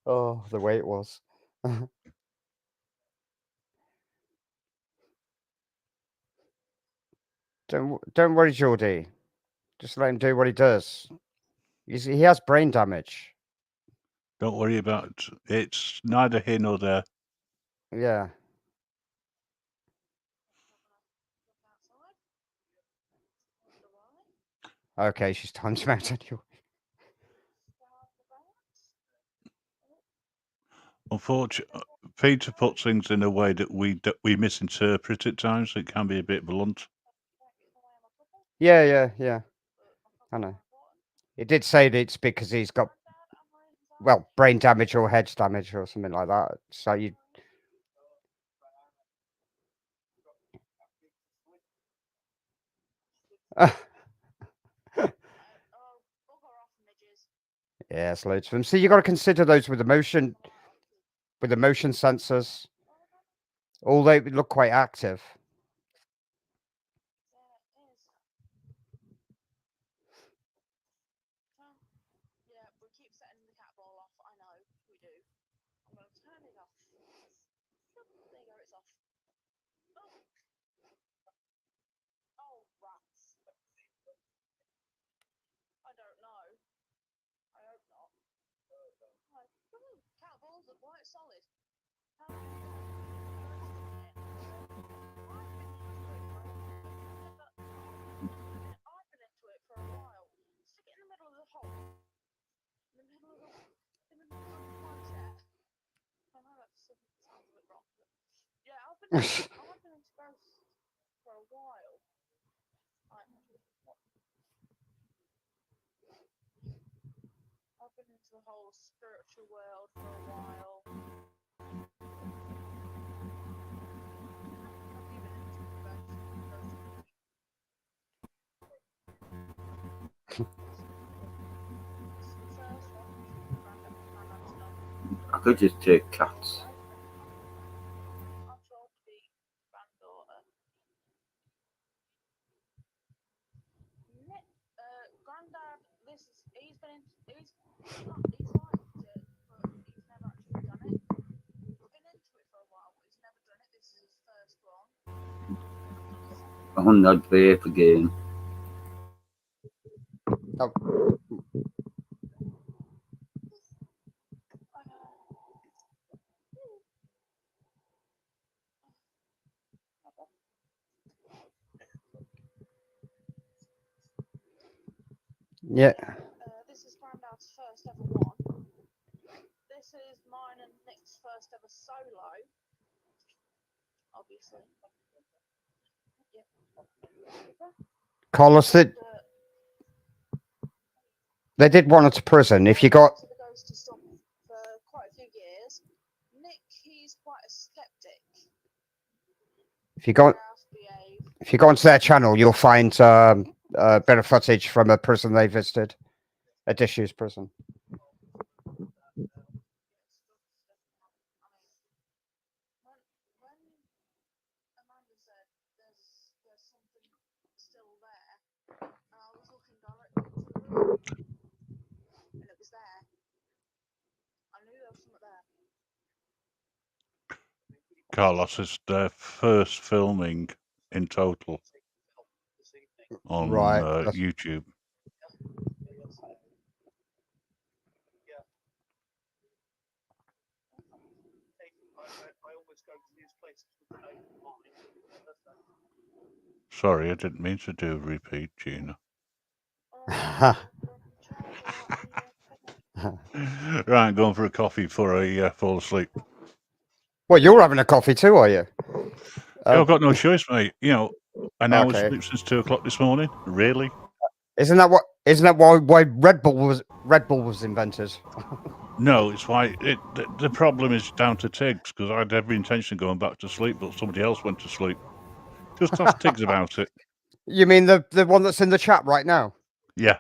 Oh, the way it was. Don't worry, Geordie. Just let him do what he does. He has brain damage. Don't worry about it. It's neither here nor there. Yeah. Okay, she's timed him out anyway. Unfortunately, Peter puts things in a way that we misinterpret at times. It can be a bit blunt. Yeah. I know. It did say that it's because he's got, well, brain damage or head damage or something like that. So you. Yeah, it's loads of them. So you got to consider those with the motion sensors. All they look quite active. Yeah, we keep setting the cat ball off. I know, we do. I'm going to turn it off. There you go, it's off. Oh, rats. I don't know. I hope not. Cat balls are quite solid. How did you get I've been into it for a while. Stick it in the middle of the hole. In the middle of my chair. I know that sounds a bit wrong, but yeah, I've been into ghosts for a while. I've been into the whole spiritual world for a while. I could just take cats. I'm sure to be granddaughter. Granddad, he's liked it, but he's never actually done it. He's been into it for a while, but he's never done it. This is his first one. On that vape again. Oh. Yeah. This is Grandad's first ever one. This is mine and Nick's first ever solo. Obviously. Yep. Carlos, they did one at a prison. If you got. The ghosty stuff for quite a few years. Nick, he's quite a skeptic. If you go onto their channel, you'll find a bit of footage from a prison they visited, a disused prison. When Amanda said there's something still there, and I was looking directly into the room, and it was there. I knew there was something there. Carlos, is their first filming in total on Right. YouTube. Sorry, I didn't mean to do a repeat, Gina. Right, I'm going for a coffee before I fall asleep. Well, you're having a coffee too, are you? I've got no choice, mate. You know, an hour's Okay. sleep since 2 o'clock this morning. Really? Isn't that why Red Bull was invented? No, it's why the problem is down to Tiggs, because I had every intention of going back to sleep, but somebody else went to sleep. Just ask Tiggs about it. You mean the one that's in the chat right now? Yeah.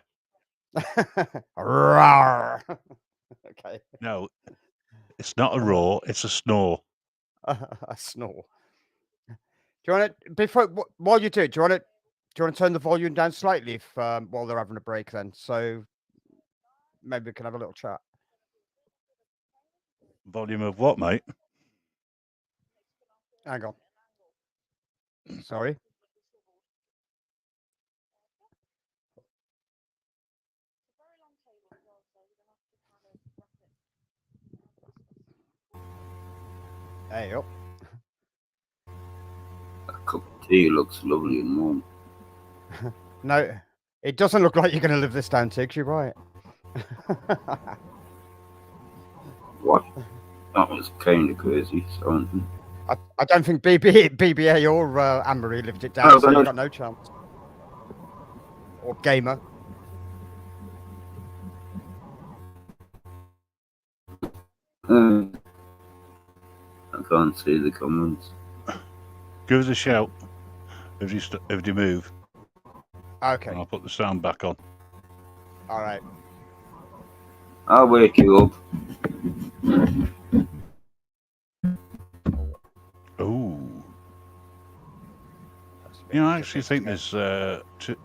Rawr. Okay. No, it's not a roar, it's a snore. A snore. Do you want to while you do you want to turn the volume down slightly if while they're having a break then, so maybe we can have a little chat. Volume of what, mate? Hang on. Sorry. Hey up. A cup of tea looks lovely and warm. No, it doesn't look like you're going to live this down, Tiggs. You're right. What? That was kind of crazy sounding. I don't think BBA or Anne-Marie lived it down, so you've got no chance. Or Gamer. I can't see the comments. Give us a shout if you move. Okay. I'll put the sound back on. All right. I'll wake you up. Ooh. You know, I actually think there's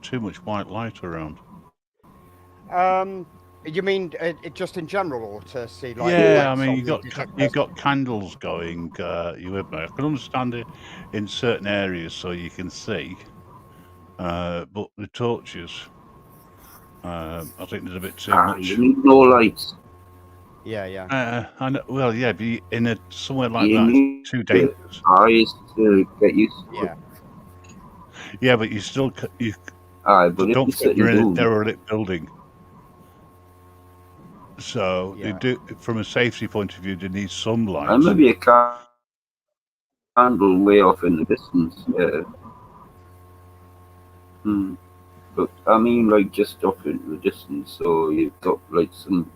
too much white light around. You mean it just in general, or to see like? Yeah, I mean, you've got candles going. You with me? I can understand it in certain areas so you can see, but the torches, I think there's a bit too much. You need no lights. Yeah. I know, well, yeah, but in somewhere like You that, need it's too dangerous. Eyes to get used to. Yeah. Yeah, but you still but don't if forget you're in a doing, derelict building. So Yeah. they do, from a safety point of view, they need some light. and maybe a candle way off in the distance. Yeah. But I mean, like just off in the distance, so you've got like some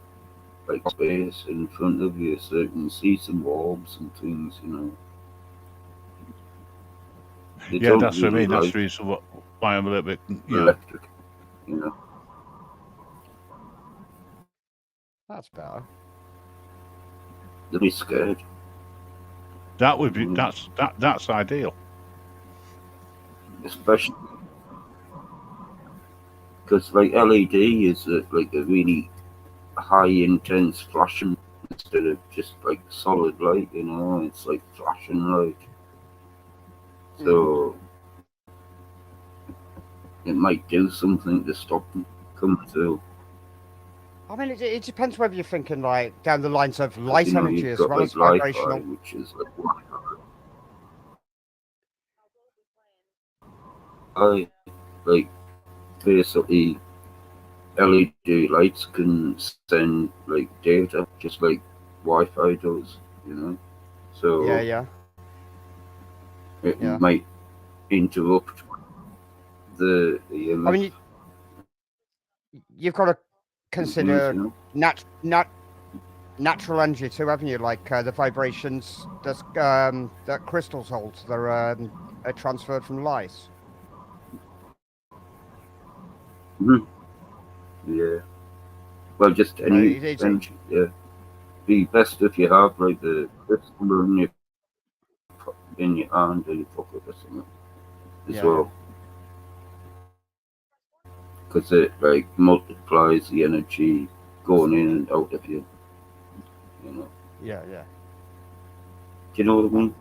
like space in front of you, so you can see some orbs and things, you know. Yeah, that's what I mean. That's the reason why I'm a little bit, electric, you know. That's better. They'll be scared. That would be that's ideal. Especially because like LED is like a really high intense flashing instead of just like solid light, you know. It's like flashing light, so it might do something to stop them coming to. I mean, it depends whether you're thinking like down the lines of light energy you've as got, well like, as vibrational. Wi-Fi, which is like basically LED lights can send like data just like Wi-Fi does, you know. So Yeah. it might interrupt the EMF. I mean, you've got to consider natural energy too, haven't you? Like the vibrations that crystals hold, they're are transferred from light. Yeah. Well, just any energy. Yeah. Be best if you have like the crystal in your hand or your pocket or something as well. Because it like multiplies the energy going in and out of you. You know. Yeah. Do you know what I mean?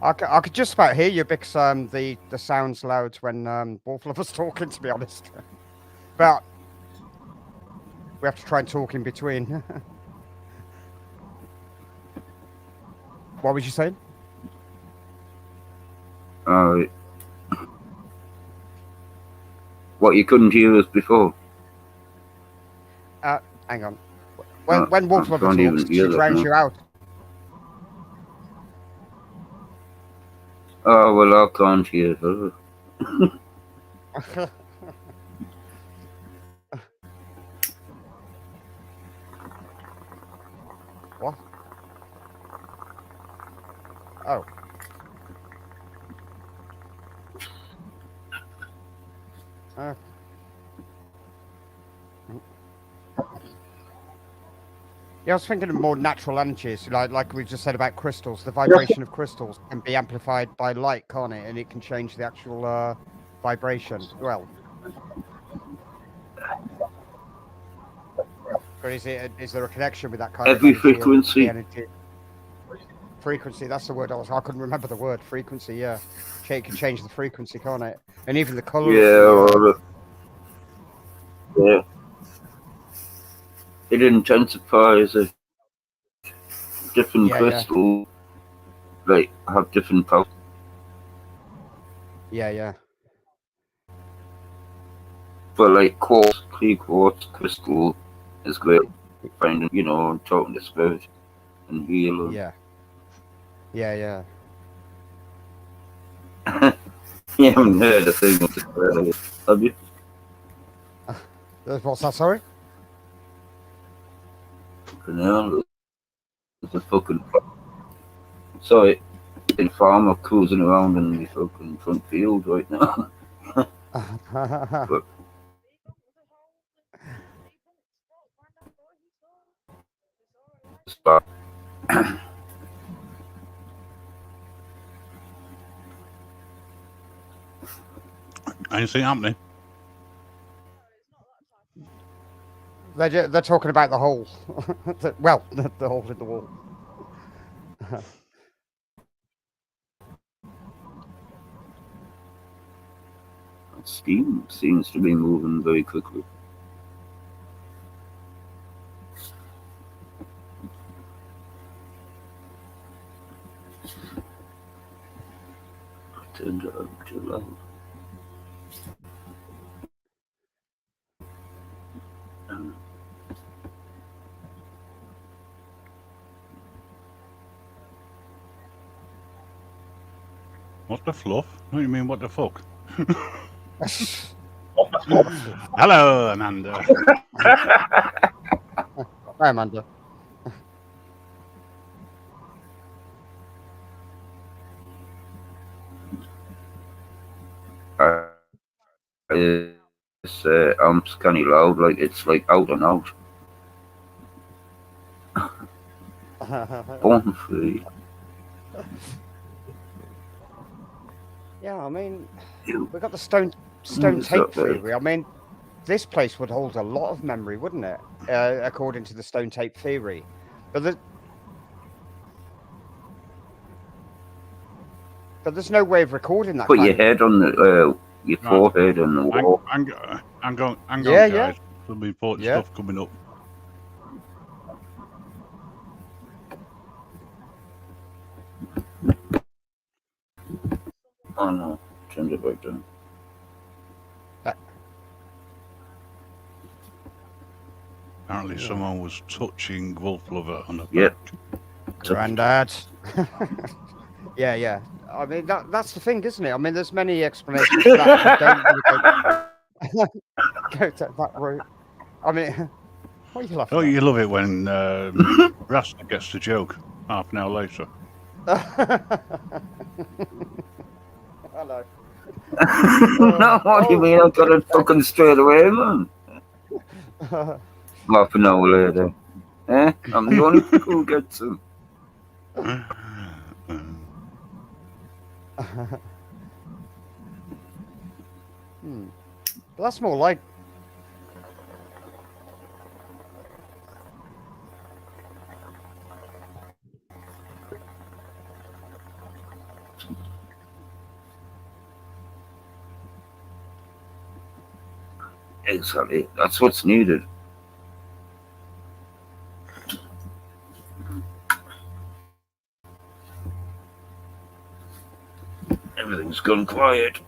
I could just about hear you because the sound's loud when Wolflover's talking. To be honest, but we have to try and talk in between. What was you saying? Alright. What, you couldn't hear us before? Hang on. When I Wolflover can't even talks, she hear that drowns now. you out. Oh, well, I can't hear her. What? Oh. Yeah, I was thinking of more natural energies, like we just said about crystals. The vibration of crystals can be amplified by light, can't it? And it can change the actual vibration. Well, but is there a connection with that kind Every of energy? frequency. The energy frequency. That's the word I couldn't remember the word frequency. Yeah, it can change the frequency, can't it? And even the color. Yeah, yeah. It intensifies it. Different crystals, like, have different powers. Yeah. But like quartz, clear quartz crystal is great. Finding, talking to spirit and healing. Yeah. You haven't heard a thing of it, have you? What's that? Sorry. No, it's a fucking. Sorry, in farmer cruising around in the fucking front field right now. But it's bad. Anything happening? They're talking about the hole. the hole in the wall. Steam seems to be moving very quickly. Turned it up too loud. What the fluff? What do you mean, what the fuck? Hello, Amanda. Hi, Amanda. This amp's kind of loud, like it's like out and out. Born free. Yeah, I mean, we got the stone tape theory. I mean, this place would hold a lot of memory, wouldn't it? According to the stone tape theory, but there's no way of recording that. Put your head on your forehead on the wall. I'm going, yeah, guys. Yeah. Some important stuff coming up. Oh no, turned it back down. Apparently, someone was touching Wolflover on the back. Yep. Grandad. yeah. I mean, that's the thing, isn't it? I mean, there's many explanations for that. Don't go down that route. I mean, what are you laughing at? You love it when Rasta gets the joke half an hour later. Hello. No, what do you mean? I got it fucking straight away, man. Half an hour later. I'm the only one who gets them. But that's more like. Exactly. That's what's needed. Everything's gone quiet.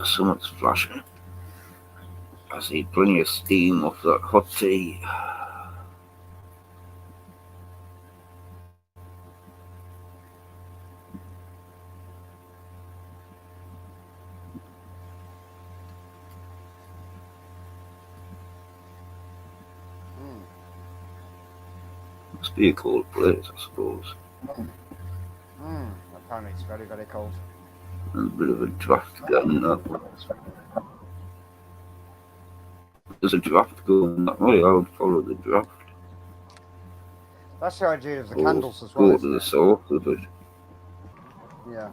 Someone's flashing. I see plenty of steam off that hot tea. Must be a cold place, I suppose. Apparently it's very, very cold. And a bit of a draft going that way. There's a draft going that way. I would follow the draft. That's the idea of the Or candles as well, go isn't to the it? source of it. Yeah.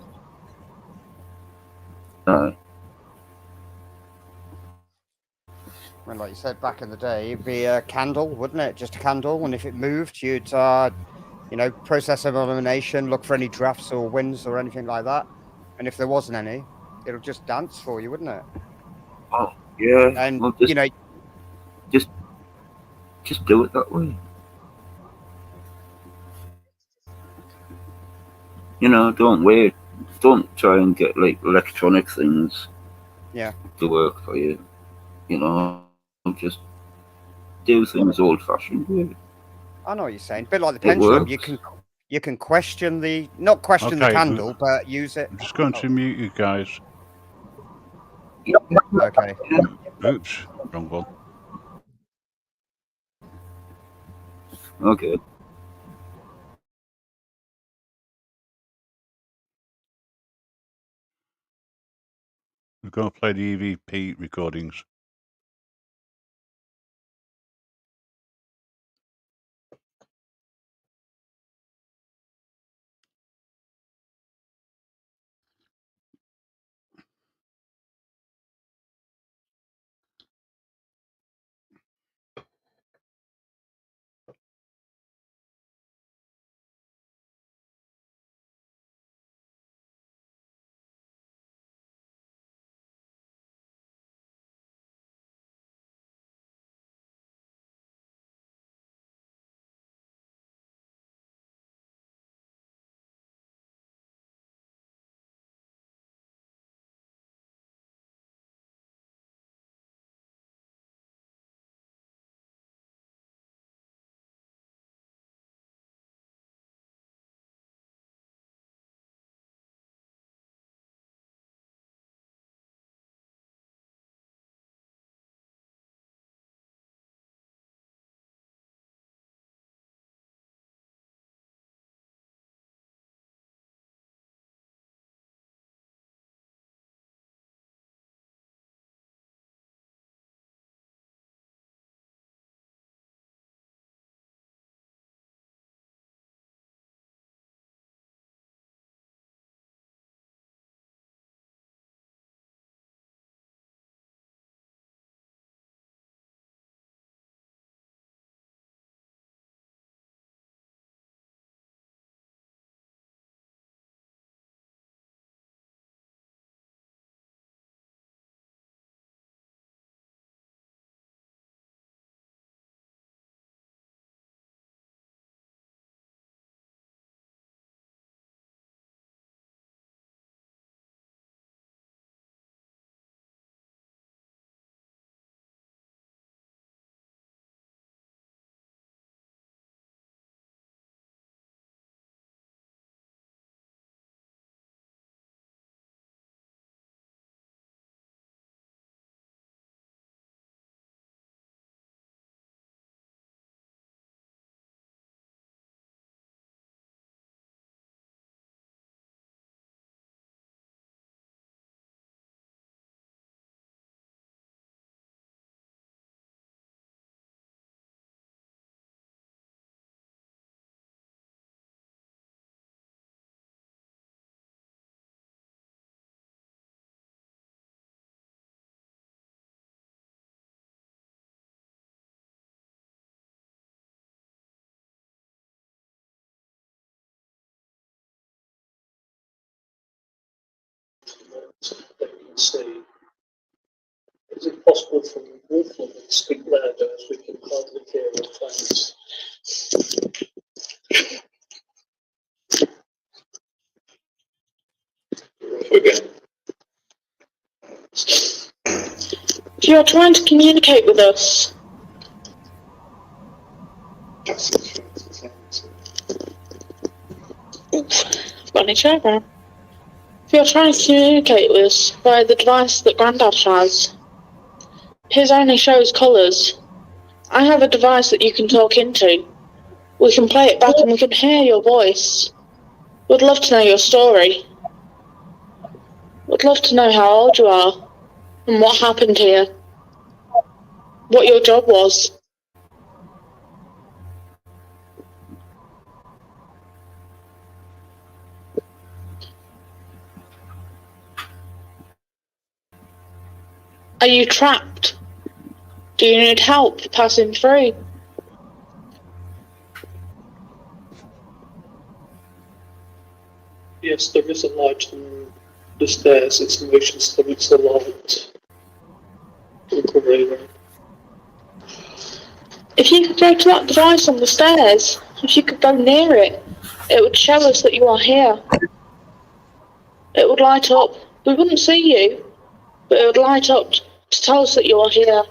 Aye. I mean, like you said, back in the day, it'd be a candle, wouldn't it? Just a candle. And if it moved, you'd, process of elimination, look for any drafts or winds or anything like that. And if there wasn't any, it'll just dance for you, wouldn't it? Oh, yeah. And, Well, just do it that way. Don't wait. Don't try and get like electronic things to work for you. Just do things old-fashioned way. I know what you're saying. A bit like the It pendulum, works. you can question not question the Okay, candle, but use it. I'm just going to mute you guys. Okay. Oops, wrong one. Okay. We're going to play the EVP recordings. They can see. Is it possible for Wolflover to speak louder as we can hardly hear her face? If you're trying to communicate with us, funny chair now. If you're trying to communicate with us via the device that Grandad has, his only shows colours. I have a device that you can talk into. We can play it back and we can hear your voice. We'd love to know your story. We'd love to know how old you are and what happened here. What your job was. Are you trapped? Do you need help passing through? Yes, there is a light on the stairs. It's motion limits the light. Uncle Raylan. If you could go to that device on the stairs, if you could go near it, it would show us that you are here. It would light up. We wouldn't see you, but it would light up to tell us that you are here.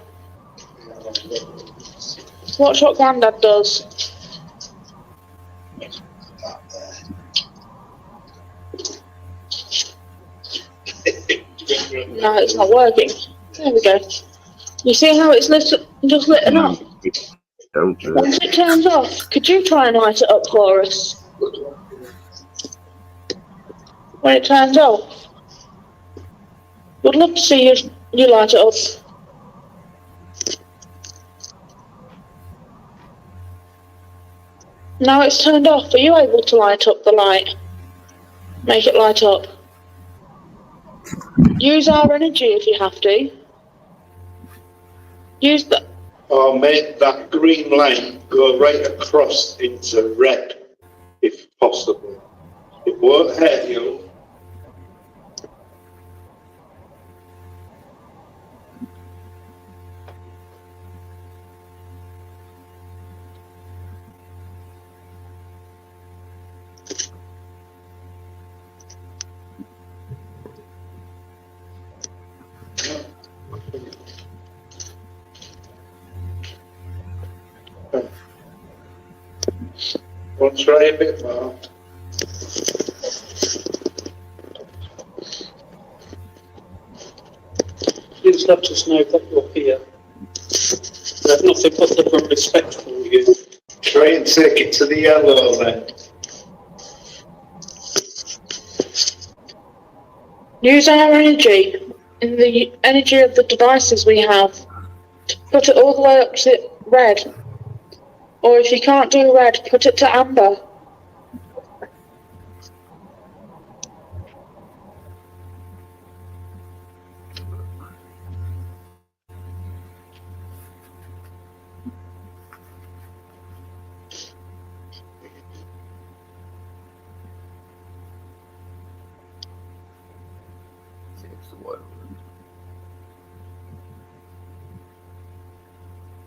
Watch what Grandad does. No, it's not working. There we go. You see how it's just lit up? Once it turns off, could you try and light it up for us? When it turns off, we'd love to see you light it up. Now it's turned off, are you able to light up the light? Make it light up. Use our energy if you have to. Use the... Or make that green line go right across into red, if possible. It won't hurt you. We'll try a bit more. Please let us know that you're here. We have nothing but love and respect for you. Try and take it to the yellow then. Use our energy, in the energy of the devices we have, to put it all the way up to red. Or if you can't do red, put it to amber.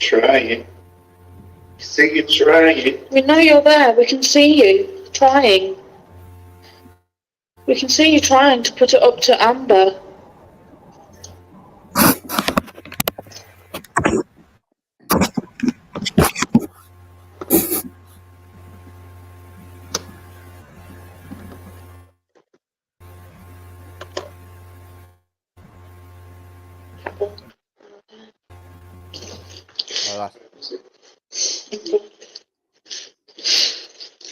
Try it. See you trying. We know you're there, we can see you trying. We can see you trying to put it up to amber.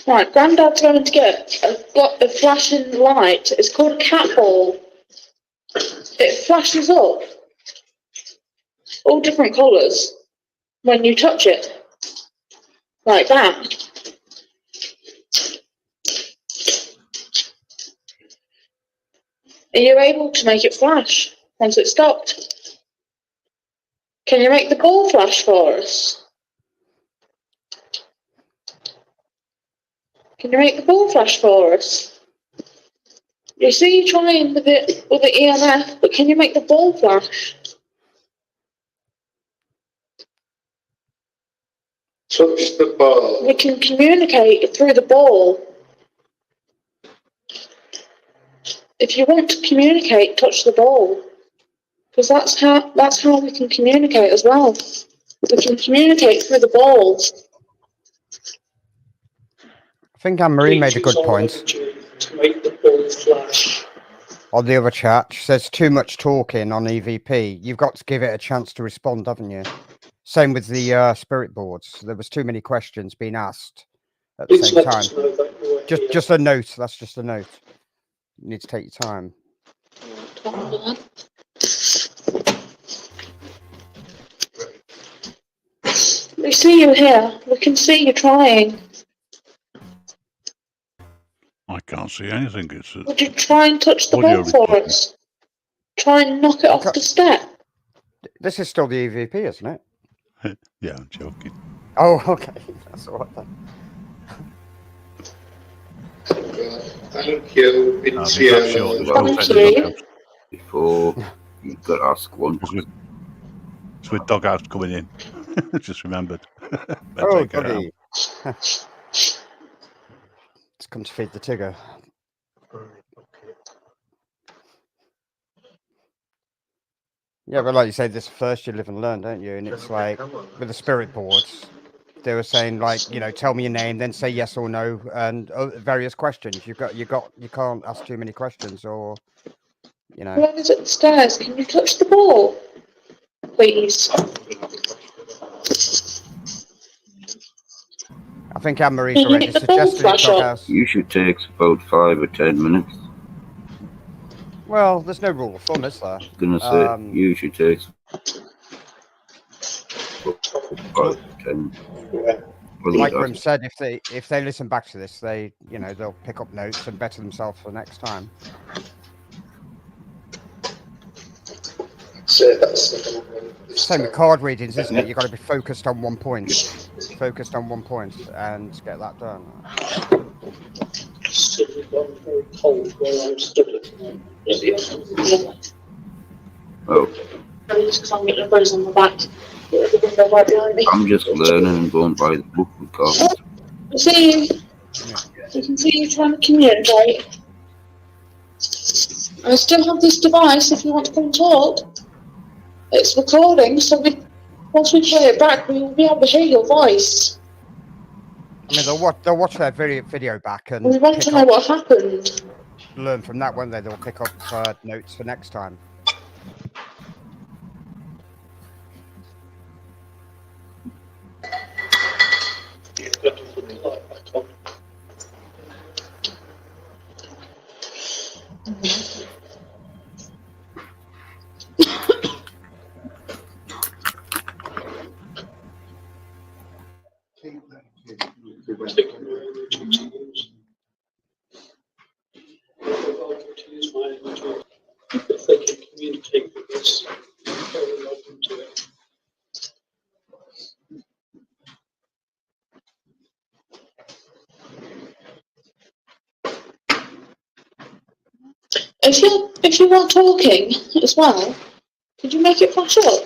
Right, Grandad's going to get a flashing light. It's called a cat ball. It flashes up all different colours when you touch it, like that. Are you able to make it flash once it's stopped? Can you make the ball flash for us? Can you make the ball flash for us? You see you trying with the EMF, but can you make the ball flash? Touch the ball. We can communicate through the ball. If you want to communicate, touch the ball. Because that's how we can communicate as well. We can communicate through the ball. I think Anne-Marie made a good point. To make the ball flash. On the other chat, she says too much talking on EVP. You've got to give it a chance to respond, haven't you? Same with the spirit boards. There was too many questions being asked at the same time. Just a note. That's just a note. You need to take your time. We see you here. We can see you trying. I can't see anything. It's Would you try and touch the audio ball for recording. us? Try and knock it off the step. This is still the EVP, isn't it? Yeah, I'm joking. Oh, okay. That's all right then. Thank you. It's That's short. Thank you. Before you've got to ask one. It's with doghouse coming in. Just remembered. Oh, doggy. It's come to feed the Tigger. Yeah, but like you say, this first you live and learn, don't you? And it's like with the spirit boards, they were saying like, you know, tell me your name, then say yes or no, and various questions. You can't ask too many questions, or you know. Whoever's at the stairs, can you touch the ball, please? I think Anne-Marie's Can you already get the ball suggested it, flash up? doghouse. Usually takes about 5 or 10 minutes. Well, there's no rule of thumb, is there? I was gonna say usually takes 5 or 10. Like Grim said, if they listen back to this, they'll pick up notes and better themselves for next time. Same with card readings, isn't it? You've got to be focused on one point, and get that done. Very cold where I'm stood at the moment. Oh, I'm getting a bruise on my back. The window right behind me. I'm just learning and going by the book with cards. I see you. I can see you trying to communicate. I still have this device if you want to come talk. It's recording, so once we play it back, we will be able to hear your voice. I mean, they'll watch their video back and We want to know what happened. learn from that, won't they? They'll pick up notes for next time. If they can communicate with us, very welcome to it. If you are talking as well, could you make it flash up?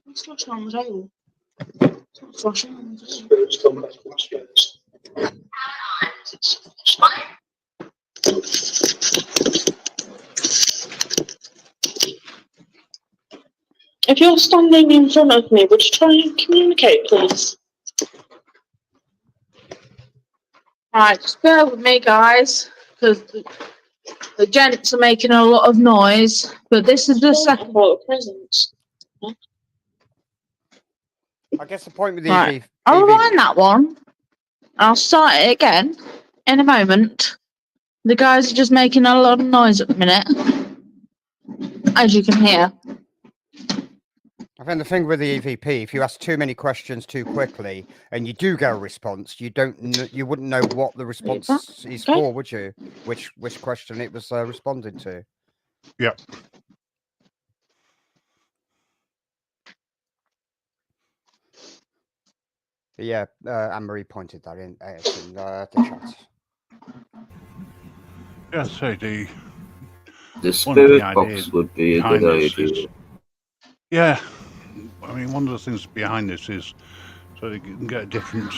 It's flashing on the table. It's not flashing on the table. Spirits come back from spirits. If you're standing in front of me, would you try and communicate, please? Right, just bear with me, guys, because the gents are making a lot of noise, but this is the second vote of presents. I guess the point with the Right. I'll rewind that one. I'll start it again in a moment. The guys are just making a lot of noise at the minute, as you can hear. I think the thing with the EVP, if you ask too many questions too quickly and you do get a response, you wouldn't know what the response is for, would you? Which question it was responding to. Yep. But yeah, Anne-Marie pointed that in the chat. Yeah, so The one of the spirit ideas box would be a behind good this idea. is, yeah, I mean, one of the things behind this is so that you can get a different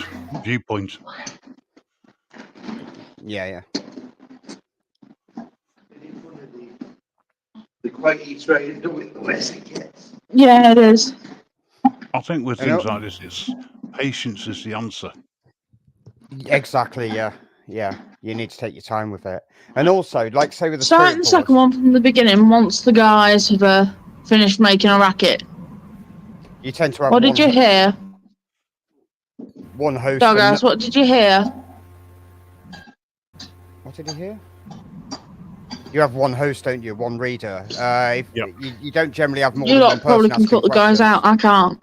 viewpoint. Yeah. The greater you try to do it, the less it gets. Yeah, it is. I think with I know. things like this, it's patience is the answer. Exactly. Yeah. You need to take your time with it, and also, like, say with the Starting spirit the second board, one from the beginning once the guys have finished making a racket. you tend to have What did you hear? one host. Doghouse, what did you hear? What did you hear? You have one host, don't you? One reader. Yep. You don't generally have more You than one lot probably person can cut asking the guys questions. out. I can't.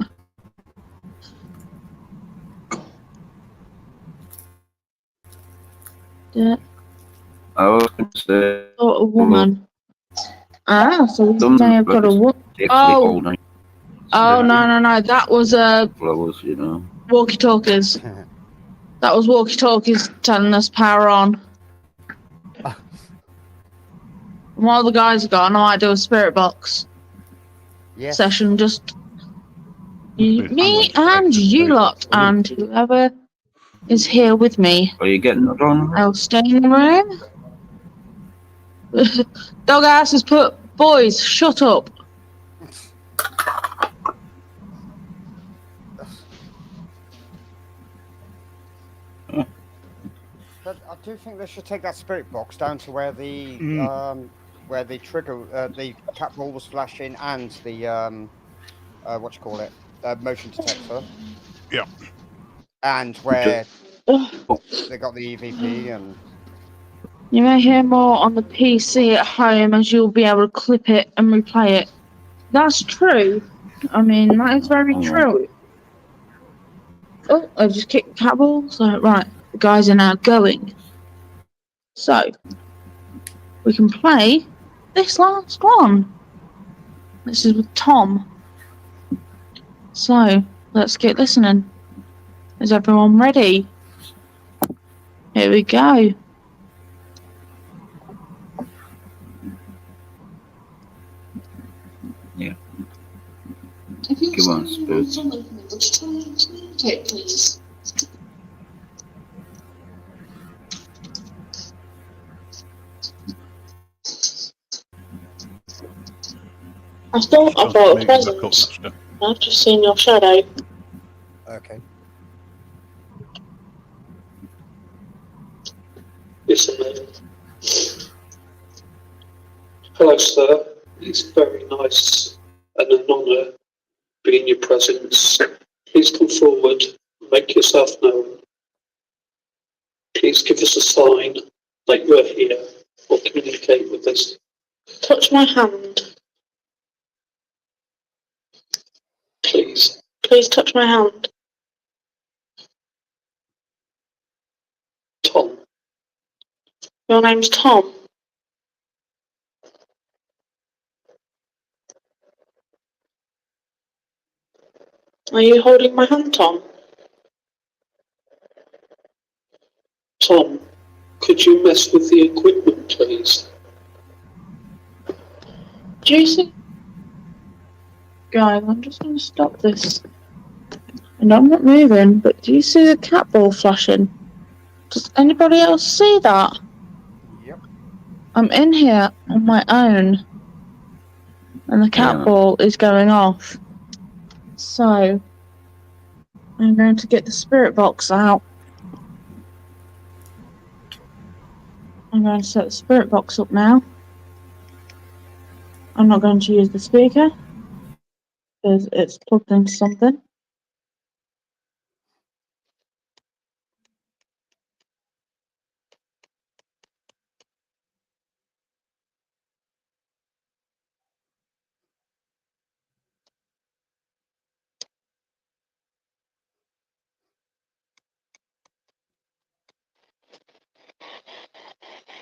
Yeah. I was going to say, Oh, a woman. Ah, so we some may have got a woman. all night Oh, no. That was flowers, you know. walkie-talkies. That was walkie-talkies telling us power on. And while the guys are gone, I might do a spirit box session. Just me and you lot and whoever is here with me. Are you getting that on? I'll stay in the room. Doghouse has put, boys, shut up. But I do think they should take that spirit box down to where the trigger, the cat ball was flashing, and the motion detector. Yeah. And where they got the EVP and. You may hear more on the PC at home as you'll be able to clip it and replay it. That's true. I mean, that is very true. Oh, I've just kicked the cat ball. So, right, the guys are now going. So, we can play this last one. This is with Tom. So, let's get listening. Is everyone ready? Here we go. Yeah. Come on, Spurs. Okay, please. I thought I bought a present. I've just seen your shadow. Okay. Yes, ma'am. Hello, sir. It's very nice and an honour to be in your presence. Please come forward and make yourself known. Please give us a sign that you're here or communicate with us. Touch my hand. Please. Please touch my hand. Tom. Your name's Tom. Are you holding my hand, Tom? Tom, could you mess with the equipment, please? Do you see? Guys, I'm just going to stop this. And I'm not moving, but do you see the cat ball flashing? Does anybody else see that? Yep. I'm in here on my own. And the cat ball is going off. So, I'm going to get the spirit box out. I'm going to set the spirit box up now. I'm not going to use the speaker because it's plugged into something.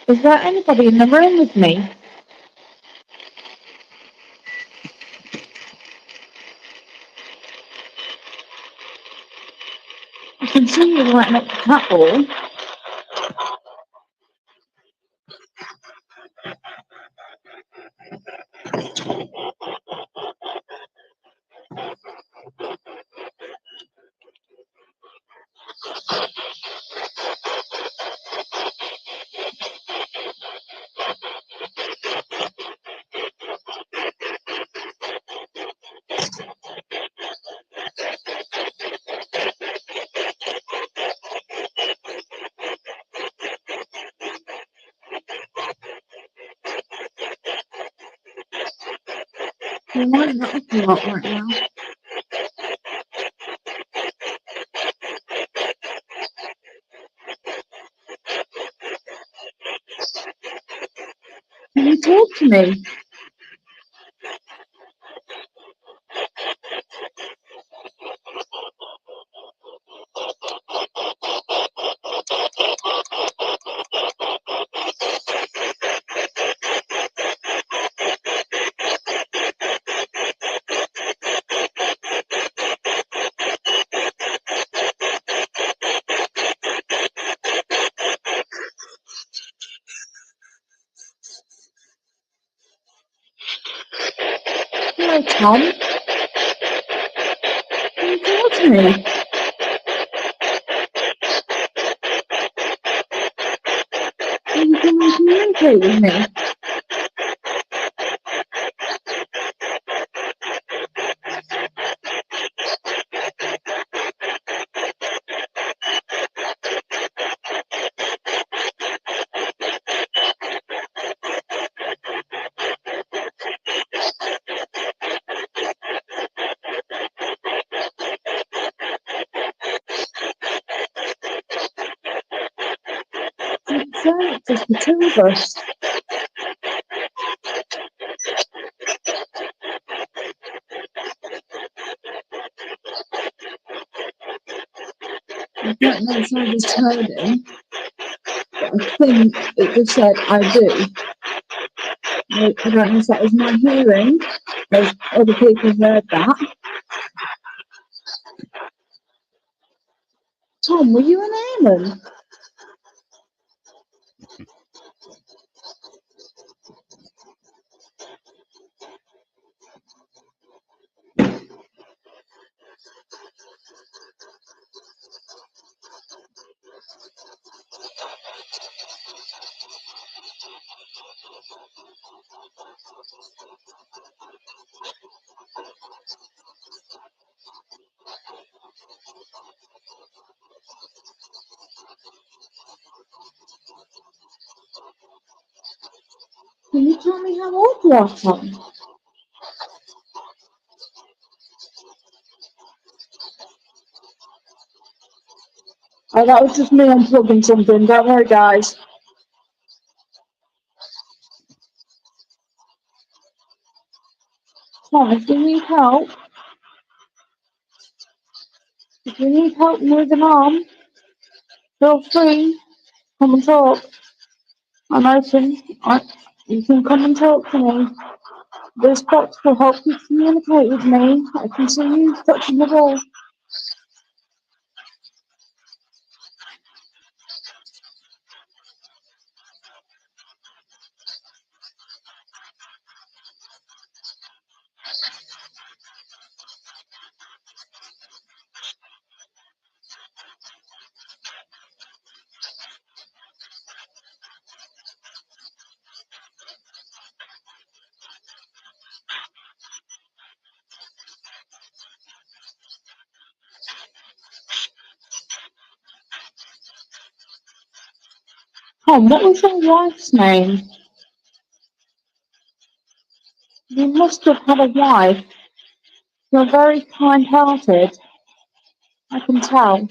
Is there anybody in the room with me? I can see you lighting up the cat ball. You might not have a lot right now. Can you talk to me? Hello, Tom. Can you talk to me? Can you come and communicate with me? It's just the two of us. I don't know if I just heard him, but I think it just said I do. I don't know if that was my hearing, as other people heard that. Tom, were you an airman? Can you tell me how old you are, Tom? Oh, that was just me unplugging something. Don't worry, guys. Tom, if you need help, with an arm, feel free. Come and talk. I'm open. You can come and talk to me. This box will help you communicate with me. I can see you touching the wall. Tom, what was your wife's name? You must have had a wife. You're very kind-hearted. I can tell.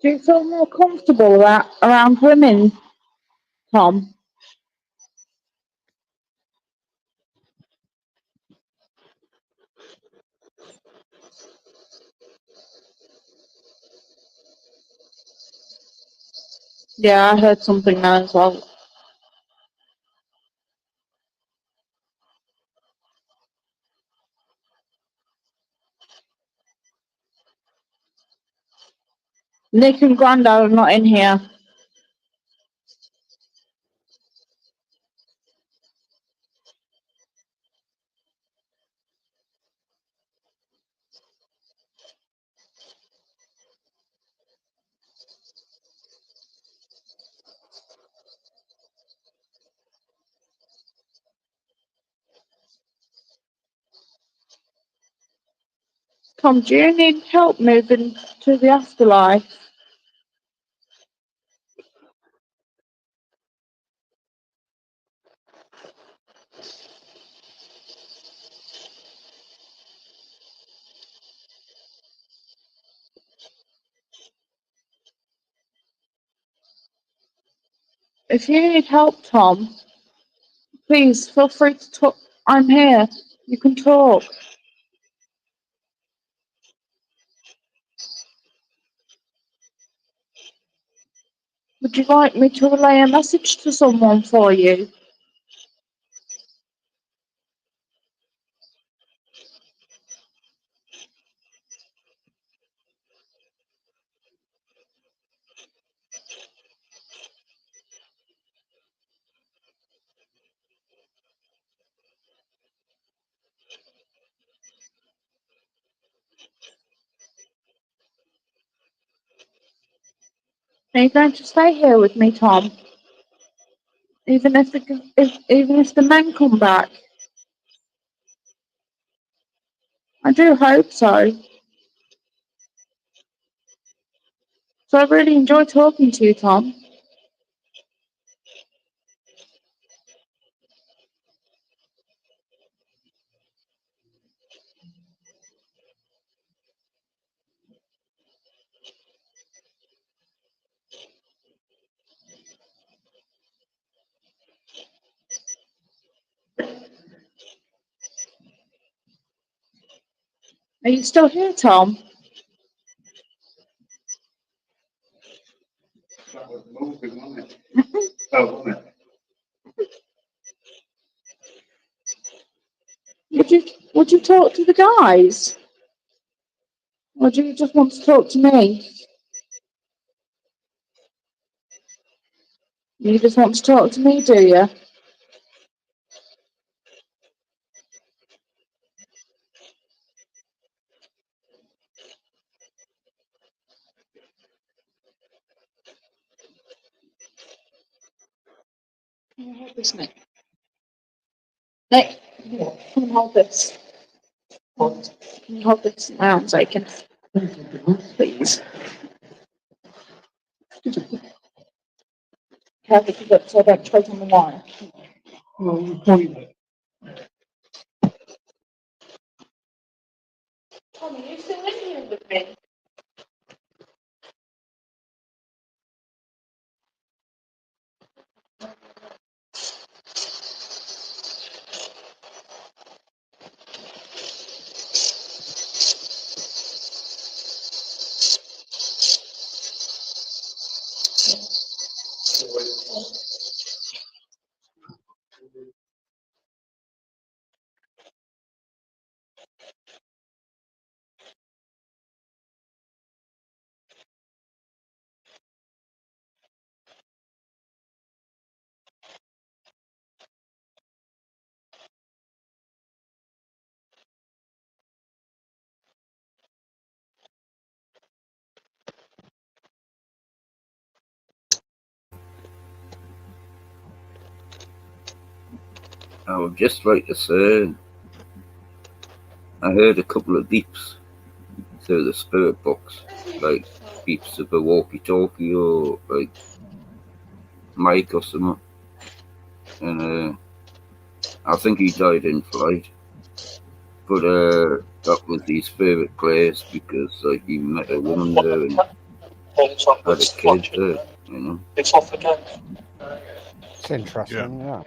Do you feel more comfortable around women, Tom? Yeah, I heard something there as well. Nick and Grandad are not in here. Tom, do you need help moving to the afterlife? If you need help, Tom, please feel free to talk. I'm here. You can talk. Would you like me to relay a message to someone for you? Are you going to stay here with me, Tom? Even if the men come back? I do hope so. So I really enjoy talking to you, Tom. Are you still here, Tom? That was moving, wasn't it? Oh, wasn't it? Would you talk to the guys? Or do you just want to talk to me? You just want to talk to me, do you? Can you hold this, Nick? Nick, come and hold this. Can you hold this? My arm's aching. Please. Careful, so I don't choke on the wire. Tom, are you still in here with me? I would just like to say I heard a couple of beeps through the spirit box, like beeps of a walkie-talkie or like mic or something. And I think he died in flight. But that was his favourite place because like he met a woman there and It's off, Had a kid, you know. it's off again. It's interesting, yeah.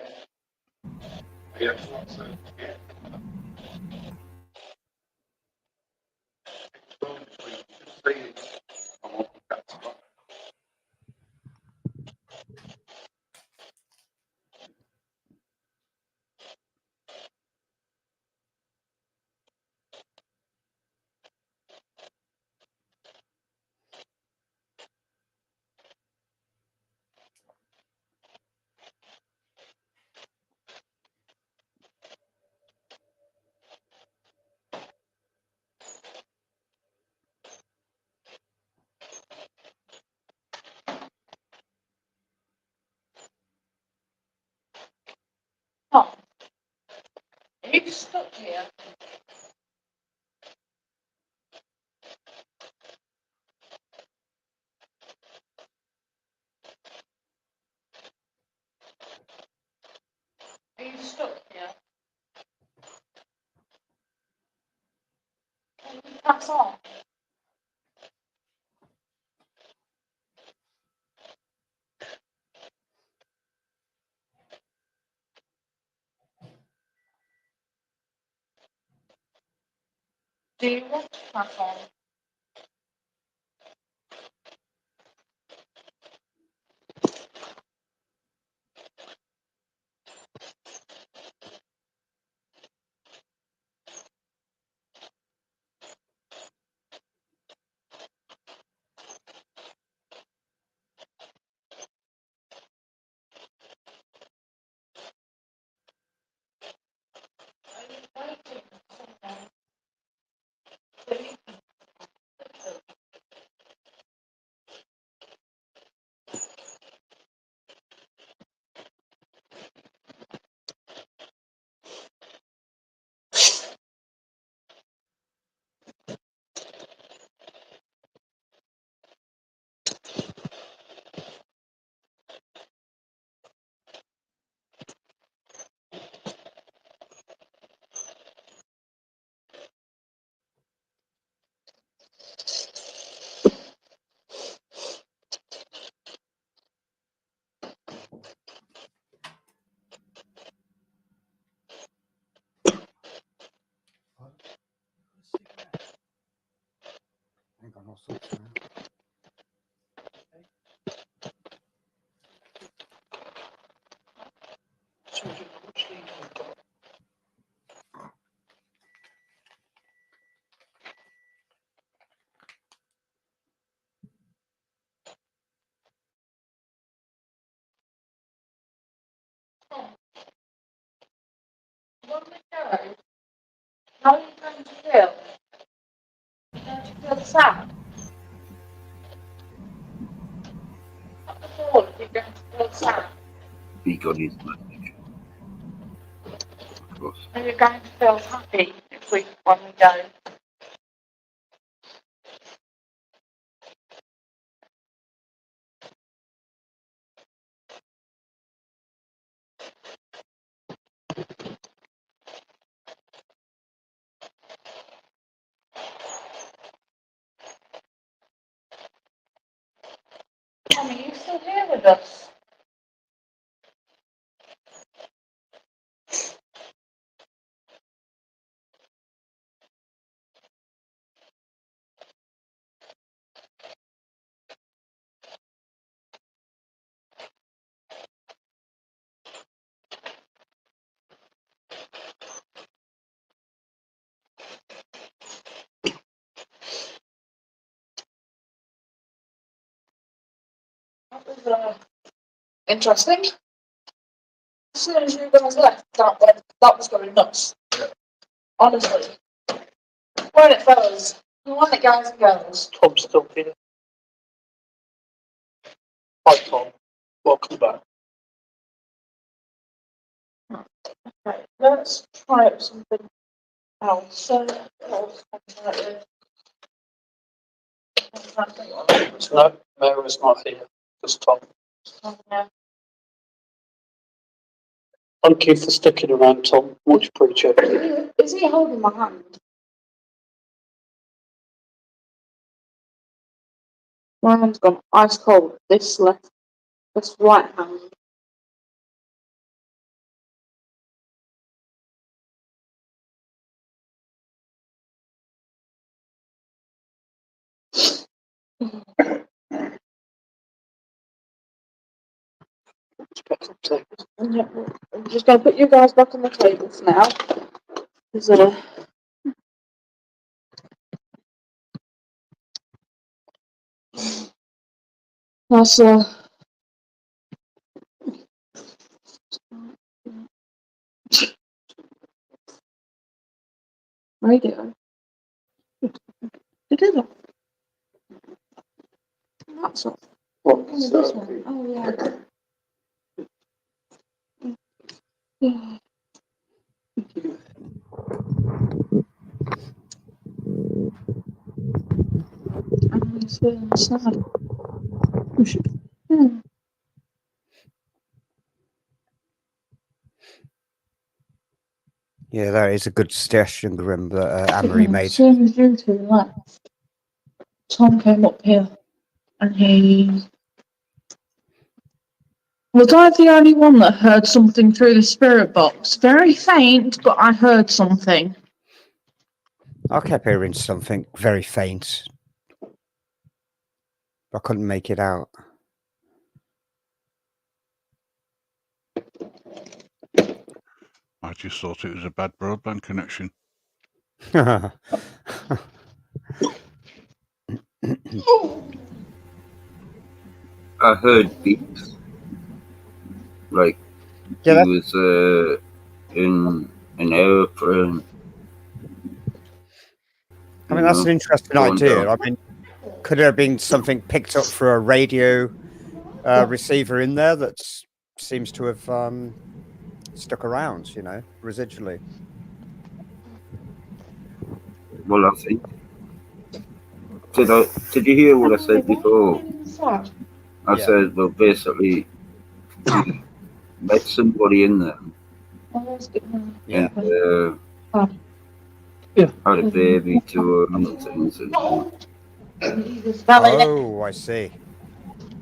Oh, are you stuck here? Are you stuck here? Can you pass on? Do you want to pass on? Are you waiting for someone? Ain't got no socks now. When we go, how are you going to feel? Don't you feel sad? Not at all if you're going to feel sad. He got his message. Of course. And you're going to feel happy when we go. Tom, are you still here with us? That was interesting. As soon as you guys left, that was going nuts. Honestly. When it fellas, you want it, guys and girls. Tom's still here. Hi, Tom. Welcome back. Right, let's try out something else. So, No, Mary's not here. Just Tom. Thank you for sticking around, Tom. Much appreciated. Is he holding my hand? My hand's gone ice cold. This left, this right hand. I'm just going to put you guys back on the tables now. There's a that's a radio. It isn't. That's all. What? Oh, this one. Oh, yeah. Yeah. He's feeling sad. Hmm. Yeah, that is a good suggestion, Grim, that Anne-Marie made. As soon as you two left, Tom came up here and he. Was I the only one that heard something through the spirit box? Very faint, but I heard something. I kept hearing something very faint. I couldn't make it out. I just thought it was a bad broadband connection. I heard beeps. Like he was in an airplane. I mean, that's an interesting idea. I mean, could there have been something picked up through a radio receiver in there that seems to have stuck around, you know, residually? Well, I think. Did you hear what I said before? I said, well, basically, we met somebody in there. Yeah. And had a baby to her and things. Oh, I see.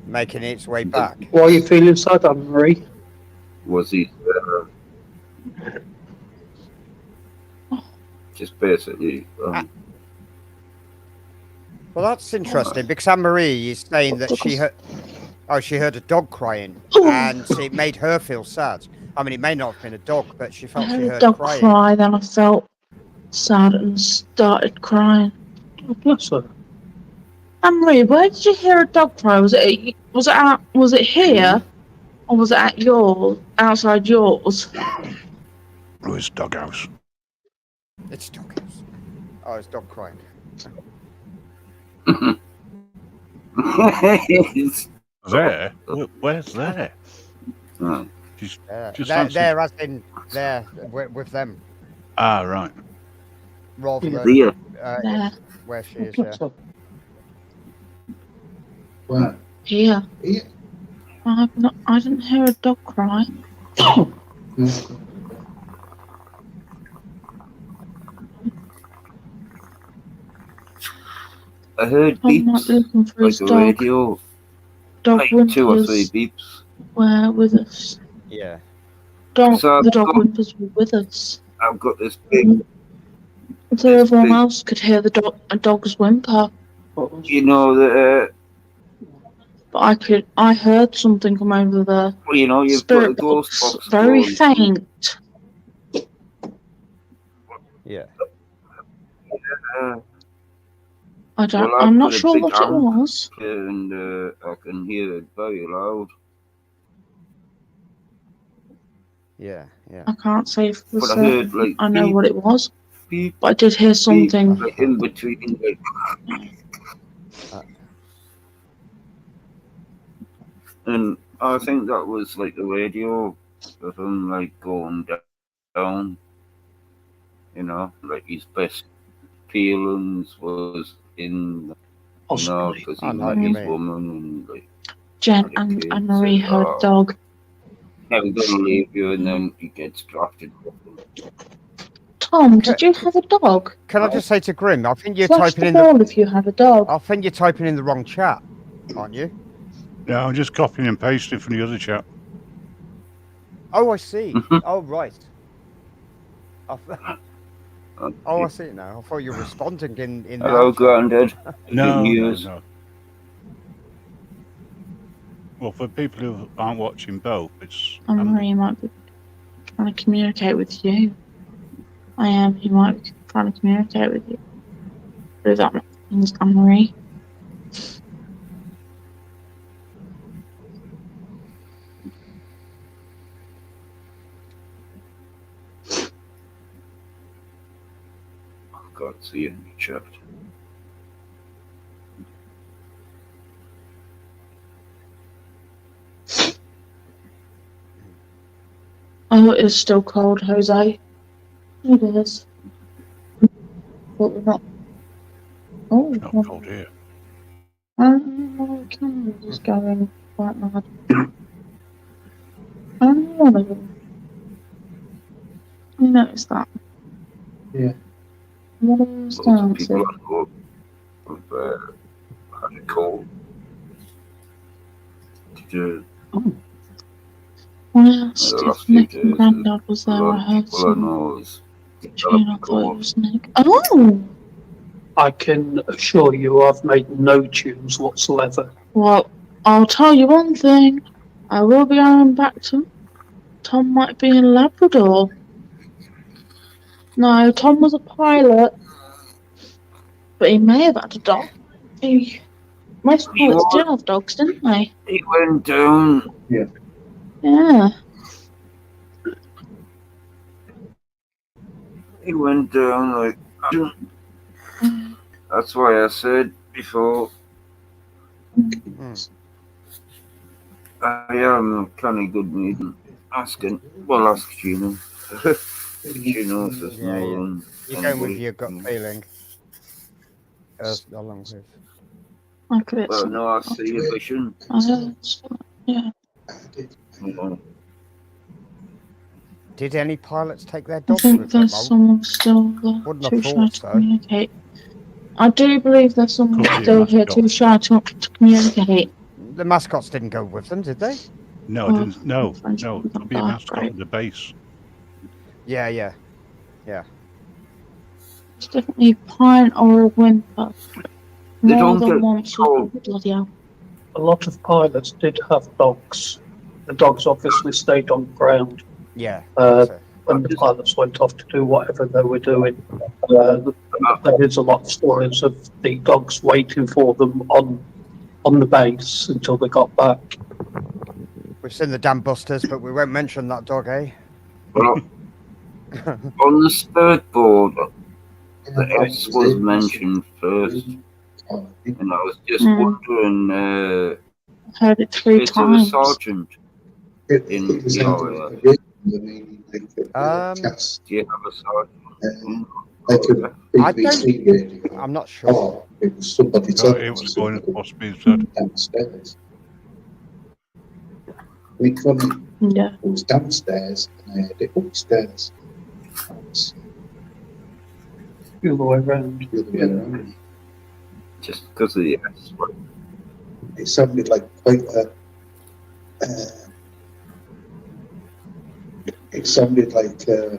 Making its way back. Why are you feeling sad, Anne-Marie? Was he just basically. Well, that's interesting because Anne-Marie is saying that she heard a dog crying and it made her feel sad. I mean, it may not have been a dog, but she felt she heard a dog crying. cry, then I felt sad and started crying. Oh, bless her. Anne-Marie, where did you hear a dog cry? Was it here, or was it at outside yours? Oh, it's doghouse. It's doghouse. Oh, it's dog crying. There? Where's there? Just there as in there with them. Ah, right. Rather than where she is. Where? Here. I didn't hear a dog cry. I heard beeps, like a radio, dog like 2 or 3 beeps. Were with us. Yeah. The dog whimpers were with us. I've got this big. So everyone else could hear a dog's whimper. You know that. But I heard something come over the. Well, you know, you've got a ghost box. Very faint. Yeah. I'm not sure what it was. And I can hear it very loud. Yeah. I can't say for but certain. I heard, like, I know what it was. Beep, but I did hear something. Beep, like in between, like. And I think that was like the radio of him, like, going down. You know, like his best feelings was in, you know, because he met his woman and, like. Jen and Marie heard dog. I'm gonna leave you, and then he gets drafted. Tom, did you have a dog? Can I just say to Grim, I think you're Flash typing the in ball if you have a dog. I think you're typing in the wrong chat. aren't you? No, I'm just copying and pasting from the other chat. Oh, I see. Oh, right. Oh, I see it now. I thought you were responding in the Hello, chat. Grounded. No, no, News. no. Well, for people who aren't watching both, it's He might be trying to communicate with you. I am. He might be trying to communicate with you. Through that means Anne-Marie. I can't see it in the chat. Oh, it is still cold, Jose. It is. But we're not. Oh, not cold here. the camera's just going quite mad. Only one of them. You noticed that? Yeah. One of them's Lots of dancing. people have had a cold. Did you? When I asked The if last few Nick and days, Grandad was a there, lot I of heard people I some know is tune. I developed a thought it cold. was Nick. Oh! I can assure you I've made no tunes whatsoever. Well, I'll tell you one thing. I will be going back to. Tom might be in Labrador. No, Tom was a pilot, but he may have had a dog. Most He pilots did was. have dogs, didn't they? He went down. Yeah. He went down like. That's why I said before. I am kind of good meeting asking. Well, ask Gina. She knows there's Yeah, no. you're going with your gut feeling. Along with. Well, no, I see a vision. Yeah. Did any pilots take their I dogs think with them? there's someone still Wouldn't too have shy thought to so. communicate. I do believe there's someone Could be a still here mascot. too shy to communicate. The mascots didn't go with them, did they? No, Oh, I didn't. No, French no. people Could be a die, mascot right. at the base. Yeah. It's definitely a pine or a whimper. They More don't than get once. cold. Bloody hell. A lot of pilots did have dogs. The dogs obviously stayed on ground. Yeah. When the pilots went off to do whatever they were doing. There is a lot of stories of the dogs waiting for them on the base until they got back. We've seen the Dam Busters, but we won't mention that dog, eh? Well, on the spirit board, the S was mentioned first, and I was just wondering. Heard it 3 is there a times. sergeant in the area? Do you have a sergeant? I'm not sure. It was somebody No, it was going to possibly said. downstairs. Which one? Yeah. It was downstairs and I had it upstairs. The other way around. The other way around. Just because of the S. It sounded like quite a. It sounded like a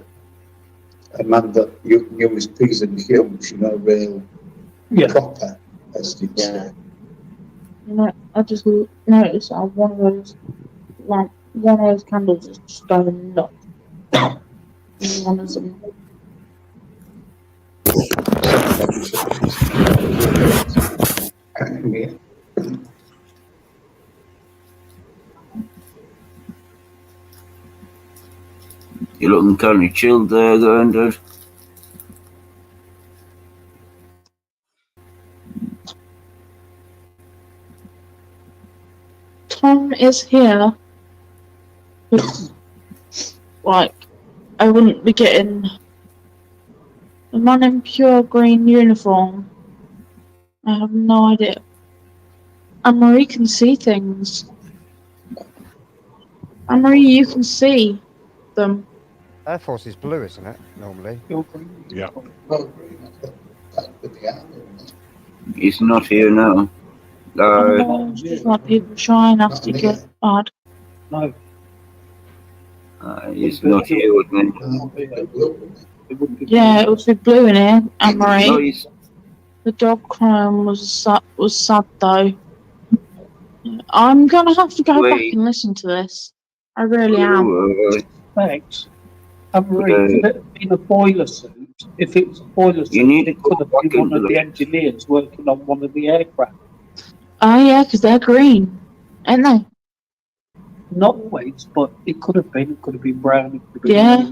man that you knew his P's and Q's, you know, real proper, as you'd say. You know, I just noticed that one of those candles is just going nuts. One of them. Yeah. You're looking kind of chilled there, Grandad. Tom is here. Like, I wouldn't be getting the man in pure green uniform. I have no idea. Anne-Marie can see things. Anne-Marie, you can see them. Air Force is blue, isn't it? Normally. Yeah. He's not here now. Just like people trying after you get bad. No. He's not here with me. Yeah, it would be blue in here, Anne-Marie. No, he's The dog crying was sad though. I'm gonna have to go back and listen to this. I really am. Thanks. Could it have been a boiler suit? If it was a boiler suit, it could have been one of the engineers working on one of the aircraft. Oh yeah, because they're green, aren't they? Not always, but it could have been. It could have been brown. It could have been Yeah.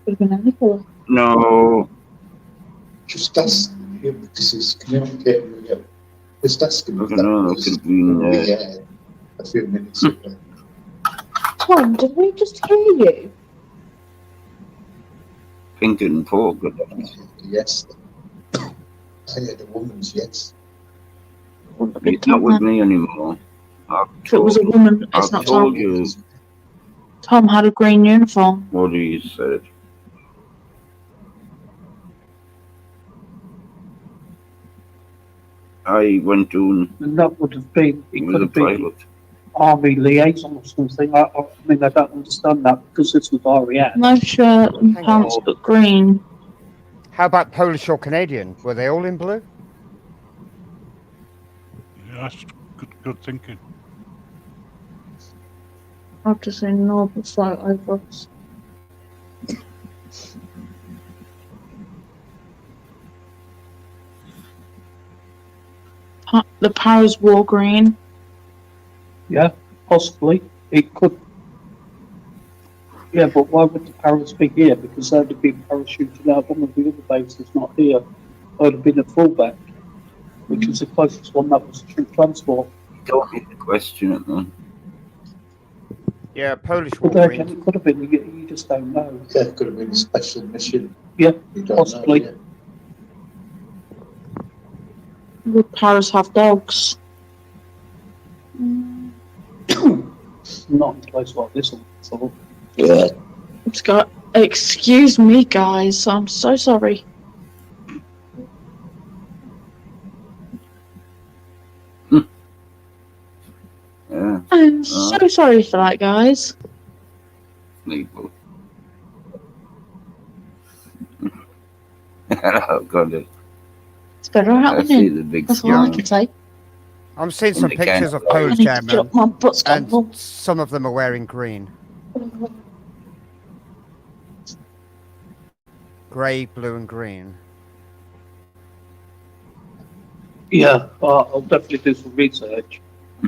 Could have been any colour. No. Just ask him because he's communicating with you. Just ask him I if don't that know. It was could have been. a few minutes ago. Tom, did we just hear you? Pink and polka. Yes. I had a woman's yes. He's not with me anymore. If it was a woman, it's not told Tom. you Tom had a green uniform. what he said. I went to. And that would have been. He It was could a have been pilot. army liaison or something. I mean, I don't understand that because this was REF. No shirt and Hang pants, on. but green. How about Polish or Canadian? Were they all in blue? Yeah, that's good thinking. I've just seen Norbert flight over us. The Paris wore green. Yeah, possibly. It could. Yeah, but why would the Paris be here? Because they'd have been parachuted out one of the other bases, not here. They'd have been a fullback, which is the closest one that was troop transport. Don't need to question it, man. Yeah, Polish wore But again, green. it could have been. You just don't know. That could have been a special mission. Yeah, You don't possibly. know, Would Paris have dogs? Not in a place like this one. So, Yeah. Excuse me, guys. I'm so sorry. Yeah. I'm so sorry for that, guys. Legal. Oh, God. It's better out I than see in. the big That's all I smile. can say. I'm seeing some They can't pictures of fly. I Polish need to airmen, drop my butt and stumble. some of them are wearing green. Grey, blue, and green. yeah, I'll definitely do some research.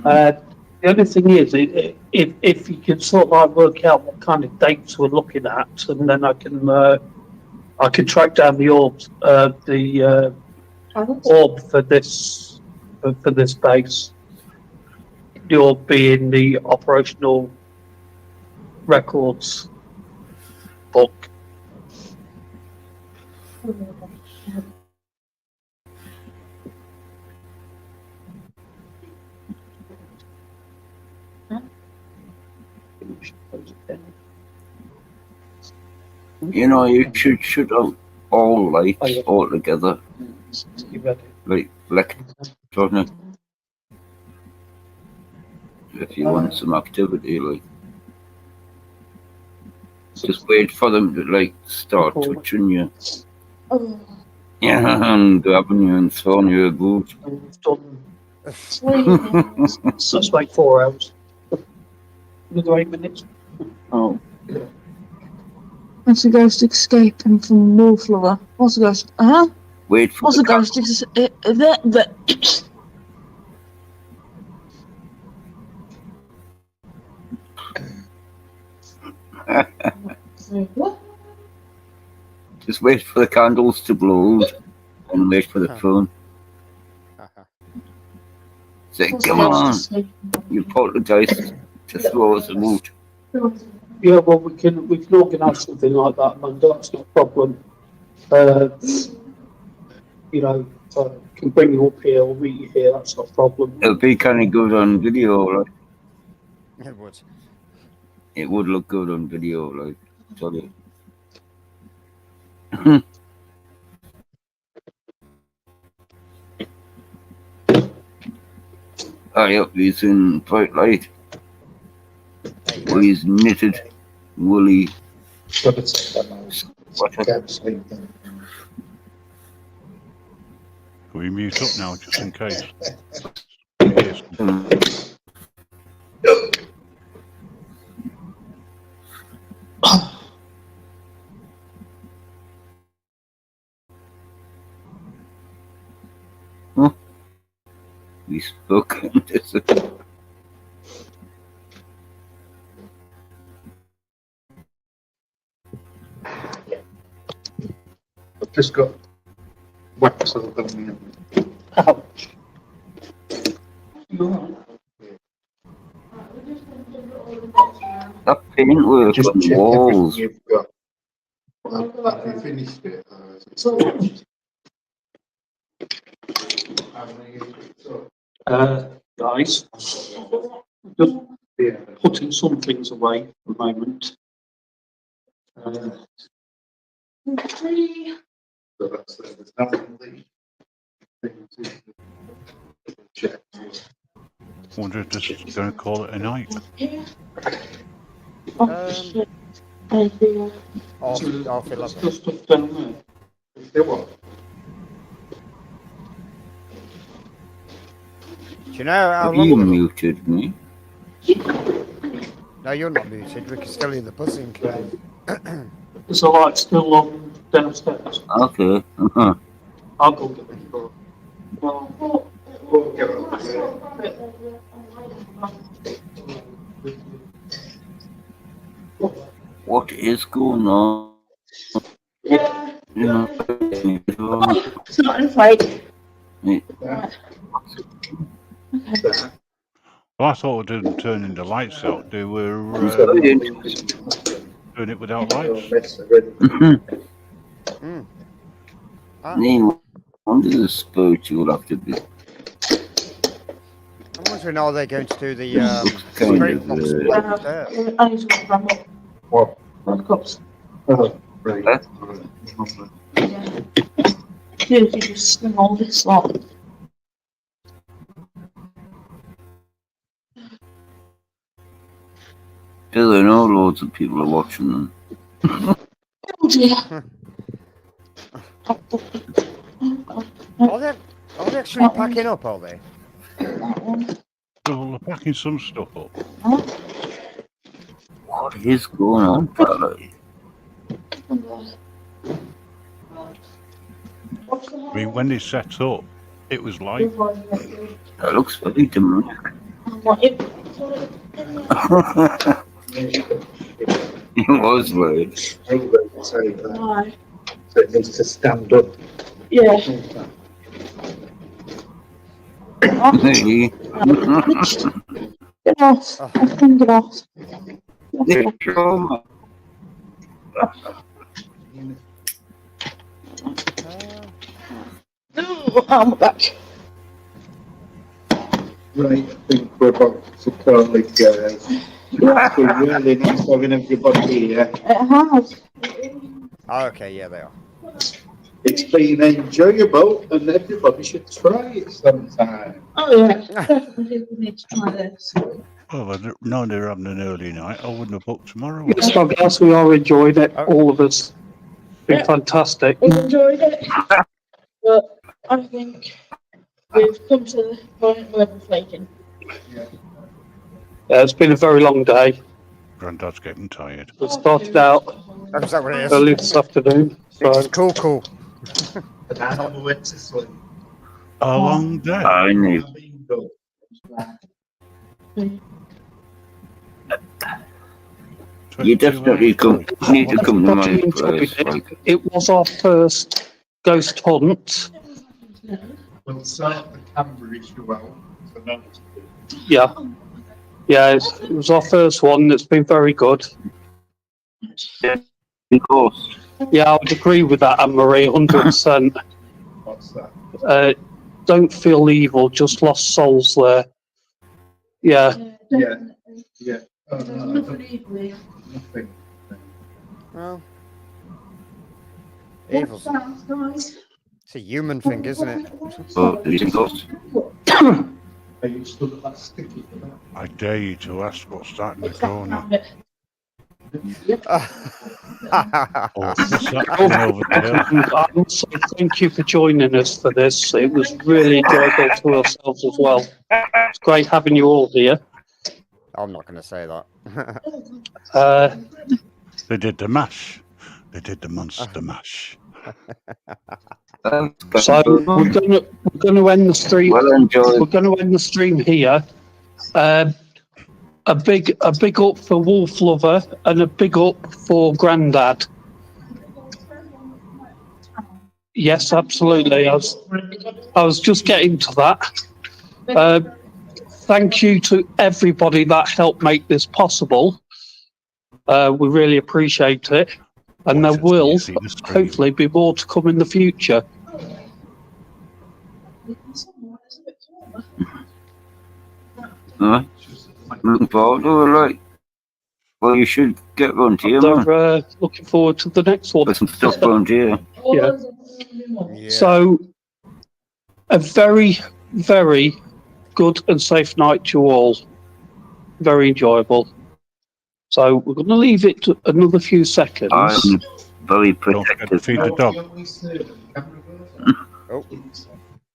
The only thing is, if you can sort of like work out what kind of dates we're looking at, and then I can track down the orbs, orb for this base. The orb being the operational records book. You know, you should shut out all lights altogether. You ready? Like electronic. If you want some activity, like. Just wait for them to, like, start touching you. Oh, Yeah, and grabbing you and throwing you a boot. And we've done. sweet. So it's like 4 hours. Another 8 minutes. Oh. What's the ghost escaping from Wolflover? What's the ghost? Huh? Wait for What's the the ghost? What? Just wait for the candles to blow out and wait for the phone. Say, What's come the on, ghost escaping? you poltergeist to throw us a boot. Yeah, well, we can organise something like that, Amanda. That's not a problem. You know, can bring you up here or meet you here. That's not a problem. It'll be kind of good on video, right? It would. It would look good on video, like, tell you. high up he's in bright light. There you go. With his knitted, woolly sweater. Can we mute up now, just in case? Yes. We spoke and disappeared. I've just got wax all over me. Ouch. That paintwork Just on the check walls. everything you've got. Have you finished it? Is it still- How many have you got? Guys, just Yeah. putting some things away for the moment. Three. So that's there's nothing there. Things in- Check. Wonder if this is going to call it a night. Here. Um, Oh, shit. Half There's 11. still stuff down there. Still what? Do you know how Have you long? muted me? No, you're not muted. Rick is still in the buzzing. Is the light still on downstairs? Okay. I'll go get the door. We'll get it. What is going on? Yeah. You know, It's not in fight. That. Okay. Well, I thought we didn't turn the lights out. They were doing it without lights. Mm. Name under the spirit you will have to be. I'm wondering, are they going to do the Kind spirit of, box upstairs? I need to go grab up. What? One cups. Oh, right. Yeah. If you just swing all this lot. Because I know loads of people are watching them. Oh dear. Are they actually packing up, are they? That one. So they're packing some stuff up. What is going on, fella? I mean, when they set up, it was like, That looks very demonic. It was weird. Why? So it needs to stand up. Yeah. Maybe. Get off. I can get off. No, I'm back. Right, I think we're about to call it, guys. Yeah, We're really nice having everybody here. it has. Oh, okay, yeah, they are. It's been enjoyable and everybody should try it sometime. Oh yeah, definitely we need to try this. well, I didn't know they were having an early night. I wouldn't have booked tomorrow. Yes, I guess we are enjoying it, Oh. all of us. Been Yeah. fantastic. We've enjoyed it, but I think we've come to the point where we're flaking. Yeah, it's been a very long day. Granddad's getting tired. We started out Oh, is that what it early is? this afternoon. So It's cool. And I never went to sleep. A long day. I knew. I've been good. You definitely need to come to my place. Like, it was our first ghost hunt. We'll sort the camera issue out. So now it's good. Yeah. Yeah, it was our first one. It's been very good. of course. Yeah, I would agree with that, Anne-Marie, 100%. What's that? Don't feel evil, just lost souls there. Yeah. Yeah. Yeah. Oh, There's no, nothing evil here. nothing. Well, What evil's sounds nice? it's a human thing, isn't it? But it's of course. Are you stood at that sticky for that? I dare you to ask what's that in the corner. Or what's that coming over the hill? I must say thank you for joining us for this. It was really enjoyable to ourselves as well. It's great having you all here. I'm not going to say that. They did the mash. They did the monster mash. So we're gonna end the stream. Well enjoyed. We're gonna end the stream here. A big up for Wolflover and a big up for Grandad. Yes, absolutely. I was just getting to that. Thank you to everybody that helped make this possible. We really appreciate it. And there will hopefully be more to come in the future. Looking forward to it, like. Well, you should get round here, man. They're looking forward to the next one. There's some stuff round here. Yeah. So, a very, very good and safe night to you all. Very enjoyable. So, we're going to leave it to another few seconds. I'm very Don't forget to protective. feed the dog.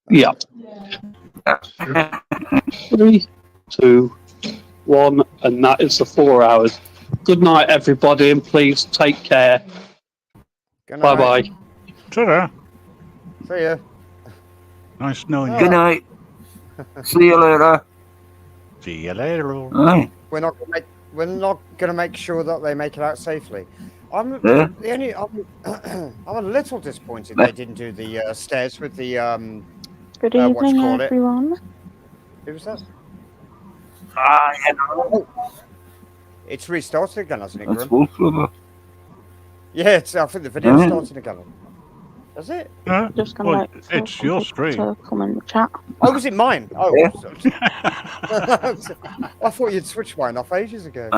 Yeah. 3, 2, 1, and that is the 4 hours. Good night, everybody, and please take care. Bye bye. Ta-da. See ya. Nice knowing you. Good night. See you later. See you later. Aye. We're not going to make sure that they make it out safely. I'm Yeah. the only. I'm a little disappointed they didn't do the stairs with the Good what you evening, call it? everyone. Who was that? Hello. It's restarted again, hasn't it, That's Grim? Wolflover. Yeah, I think the video's Yeah. starting again. Is it? Huh? Just gonna Well, wait for it's your people stream. to come in the chat. Oh, was it mine? Oh, Yeah. I thought you'd switched mine off ages ago.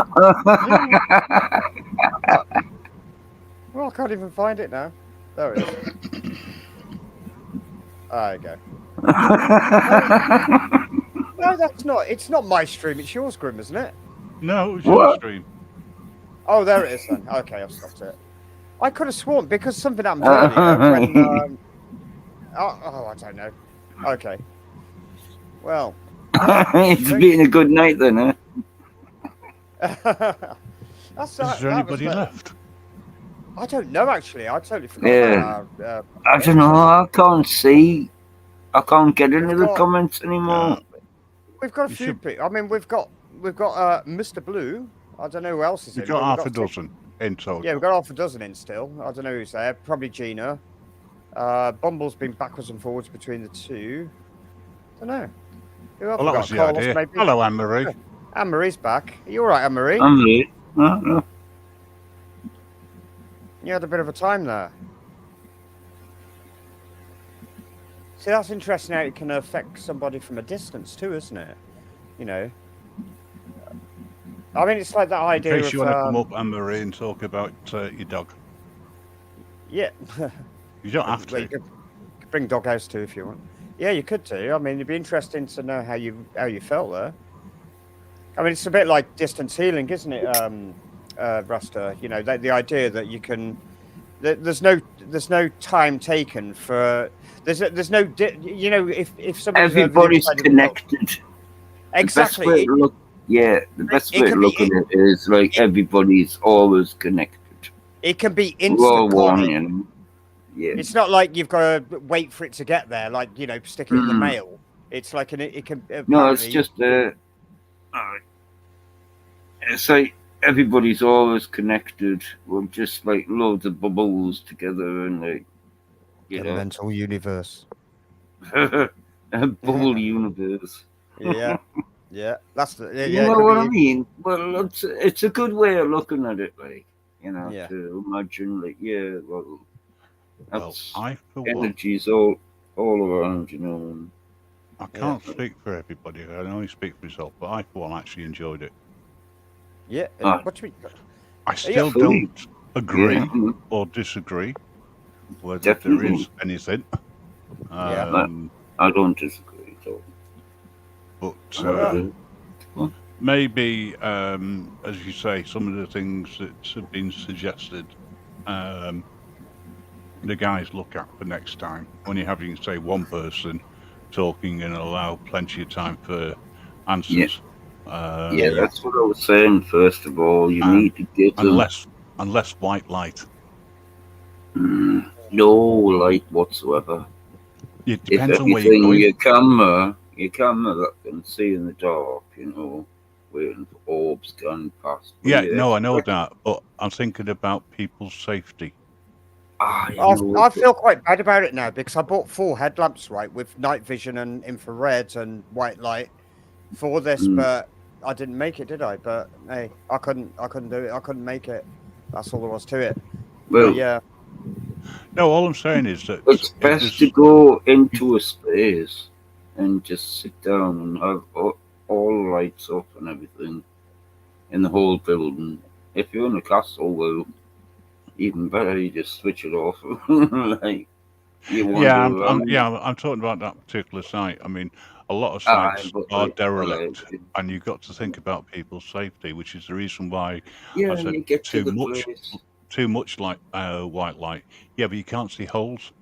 Well, I can't even find it now. There it is. There you go. No, that's not. It's not my stream. It's yours, Grim, isn't it? No, it's your What? stream. Oh, there it is then. Okay, I've stopped it. I could have sworn because something happened earlier when. I don't know. Okay. Well. It's been a good night then, huh? That's Is there anybody left? I don't know actually. I totally forgot. Yeah. About I don't know. I can't see. I can't get into the got- comments anymore. We've got a You few should- people. I mean, we've got Mr. Blue. I don't know who else is We've in. got but half a we've dozen in total. Yeah, we've got half a dozen in still. I don't know who's there. Probably Gina. Bumble's been backwards and forwards between the two. Don't know. Who else Well, that we was got? the Carlos, idea. maybe? Hello, Anne-Marie. Anne-Marie's back. Are you all right, Anne-Marie? I'm late. No. You had a bit of a time there. See, that's interesting how it can affect somebody from a distance too, isn't it? You know. I mean, it's like that In idea case of you want to come up, Anne-Marie, and talk about your dog. yeah. You don't have Well, you to. could bring Doghouse too if you want. Yeah, you could too. I mean, it'd be interesting to know how you felt there. I mean, it's a bit like distance healing, isn't it, Rasta? You know, the idea that you can. There's no time taken for. There's no. You know, if somebody's over the Everybody's other side of the world- connected. Exactly. The best way to look, the best it way to can be- look at it is like everybody's always connected. It can be We're all instant. one, can't it? you know. Yeah. It's not like you've got to wait for it to get there, like stick it in the Mm. mail. It's like it can. No, it's apparently- just it's like everybody's always connected. We're just like loads of bubbles together and like elemental universe. a bubble universe. Yeah, yeah. That's the. Yeah, You it know could what I be- mean? Well, it's a good way of looking at it, like Yeah. to imagine, like well, Well, that's I, for one, energy's all around, and I can't speak for everybody. I can only speak for myself, but I, for one, actually enjoyed it. Yeah. Ah. What do we? I still fully- don't agree Yeah. or disagree whether Definitely. there is anything. Yeah. I don't disagree at all. But maybe, as you say, some of the things that have been suggested, the guys look at for next time when you're having, say, one person talking and allow plenty of time for answers. Yeah, that's what I was saying. First of all, you need to get them. Unless white light. No light whatsoever. It depends if on where you're anything, going. your camera that can see in the dark, waiting for orbs going past. Yeah, no, I know that, but I'm thinking about people's safety. I feel quite bad about it now because I bought 4 headlamps, right, with night vision and infrared and white light for this, but I didn't make it, did I? But hey, I couldn't do it. I couldn't make it. That's all there was to it. Well, yeah. No, all I'm saying is that it's best to go into a space and just sit down and have all lights up and everything in the whole building. If you're in a castle, well, even better, you just switch it off. Like you want I'm talking about that particular site. I mean, a lot of sites are derelict, and you've got to think about people's safety, which is the reason why I said you get too to the much. place. Too much like white light. Yeah, but you can't see holes.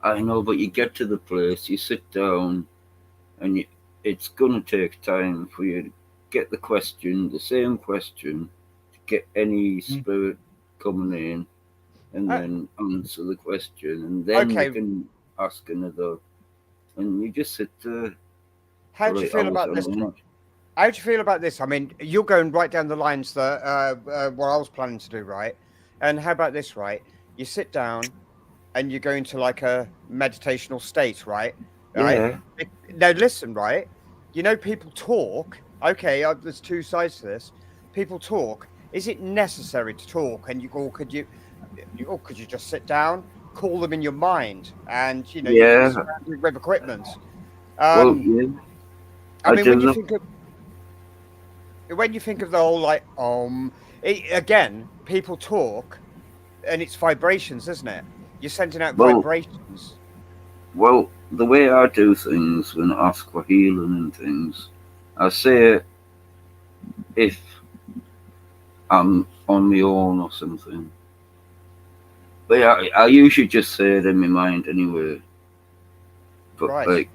I know, but you get to the place, you sit down, and it's gonna take time for you to get the same question, to get any spirit coming in, and then answer the question, and then you can ask another, and you just sit there. How do you feel about this? How do you feel about this? I mean, you're going right down the lines that what I was planning to do, right? And how about this, right? You sit down and you go into like a meditational state, right? Yeah. Right? Now, listen, right? People talk. Okay, there's 2 sides to this. People talk. Is it necessary to talk? And could you just sit down, call them in your mind, and you can surround it with equipment? Well, yeah. I mean, when you think of the whole again, people talk, and it's vibrations, isn't it? You're sending out vibrations. Well, the way I do things when I ask for healing and things, I say if I'm on my own or something. But I usually just say it in my mind anyway. But like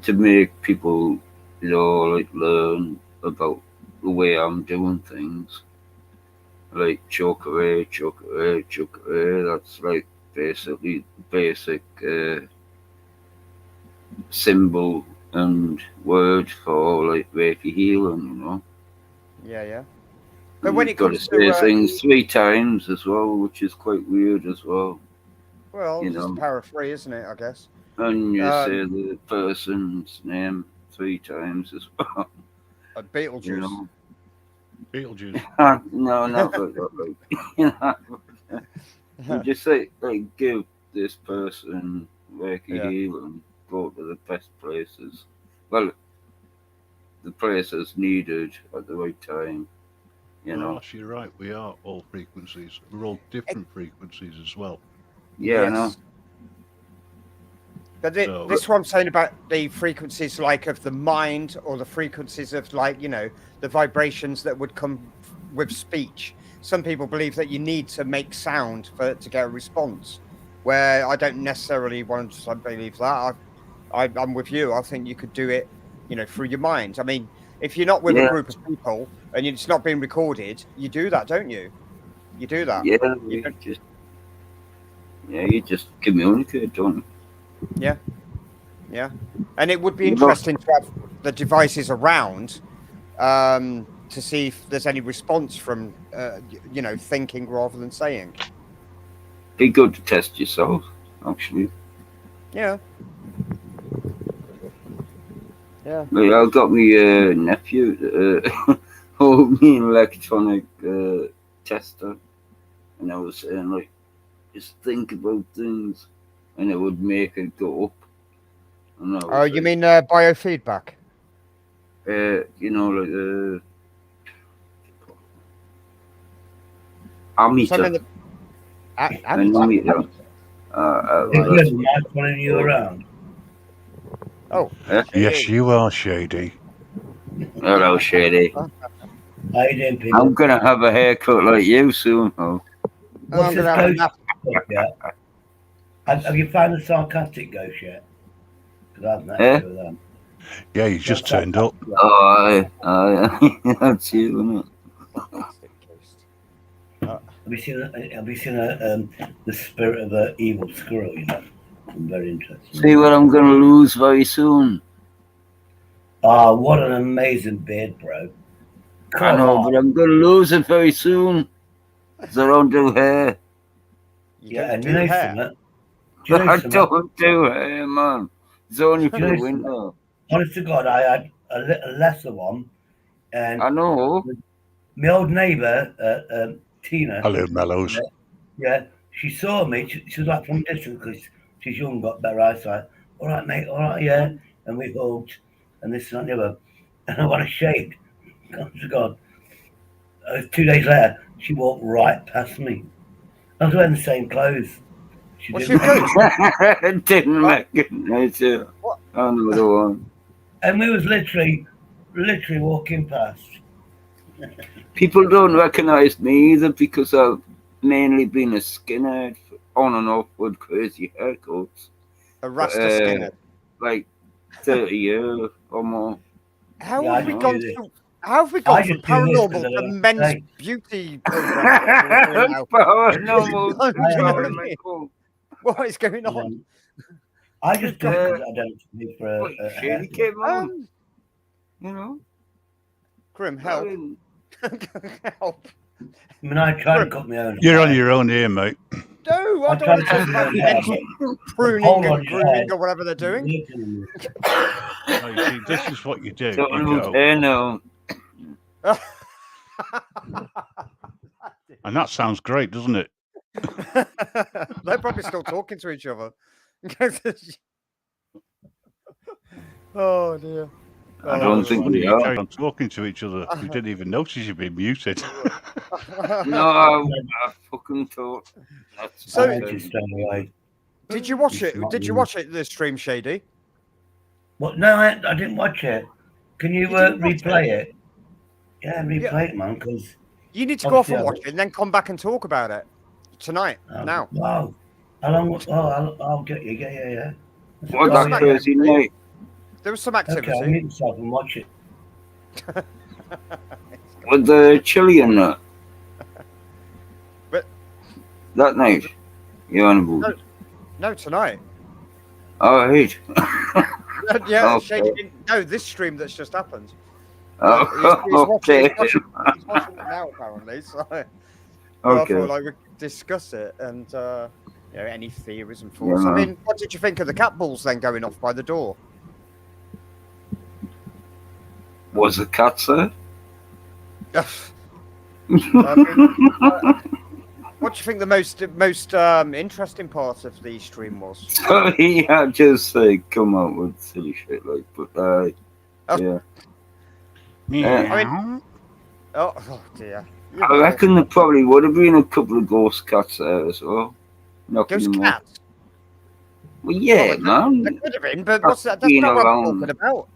to make people, learn about the way I'm doing things. Like choke away. That's like basically basic symbol and word for like Reiki healing, Yeah. But and when it comes to say things 3 times as well, which is quite weird as well. Well, it's power of 3, isn't it? I guess. And you say the person's name 3 times as well. Beetlejuice. Beetlejuice. No, not that. You just say give this person Reiki healing. Go to the best places. Well, the places needed at the right time. Ross, you're right. We are all frequencies. We're all different frequencies as well. Yeah, I know. But this is what I'm saying about the frequencies, like of the mind, or the frequencies of the vibrations that would come with speech. Some people believe that you need to make sound to get a response, where I don't necessarily want to believe that. I'm with you. I think you could do it, through your mind. I mean, if you're not with a group of people and it's not being recorded, you do that, don't you? You do that. Yeah, you just communicate, don't you? Yeah. And it would be interesting to have the devices around to see if there's any response from, thinking rather than saying. Be good to test yourself, actually. Yeah. I've got my nephew hold me an electronic tester, and I was saying just think about things, and it would make it go up. Oh, you mean biofeedback? Ammeter. Following you around. Oh, Yes, Shady. you are, Shady. Hello, Shady. How you doing, Peter? I'm gonna have a haircut like you soon, oh. What's I'm this gonna have a ghost nap. stuff yet? Have you found the sarcastic ghost yet? Because I haven't Eh? actually with them. Yeah, you just turned up. Oh, that's you, isn't it? Fantastic ghost. Have you seen the spirit of an evil squirrel? You know, I'm very interested. See what I'm gonna lose very soon. Ah, what an amazing beard, bro! I know, but I'm gonna lose it very soon. 'Cause I don't do hair. You Yeah, don't and do you know hair. something? Do you know I something? don't do hair, man. It's only for Do you the know something? winter. Honest to God, I had a lesser one, and I know. my old neighbour, Tina. Hello, Mellows. Yeah, she saw me. She was like from distance because she's young, got better eyesight. All right, mate. All right, yeah. And we hugged, and this and that, and the other. And I want to shake. God to God. 2 days later, she walked right past me. I was wearing the same clothes. She What's didn't your recognize ghost? Didn't recognize you. What? Another one. and we was literally walking past. People don't recognize me either because I've mainly been a skinhead on and off with crazy haircuts. A Rasta skinhead. Like 30 years or more. How Yeah, have I we just gone do this. from? How have we I gone from just do this 'cause paranormal I to don't men's say. beauty program? Whatever we're doing now? Paranormal. Do you know what I mean? Paranormal. What is going on? I just do it Uh, because I don't need for What, a Shady haircut. came on, you know? Grim, I help! mean, Help! I mean, I try to cut my own You're on hair. your own here, mate. No, I I don't try want to to talk cut my about own hair, any but pruning hold and on your grooming head. or whatever they're doing. No, you see, this is what you do. You talking about go, hair now. and that sounds great, doesn't it? They're probably still talking to each other. Oh dear. I don't think Funny, we you are. carry on talking to each other. You didn't even notice you've been muted. No, I fucking thought. That's So- I just stay away. Did you watch it? Did you watch it? The stream, Shady. What? No, I didn't watch it. Can you didn't watch replay it? Yeah, replay it, man. Because You need to go off and Obviously, watch it and then come back and talk about it tonight. Now. Wow. How long? Oh, I'll get you. Yeah. What That's that not crazy activity. night? There was some Okay, I'll activity. mute myself and watch it. With the chili and that. But- that night. You're on about. No, tonight. Oh, right. Yeah, Okay. Shady didn't. No, this stream that's just happened. Oh, okay. He's watching it now, apparently. So, I Okay. thought like, we could discuss it and any theories and thoughts. Yeah. I mean, what did you think of the cat balls then going off by the door? Was the cat there? What do you think the most interesting part of the stream was? Sorry, I just come out with silly shit like, but yeah. Oh dear. I reckon there probably would have been a couple of ghost cats there as well. Knocking Ghost them off. cats? Well, yeah, man. There could have been, but what's that? That's Been not what I'm around. talking about.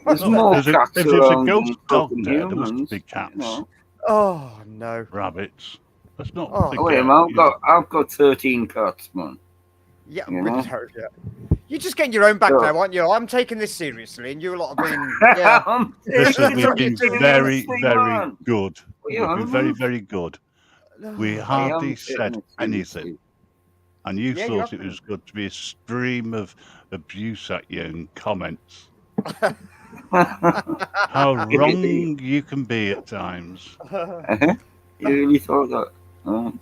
There's more If cats there's a around ghost than dog fucking there, there must humans. be cats, You know? Oh no. rabbits. Let's not Oh, forget. Wait a minute, I've got 13 cats, man. Yeah, You we know? know, yeah. You're just getting your own back So- now, aren't you? I'm taking this seriously, and you lot have been. Yeah. Listen, we've been very, Seriously, very man. good. Yeah, We've been very, very good. We I hardly am said taking it anything. seriously. And you Yeah, you thought have it was good to be a stream of abuse at you and comments. How wrong you can be at times. You really thought that? Oh.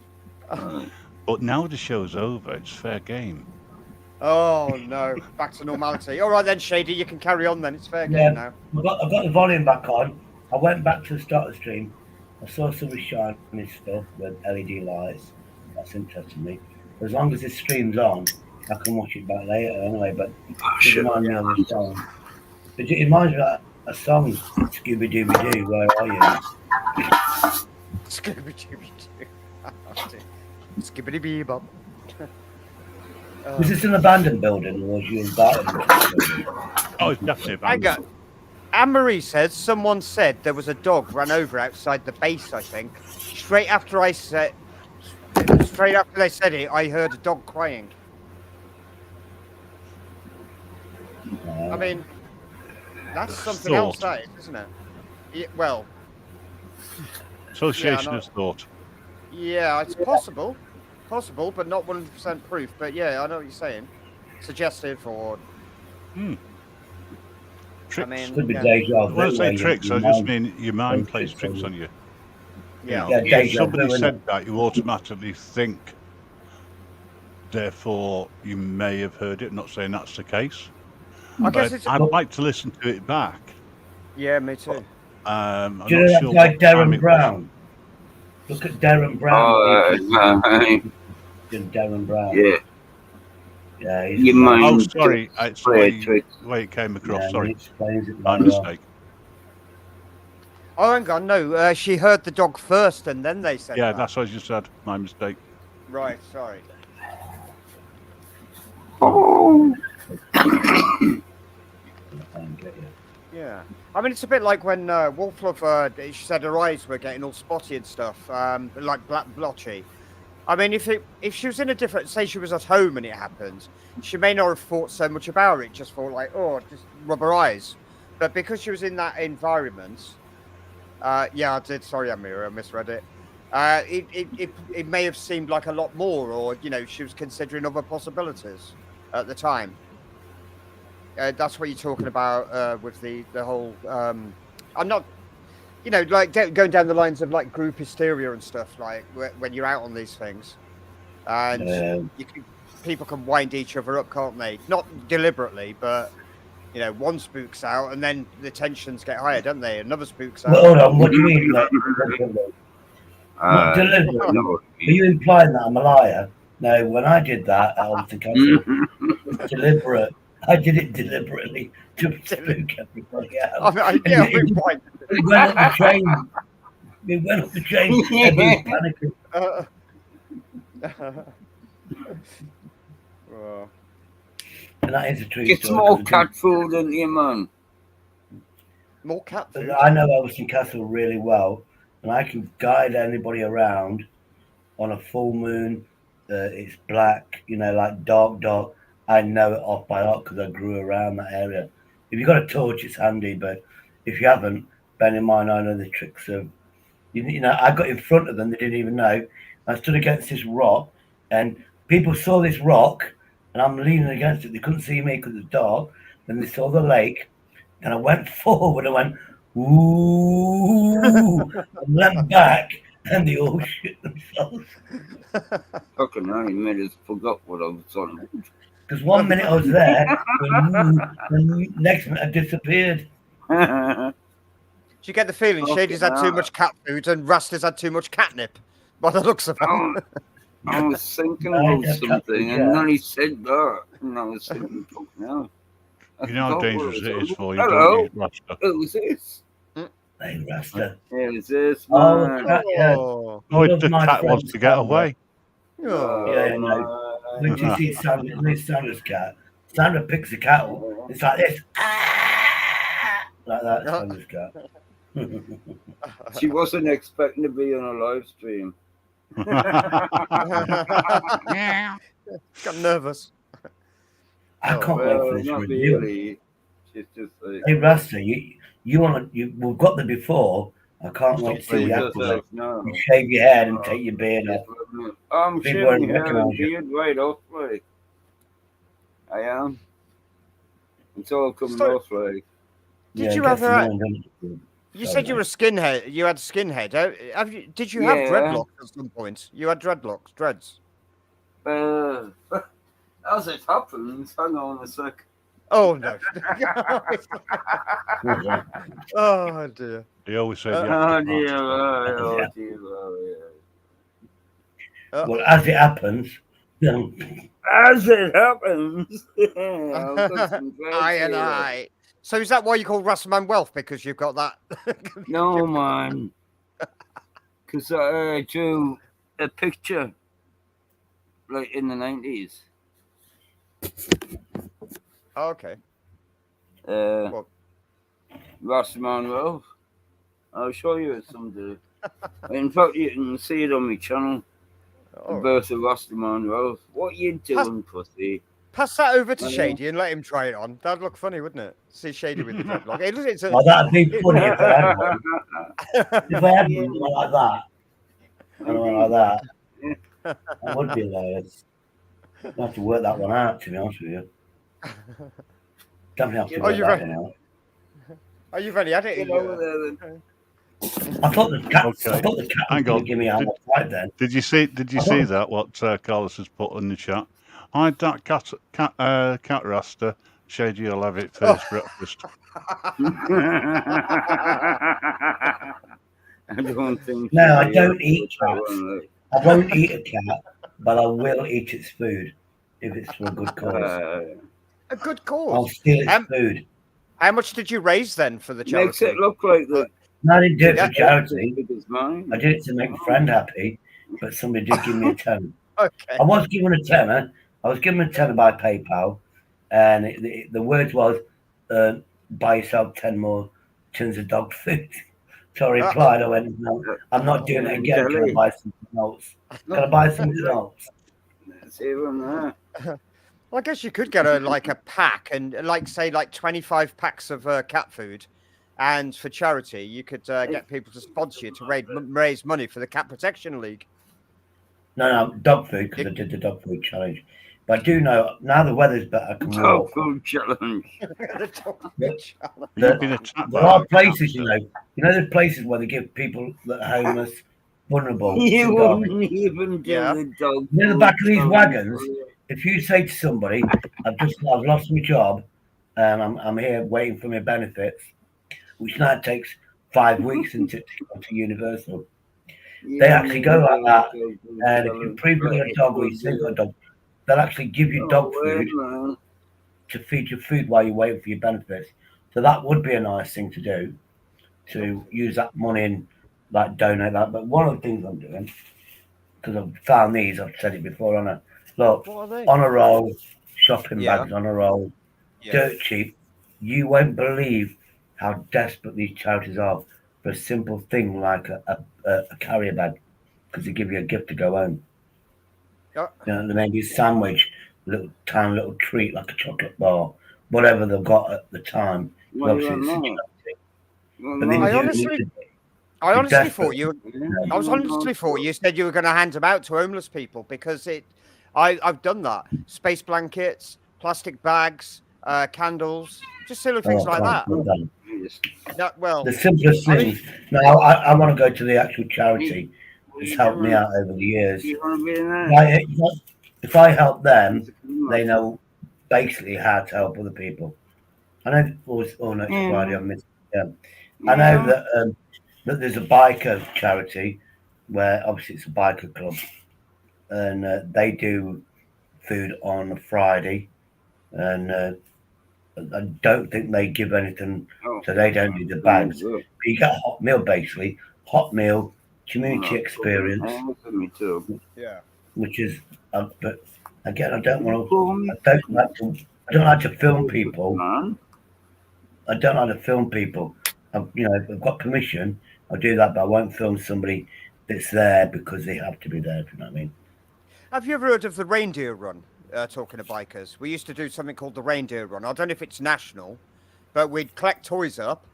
But now the show's over, it's fair game. Oh no, back to normality. All right then, Shady, you can carry on then. It's fair Yeah. game now. I've got the volume back on. I went back to the start of the stream. I saw some shiny stuff with LED lights. That's interesting me. As long as this stream's on, I can watch it back later anyway. But it reminds me of a song. It reminds me of a song, Scooby Dooby Doo. Where are you? Scooby Dooby Doo. Skibbity bee bob. Was this an abandoned building, or was you invited into the building? Oh, it's definitely I got. abandoned. Anne-Marie says someone said there was a dog ran over outside the base. I think straight after they said it, I heard a dog crying. I mean, that's something else, Thought. that is, isn't it? Yeah, well, Association no. has thought. yeah, it's possible, but not 100% proof. But yeah, I know what you're saying. Suggestive or Tricks. I mean, Could be yeah. deja vu. When I say where tricks, your I just mind mean your mind plays tricks tricks on on you. Yeah. You know, Yeah, if deja somebody vu, said innit? that, you automatically think, therefore, you may have heard it. I'm not saying that's the case. I guess But it's. I'd like to listen to it back. Yeah, me too. I'm Do you not know sure that guy what time Darren it was. Brown? Look at Darren Brown. Darren Brown. Yeah. Yeah, he's Your amazing. Oh, mind sorry. just It's the play tricks. way it came across. Yeah, he Sorry. explains it My very well. mistake. Oh, hang on, no. She heard the dog first, and then they said. Yeah, that. that's what I just said. My mistake. Right. Sorry. Oh. Yeah. I mean, it's a bit like when Wolflover, she said her eyes were getting all spotty and stuff, like black blotchy. I mean, if she was in a different, say she was at home and it happened, she may not have thought so much about it, just thought like, oh, just rub her eyes. But because she was in that environment, yeah, I did. Sorry, Amira, I misread it. It may have seemed like a lot more, or she was considering other possibilities at the time. That's what you're talking about with the whole. I'm not, like going down the lines of like group hysteria and stuff, like when you're out on these things, and people can wind each other up, can't they? Not deliberately, but one spooks out, and then the tensions get higher, don't they? Another spooks out. Well, hold on. What do you mean? Like, not deliberate. Are you implying that I'm a liar? No, when I did that at Alton Castle, it was deliberate. I did it deliberately to spook everybody out. It went up the train. It went up the train. Everyone was panicking. And that is a true Get story. more cat food in you, man. More cat food? I know Alton Castle really well, and I can guide anybody around on a full moon. It's black, like dark. I know it off by heart because I grew around that area. If you've got a torch, it's handy, but if you haven't, bear in mind, I know the tricks of, I got in front of them, they didn't even know. I stood against this rock, and people saw this rock, and I'm leaning against it. They couldn't see me because it's dark. Then they saw the lake, and I went forward. I went, ooh, and went back, and they all shit themselves. Fucking hell, you made us forgot what I was on. Because 1 minute I was there, and next minute I disappeared. Do you get the feeling Shady's had too much cat food and Rasta's had too much catnip? By the looks of it. I was thinking about something, and then he said that, and I was thinking, fuck no. You know how dangerous it is for you, Hello. don't you, Rasta? Who's this? Hey, Rasta. Who's this, Oh, man? Oh, the cat wants to get away. Yeah, when you see Sandra's cat, Sandra picks the cat up. It's like this. Like that, Sandra's cat. She wasn't expecting to be on a live stream. Got nervous. I can't wait for this not review. really. She's just like, Hey, Rasta, we've got there before. I can't wait to see the after. no. You shave your head and take your beard off. I'm People shaving won't hair and recognise you. beard right off, like. I am. It's all coming off, like. Did you have a... You said you were a skinhead. You had skinhead. Did you have dreadlocks at some point? You had dreads. As it happens, hang on a sec. Oh no! Oh dear! They always say. Oh dear! Well, as it happens. As it happens. I. So is that why you call Rastman Wealth? Because you've got that? No, man. Because I drew a picture, like in the 90s. Oh, okay. What? Rastaman Ralph. I'll show you it someday. In fact, you can see it on my channel. The birth of Rastaman Ralph. What you doing, pussy? Pass that over to Shady and let him try it on. That'd look funny, wouldn't it? See Shady with the dreadlock. Oh, that'd be funny if I had one. If I had one like that, like that, that would be hilarious. I'll have to work that one out, to be honest with you. Definitely have to work that one out. Oh, you've only had it. Get over there, then. I thought the cat. Okay. I thought the cat Hang was going on. to give me out right then. Did you see that? What Carlos has put in the chat? Hide that cat rasta. Shady, you'll have it first breakfast. I don't think. No, I don't eat cats. I won't eat a cat, but I will eat its food if it's for a good cause. A good cause. I'll steal its food. How much did you raise then for the charity? Makes it look like the. No, I didn't do it for charity. I did it to make a friend happy, but somebody did give me a tenner. Okay. I was given a tenner. I was given a tenner by PayPal, and the words was, "Buy yourself 10 more tins of dog food." So I replied, I went, "No, I'm not doing it again. Can I buy something else? Can I buy something else?" That's even there. Well, I guess you could get a pack and say 25 packs of cat food, and for charity you could get people to sponsor you to raise money for the Cat Protection League. No, dog food, because I did the dog food challenge. But I do know now the weather's better. I can walk. Dog food challenge. There are places, there's places where they give people that are homeless, vulnerable. You wouldn't even do the dog. Near the back of these wagons, if you say to somebody, I've lost my job and I'm here waiting for my benefits, which now takes 5 weeks to go to Universal. They actually go like that, and if you prove you've got a dog or you think you've got a dog, they'll actually give you dog food to feed your food while you're waiting for your benefits. So that would be a nice thing to do, to use that money and donate that. But one of the things I'm doing, because I've found these, I've said it before, on a roll, shopping bags on a roll, dirt cheap. You won't believe how desperate these charities are for a simple thing like a carrier bag, because they give you a gift to go home. They maybe a sandwich, little treat like a chocolate bar, whatever they've got at the time. I honestly thought you said you were going to hand them out to homeless people, because I've done that. Space blankets, plastic bags, candles, just silly things like that. The simplest things. Now I want to go to the actual charity that's helped me out over the years. If I help them, they know basically how to help other people. I know next Friday I missed. I know that there's a biker charity where obviously it's a biker club, and they do food on a Friday, and I don't think they give anything, so they don't do the bags. But you get a hot meal, basically. Hot meal, community experience. Yeah. Which is, but again, I don't like to film people. I don't like to film people. If I've got permission, I'll do that, but I won't film somebody that's there because they have to be there. Do you know what I mean? Have you ever heard of the reindeer run? Talking to bikers, we used to do something called the reindeer run. I don't know if it's national, but we'd collect toys up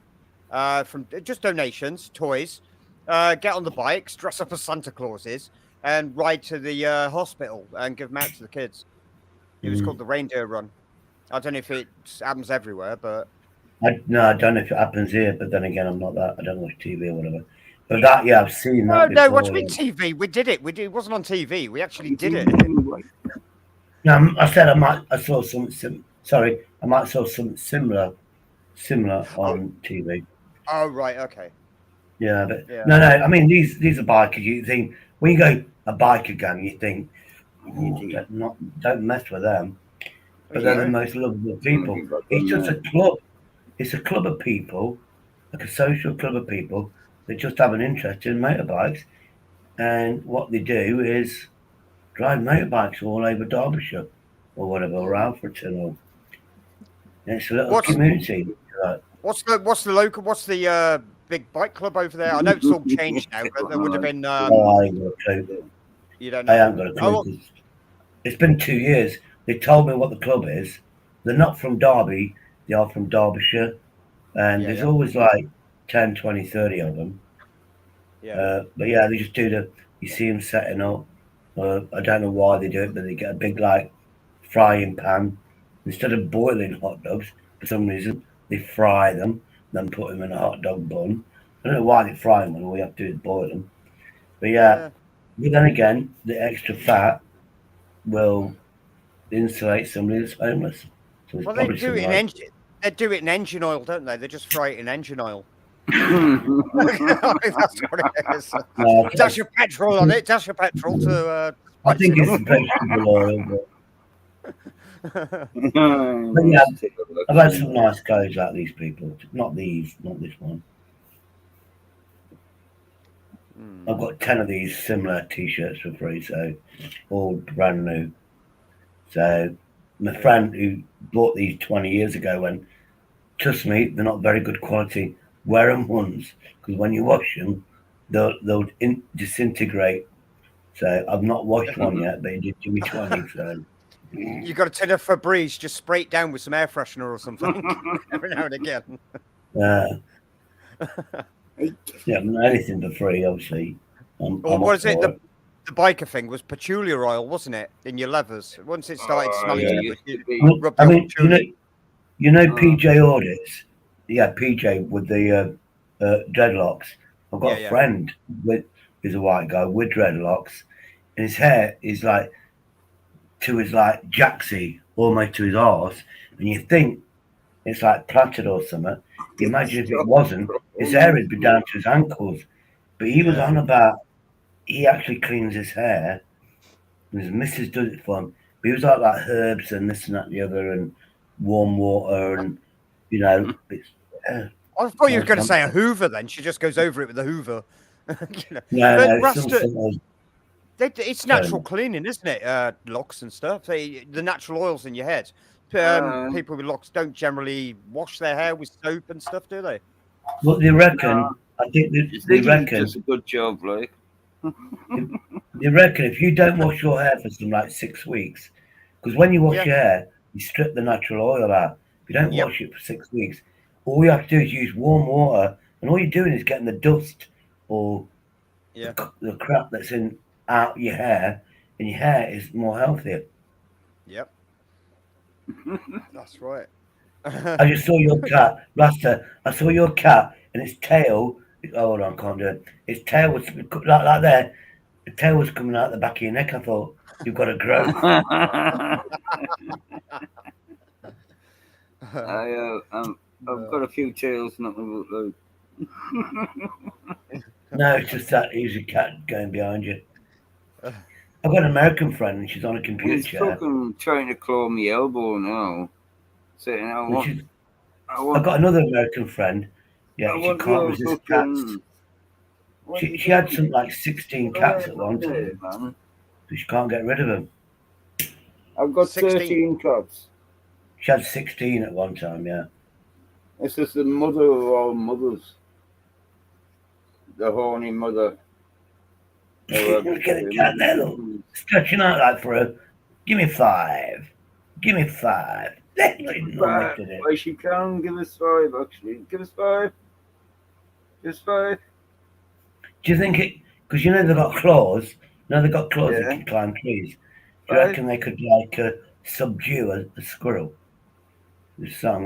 from just donations, toys, get on the bikes, dress up as Santa Clauses, and ride to the hospital and give them out to the kids. It was called the reindeer run. I don't know if it happens everywhere, but I don't know if it happens here. But then again, I'm not that. I don't watch TV or whatever. But that, I've seen that. No, watch me TV. We did it. It wasn't on TV. We actually did it. No, I said I saw something. I might saw something similar on TV. Oh right, okay. Yeah, but no. I mean, these are bikers. You think when you go a biker gang, you think don't mess with them. But they're the most lovable people. It's just a club. It's a club of people, like a social club of people that just have an interest in motorbikes, and what they do is drive motorbikes all over Derbyshire. or whatever around for too long. And it's a little What's- community. Like, What's the local? What's the big bike club over there? I know it's all changed now, but there would have been. I ain't got a clue. You don't I know. haven't got a clue. 'Cause it's been 2 years. They told me what the club is. They're not from Derby. They are from Derbyshire. And Yeah, there's yeah. always like 10, 20, 30 of them. Yeah. But yeah, they just do you see them setting up. I don't know why they do it, but they get a big like frying pan. Instead of boiling hot dogs, for some reason, they fry them, then put them in a hot dog bun. I don't know why they fry them when all we have to do is boil them. But yeah, but then again, the extra fat will insulate somebody that's homeless. So it's Well, they probably do it in something like, engine. They do it in engine oil, don't they? They just fry it in engine oil. That's what it is. no, Dash your petrol on it. Dash your petrol to. I think spice it's it vegetable oil. But up. yeah, I've had some nice guys like these people. Not these, not this one. I've got 10 of these similar t-shirts for free, so all brand new. So my friend who bought these 20 years ago went, trust me, they're not very good quality. Wear them once, because when you wash them, they'll disintegrate. So I've not washed one yet, but he did give me 20. So You got a tin of Febreze, just spray it down with some air freshener or something every now and again. yeah, anything for free, obviously. I'm What is it? up for The biker thing was patchouli oil, wasn't it, in your leathers? Once it started smelling, yeah. you rubbed I your mean, patchouli. you know PJ Audits? Yeah, PJ with the dreadlocks. I've got Yeah, a friend who's a white guy with dreadlocks, and his hair is like to his like jacksy, almost to his arse, and you think it's like plaited or something. Imagine if it wasn't, his hair would be down to his ankles. But he was on about he actually cleans his hair, and his missus does it for him. But he was like herbs and this and that and the other, and warm water, and you know, it's. I thought you were going to Nice say a Hoover. Then she just goes over it with a Hoover. You know. No, But no, Rasta, something it's natural cleaning, isn't it? Locks and stuff. The natural oils in your head. People with locks don't generally wash their hair with soap and stuff, do they? What they reckon? I think they reckon. Does a good job, like. They reckon if you don't wash your hair for some like 6 weeks, because when you wash your hair, you strip the natural oil out. If you don't wash it for 6 weeks, all you have to do is use warm water, and all you're doing is getting the dust or the crap that's in out your hair, and your hair is more healthier. Yep. That's right. I just saw your cat, Rasta. I saw your cat, and its tail. Oh, hold on, I can't do it. Its tail was like there. The tail was coming out the back of your neck. I thought you've got a growth. I've got a few tails, not like. No, it's just that easy cat going behind you. I've got an American friend, and she's on a computer He's chair. fucking trying to claw me elbow now. Saying I've got another American friend. Yeah, she can't resist cats. She had something like 16 cats at one time, but she can't get rid of them. I've got 13 cats. She had 16 at one time, yeah. This is the mother of all mothers. The horny mother. Look at the cat there, look. Stretching out like for a. Give me 5. Give me 5. Why she can give us 5, actually. Give us 5. Just 5. Do you think it? Because you know they've got claws. You know they've got claws that can climb trees. Do you reckon they could like subdue a squirrel? This song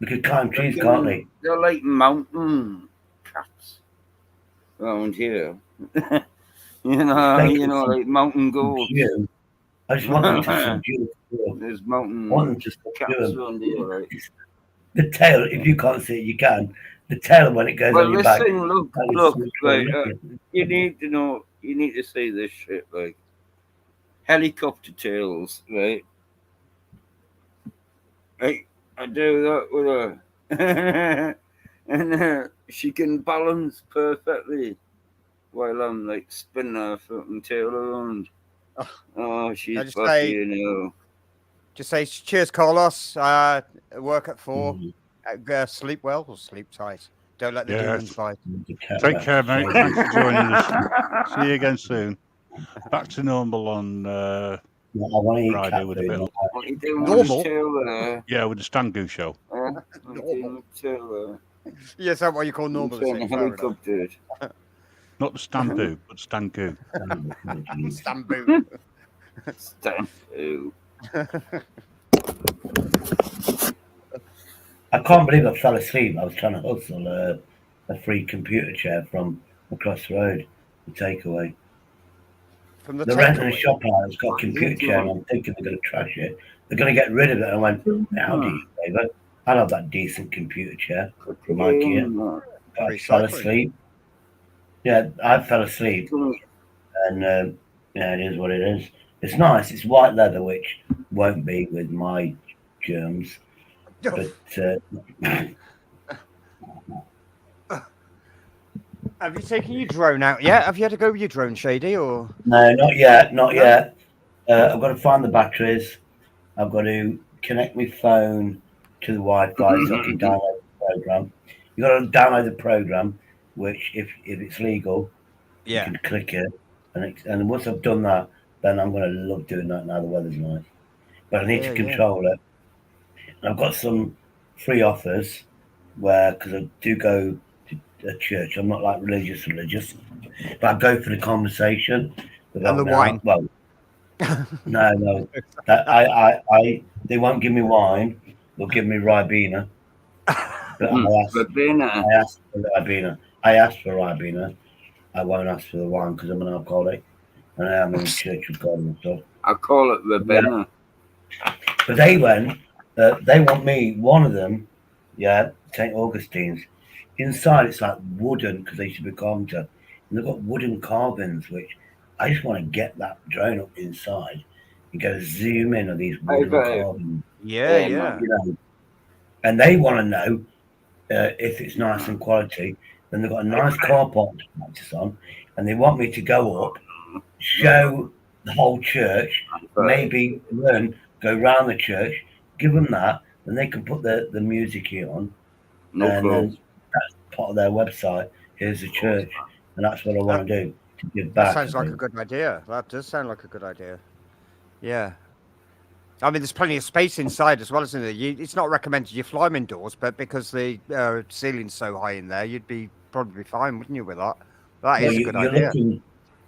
they could climb trees, can't they? They're like mountain cats around here. you know, like mountain goats. I just want them to subdue. There's mountain cats around here, right? The tail, if you can't see it, you can. The tail when it goes on your back. Look, right, you need to know. You need to see this shit, like helicopter tails, right? I do that with her, and she can balance perfectly while I'm like spinning her fucking tail around. Oh, she's just back say- here now. Just say cheers, Carlos. Work at 4. Sleep well or sleep tight. Don't let the Yes. demons bite. Take care, mate. Thanks for joining us. See you again soon. Back to normal on I want to eat Friday cat with a food. bit. What are you doing Normal? with his tail there? Yeah, with the Stangu show. What are you doing with his tail there? Yes, that's what you call normal. Turn Is the it? Fair enough. helicopter. Not the Stambu, but Stangu. Stambu. Stangu. I can't believe I fell asleep. I was trying to hustle a free computer chair from across the road, the takeaway. From the They're renting a takeaway. shop out. It's got a computer chair, and I'm thinking they're going to trash it. They're going to get rid of it. And I went, how do you favour? I'll have that decent computer chair from IKEA. I fell asleep. Yeah, I fell asleep. And yeah, it is what it is. It's nice. It's white leather, which won't be with my germs. But Have you taken your drone out yet? Have you had to go with your drone, Shady? Or no, not yet. Not yet. I've got to find the batteries. I've got to connect my phone to the Wi-Fi so I can download the program. You've got to download the program, which if it's legal, you can click it. And once I've done that, then I'm going to love doing that now the weather's nice. But I need to control it. And I've got some free offers where, because I do go to a church, I'm not like religious, but I go for the conversation. And the wine. Well, no. They won't give me wine. They'll give me Ribena. But Ribena. I asked for Ribena. I asked for Ribena. I won't ask for the wine because I'm an alcoholic. And I am in church with God and stuff. I call it Ribena. But they went, they want me, one of them, St. Augustine's. Inside it's like wooden because they used to be carpenter. And they've got wooden carvings, which I just want to get that drone up inside and go zoom in on these wooden carvings. Yeah. You know, and they want to know if it's nice and quality. Then they've got a nice car park to practice on, and they want me to go up, show the whole church, maybe go round the church, give them that, then they can put the music here on, and then that's part of their website. Here's the church, and that's what I want to do. To give back. That sounds like a good idea. That does sound like a good idea. Yeah. I mean, there's plenty of space inside as well, isn't there? It's not recommended you fly them indoors, but because the ceiling's so high in there, you'd be probably fine, wouldn't you, with that? That is a good idea.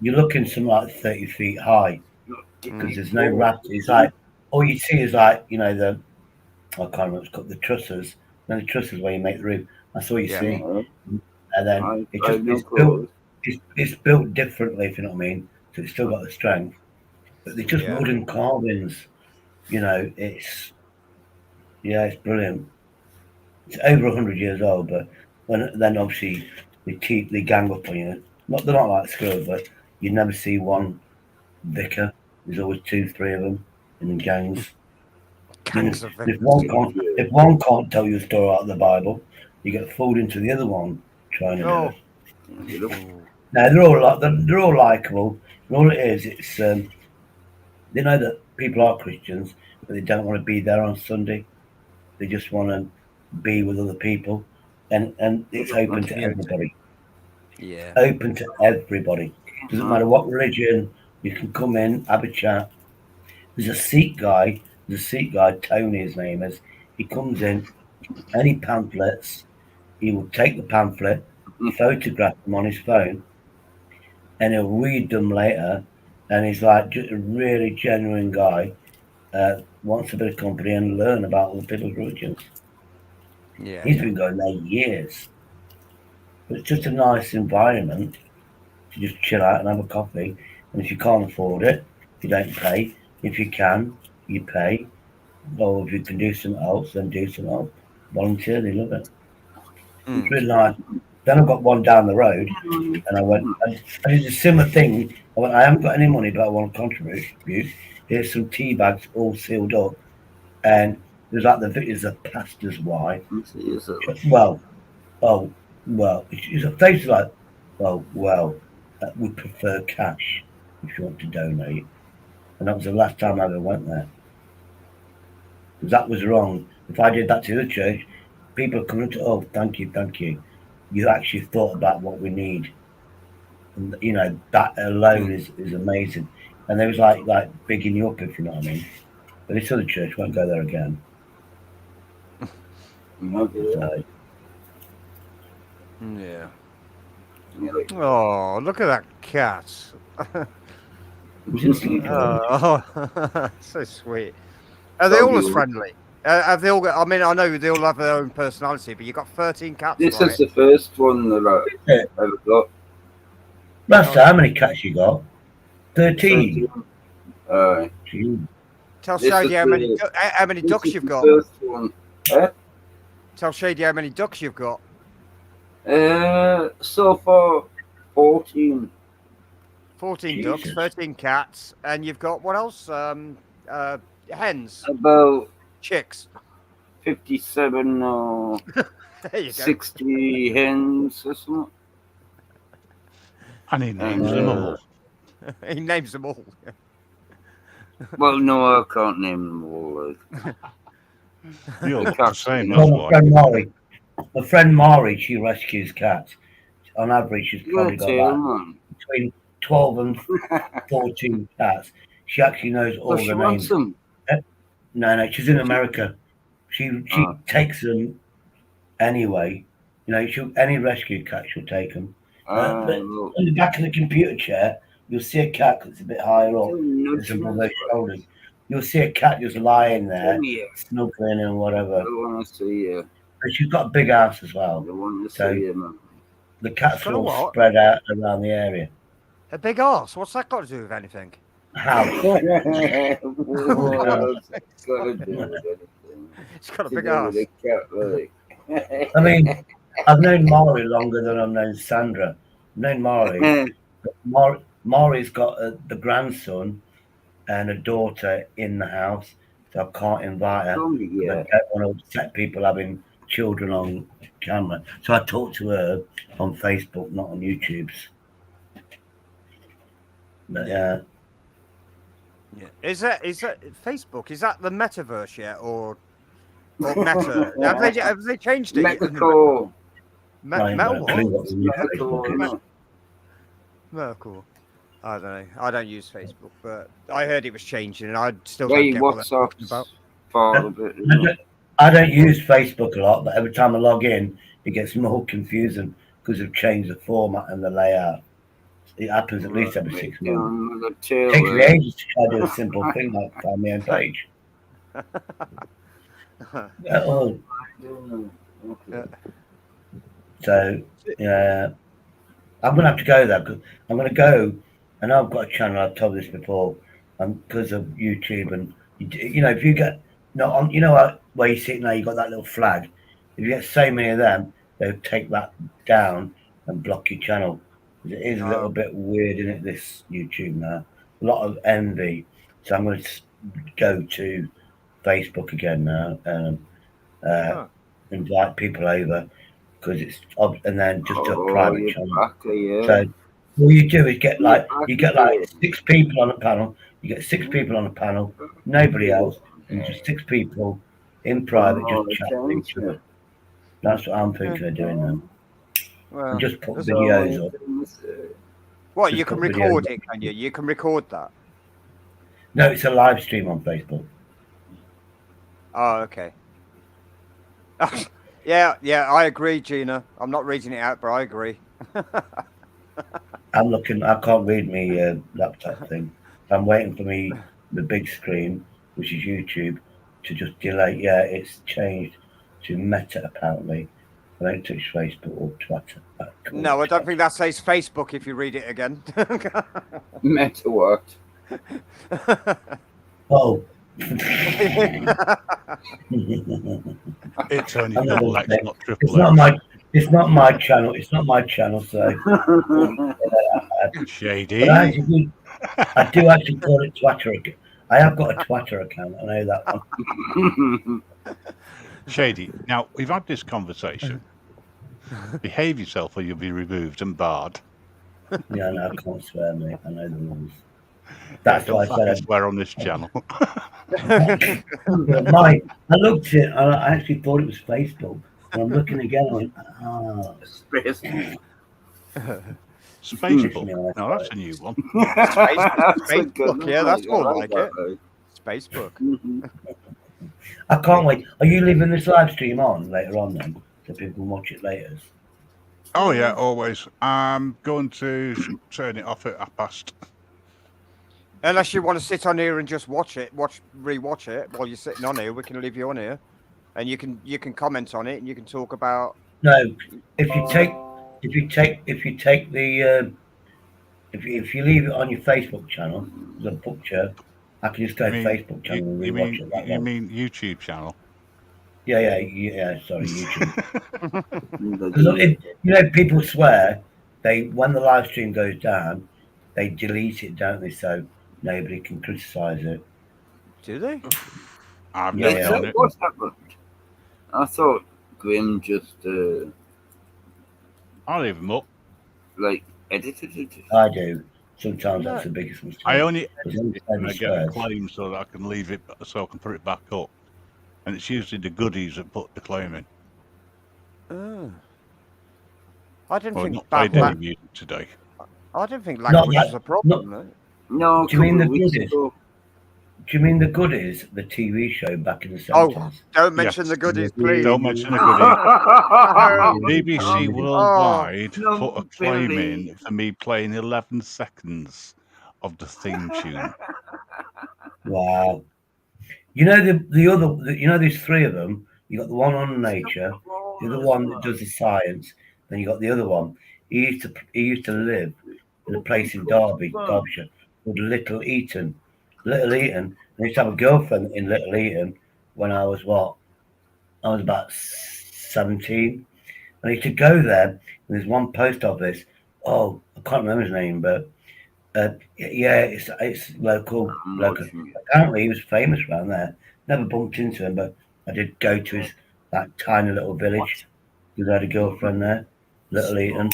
You're looking something like 30 feet high because there's no raft. It's like all you see is like I can't remember what's called, the trusses. And the trusses where you make the roof. That's all you see. And then it's built differently, if you know what I mean. So it's still got the strength, but they're just wooden carvings. It's brilliant. It's over 100 years old, but then obviously they gang up on you. They're not like squirrels, but you never see one vicar. There's always 2, 3 of them in gangs. If one can't tell you a story out of the Bible, you get fooled into the other one trying to do it. No, they're all likable. And all it is, it's they know that people are Christians, but they don't want to be there on Sunday. They just want to be with other people, and it's open to everybody. Yeah, open to everybody. Doesn't matter what religion. You can come in, have a chat. There's a Sikh guy. Tony, his name is. He comes in, any pamphlets. He will take the pamphlet, photograph them on his phone, and he'll read them later. And he's like just a really genuine guy. Wants a bit of company and learn about other people's religions. Yeah, He's been going there years. But it's just a nice environment to just chill out and have a coffee. And if you can't afford it, you don't pay. If you can, you pay. Or if you can do something else, then do something else. Volunteer, they love it. It's really nice. Then I've got one down the road, and I did a similar thing. I haven't got any money, but I want to contribute. Here's some tea bags all sealed up, and there's like there's a pastor's wife. Well, it's a face like, we prefer cash if you want to donate. and that was the last time I ever went there. That was wrong. If I did that to the church, people come to, oh, thank you. You actually thought about what we need. And, you know, that alone is amazing. And they was like bigging you up, if you know what I mean. But this other church won't go there again. So, Yeah. Oh, look at that cat. Oh, so sweet. Are they all as friendly? Have they all got, I mean, I know they all have their own personality, but you got 13 cats, This right? is the first one that I ever got. Master, how many cats you got? 13. Tell This Shady is how many this ducks is you've the got. first one. Tell Shady how many ducks you've got. So far, 14. 14 Jesus. ducks, 13 cats, and you've got what else? Hens, About chicks. 57 or There you go. 60 hens or something. And he names them all. He names them all. Well, no, I can't name them all. You're The the cats, same you as know. My friend Maury. My friend Maury, she rescues cats. On average, she's probably got about between 12 and 14 cats. She actually knows all she the wants names. them. No, she's in America. She takes them anyway. You know, any rescue cat she'll take them. But on the back of the computer chair, you'll see a cat that's a bit higher up, it's above their shoulders. You'll see a cat just lying there, snuggling and whatever. I want to see you. But she's got a big house as well. I want to So see you, man. the cats are all what? spread out around the area. A big arse? What's that got to do with anything? House. It's got a big arse. I mean, I've known Maury longer than I've known Sandra. I've known Maury. Maury's got the grandson and a daughter in the house, so I can't invite her. I don't want to upset people having children on camera. So I talk to her on Facebook, not on YouTube's. But Yeah. Is that Facebook? Is that the metaverse yet, or Meta? have they changed it? Metacore. Metacore. I don't know. I don't use Facebook, but I heard it was changing, and I still don't get what they're talking about. I don't use Facebook a lot, but every time I log in, it gets more confusing because they've changed the format and the layout. It happens at least every 6 months. It takes me ages to try to do a simple thing like find my own page. So, yeah, I'm going to have to go there because I'm going to go. I know I've got a channel, I've told this before, because of YouTube. And, you know, if you get, you know where you sit now, you've got that little flag. If you get so many of them, they'll take that down and block your channel. It is a little bit weird, isn't it, this YouTube now? A lot of envy. So I'm going to go to Facebook again now and invite people over because it's, and then just a private channel. So all you do is get like 6 people on a panel. You get 6 people on a panel, nobody else, and just 6 people in private just chatting to each other. That's what I'm thinking of doing now. Well, just put videos up. What, you can record it, can you? You can record that? No, it's a live stream on Facebook. Oh, okay. Yeah, I agree, Gina. I'm not reading it out, but I agree. I'm looking, I can't read my laptop thing. I'm waiting for the big screen, which is YouTube, to just delay. Yeah, it's changed to Meta, apparently. I don't touch Facebook or Twitter. No, I don't think that says Facebook if you read it again. Meta what? Oh. It's only double X, not triple X. It's not my channel. It's not my channel, so. Shady. But I do actually call it Twitter. I have got a Twitter account. I know that one. Shady. Now we've had this conversation. Behave yourself, or you'll be removed and barred. Yeah, no, I can't swear, mate. I know the rules. That's don't why I fucking said swear on this channel. I looked at it, I actually thought it was Facebook. And I'm looking again, I went, ah. Space. Spacebook. No, that's a new one. That's a good Facebook, one, yeah, that's I more like like that, it. right? Spacebook. I can't wait. Are you leaving this live stream on later on then? So people can watch it later? Oh, yeah, always. I'm going to turn it off at 1:30. Unless you want to sit on here and just rewatch it while you're sitting on here, we can leave you on here, and you can comment on it, and you can talk about. No, if you leave it on your Facebook channel, the picture, I can just go to Facebook channel and rewatch it that way. You mean YouTube channel? Yeah. Sorry, YouTube. Look, people swear when the live stream goes down, they delete it, don't they? So nobody can criticise it. Do they? I've Yeah, never yeah. done it. What's happened? I thought Grim just I'll leave them up. like edited it. I do. Sometimes that's the biggest mistake. I only Because edit it when I get a swears. claim so that I can leave it, so I can put it back up. And it's usually the goodies that put the claim in. I didn't Well, think not played bad any music today. I didn't think language was a problem. though. No, Do you mean the weeks goodies? ago. Do you mean the goodies? The TV show back in the 70s? Oh, don't mention Yes. the goodies, please. Don't mention the goodies. BBC Worldwide no, put a claim Billy. in for me playing 11 seconds of the theme tune. Wow. You know there's three of them. You got the one on nature, the other one that does the science, then you got the other one. He used to live in a place in Derbyshire called Little Eaton. Little Eaton. I used to have a girlfriend in Little Eaton when I was about 17. And I used to go there, and there's one post office. Oh, I can't remember his name, but yeah, it's local. Apparently, he was famous around there. Never bumped into him, but I did go to his tiny little village. He had a girlfriend there, Little Eaton.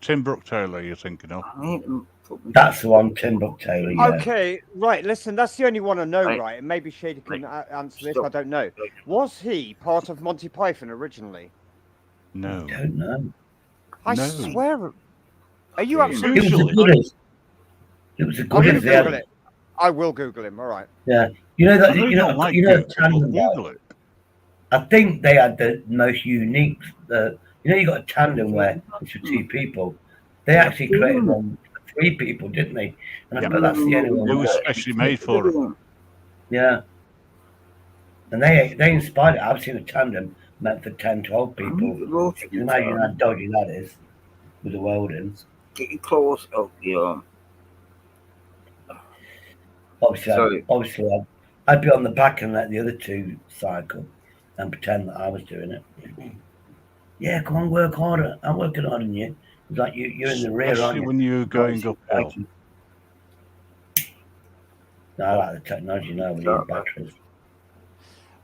Tim Brooke Taylor, you're thinking of? That's the one, Tim Brooke Taylor. Yeah. Okay, right. Listen, that's the only one I know, right? And maybe Shady can answer this. I don't know. Was he part of Monty Python originally? No. I don't know. I No. swear. Are you It absolutely? was the goodies. It was the I'm going to goodies. Yeah. Google it. I will Google him. All right. Yeah. You know that. I know You know. don't like You know. Google, Tandem but guy. Google it. I think they had the most unique. You got a tandem where it's for two people. They actually created one for 3 people, didn't they? And I bet that's the only one. It was specially made for them. Yeah. And they inspired it. I've seen a tandem meant for 10, 12 people. You can imagine how dodgy that is with the welding. Getting close up the arm. Obviously, I'd be on the back and let the other two cycle and pretend that I was doing it. Yeah, come on, work harder. I'm working harder than you. It's like you're in the rear, aren't Especially you? when you're going uphill. No, I like the technology now with these batteries.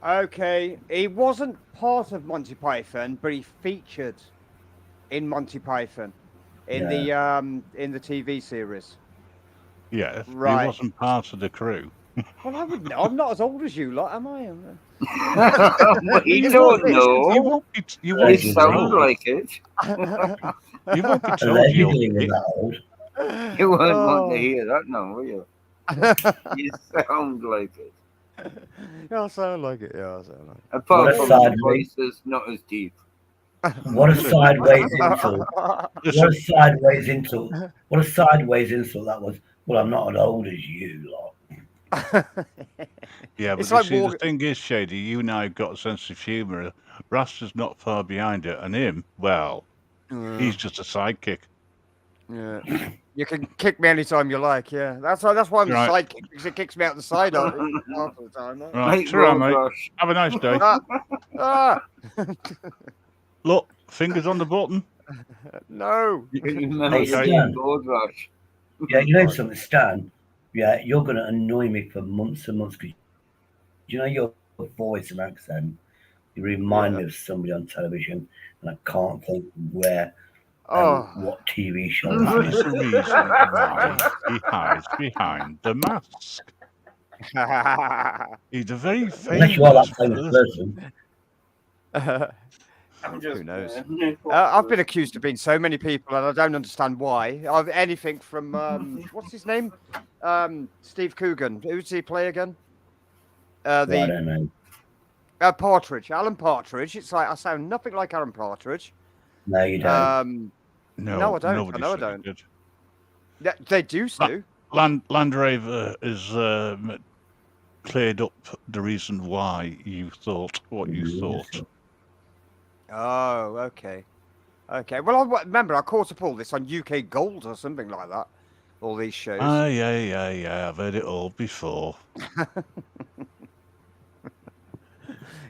Okay, he wasn't part of Monty Python, but he featured in Monty Python in the TV series. Yeah, Right. he wasn't part of the crew. Well, I would know. I'm not as old as you lot, am I? We don't know. You won't be. You You won't be sound told. like it. You won't be told. Allegedly, we're that old. You won't want to hear that now, will you? You sound like it. Yeah, I sound like it. Yeah, I sound like it. Apart from sideways. the voices, not as deep. What a sideways insult. What a sideways insult. What a sideways insult that was. Well, I'm not as old as you lot. Yeah, but It's you like see, the thing is, Shady, you now got a sense of humour. Rasta's not far behind it, and him, well, he's just a sidekick. Yeah. You can kick me anytime you like, yeah. That's why I'm Right. a sidekick, because it kicks me out the side half of the time. Right? Right, ta-ra, mate. Have a nice day. Ah. Look, fingers on the button. No. Hey, Stan. Yeah, you know something, Stan? Yeah, you're going to annoy me for months and months because you know your voice and accent. You remind me of somebody on television, and I can't think where. Oh, what TV show That it is is. the reason why he hides behind the mask. He's a very Unless you are famous that famous person. person. I'm just who knows? no I've been accused of being so many people, and I don't understand why. I've anything from what's his name, Steve Coogan. Who does he play again? Well, I The don't know. Partridge, Alan Partridge. It's like I sound nothing like Alan Partridge. No, you don't. No, I don't. Nobody No, I said don't. he did. They do, Stu. Land Rover is cleared up the reason why you thought what you thought. Oh, okay. Okay. Well, remember I caught up all this on UK Gold or something like that. All these shows. Yeah. I've heard it all before.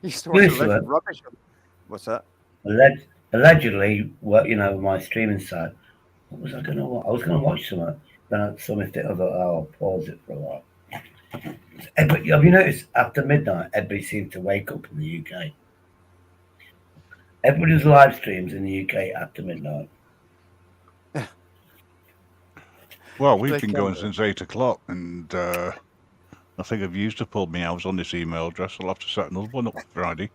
You used to watch a Usually- load of rubbish. What's that? Allegedly, my streaming site. What was I going to watch? I was going to watch something. Then I saw it. I thought, I'll pause it for a while. But have you noticed after midnight, everybody seems to wake up in the UK? Everybody does live streams in the UK after midnight. Well, we've They been can going do. since 8 o'clock, and I think I've used up all my hours on this email address. I'll have to set another one up for Friday.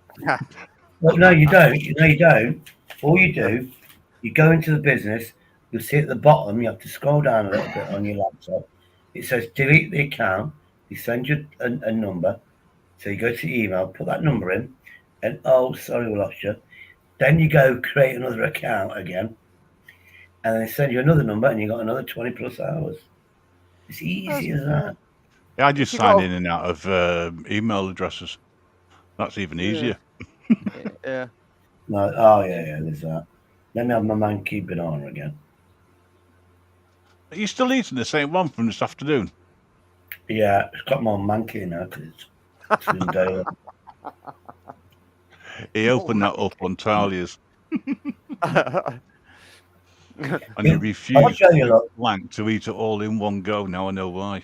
Well, no, you don't. No, you don't. All you do, you go into the business. You'll see at the bottom. You have to scroll down a little bit on your laptop. It says delete the account. You send you a number. So you go to email, put that number in, and oh, sorry, we lost you. Then you go create another account again, and they send you another number, and you got another 20 plus hours. It's easy as that. Yeah, I just you sign got- in and out of email addresses. That's even easier. Yeah. No, oh yeah, there's that. Let me have my monkey banana again. Are you still eating the same one from this afternoon? Yeah, it's got more monkey now because it's been daylight. He opened that up on Talia's and he I'll refused show you, look. blank to eat it all in one go. Now I know why.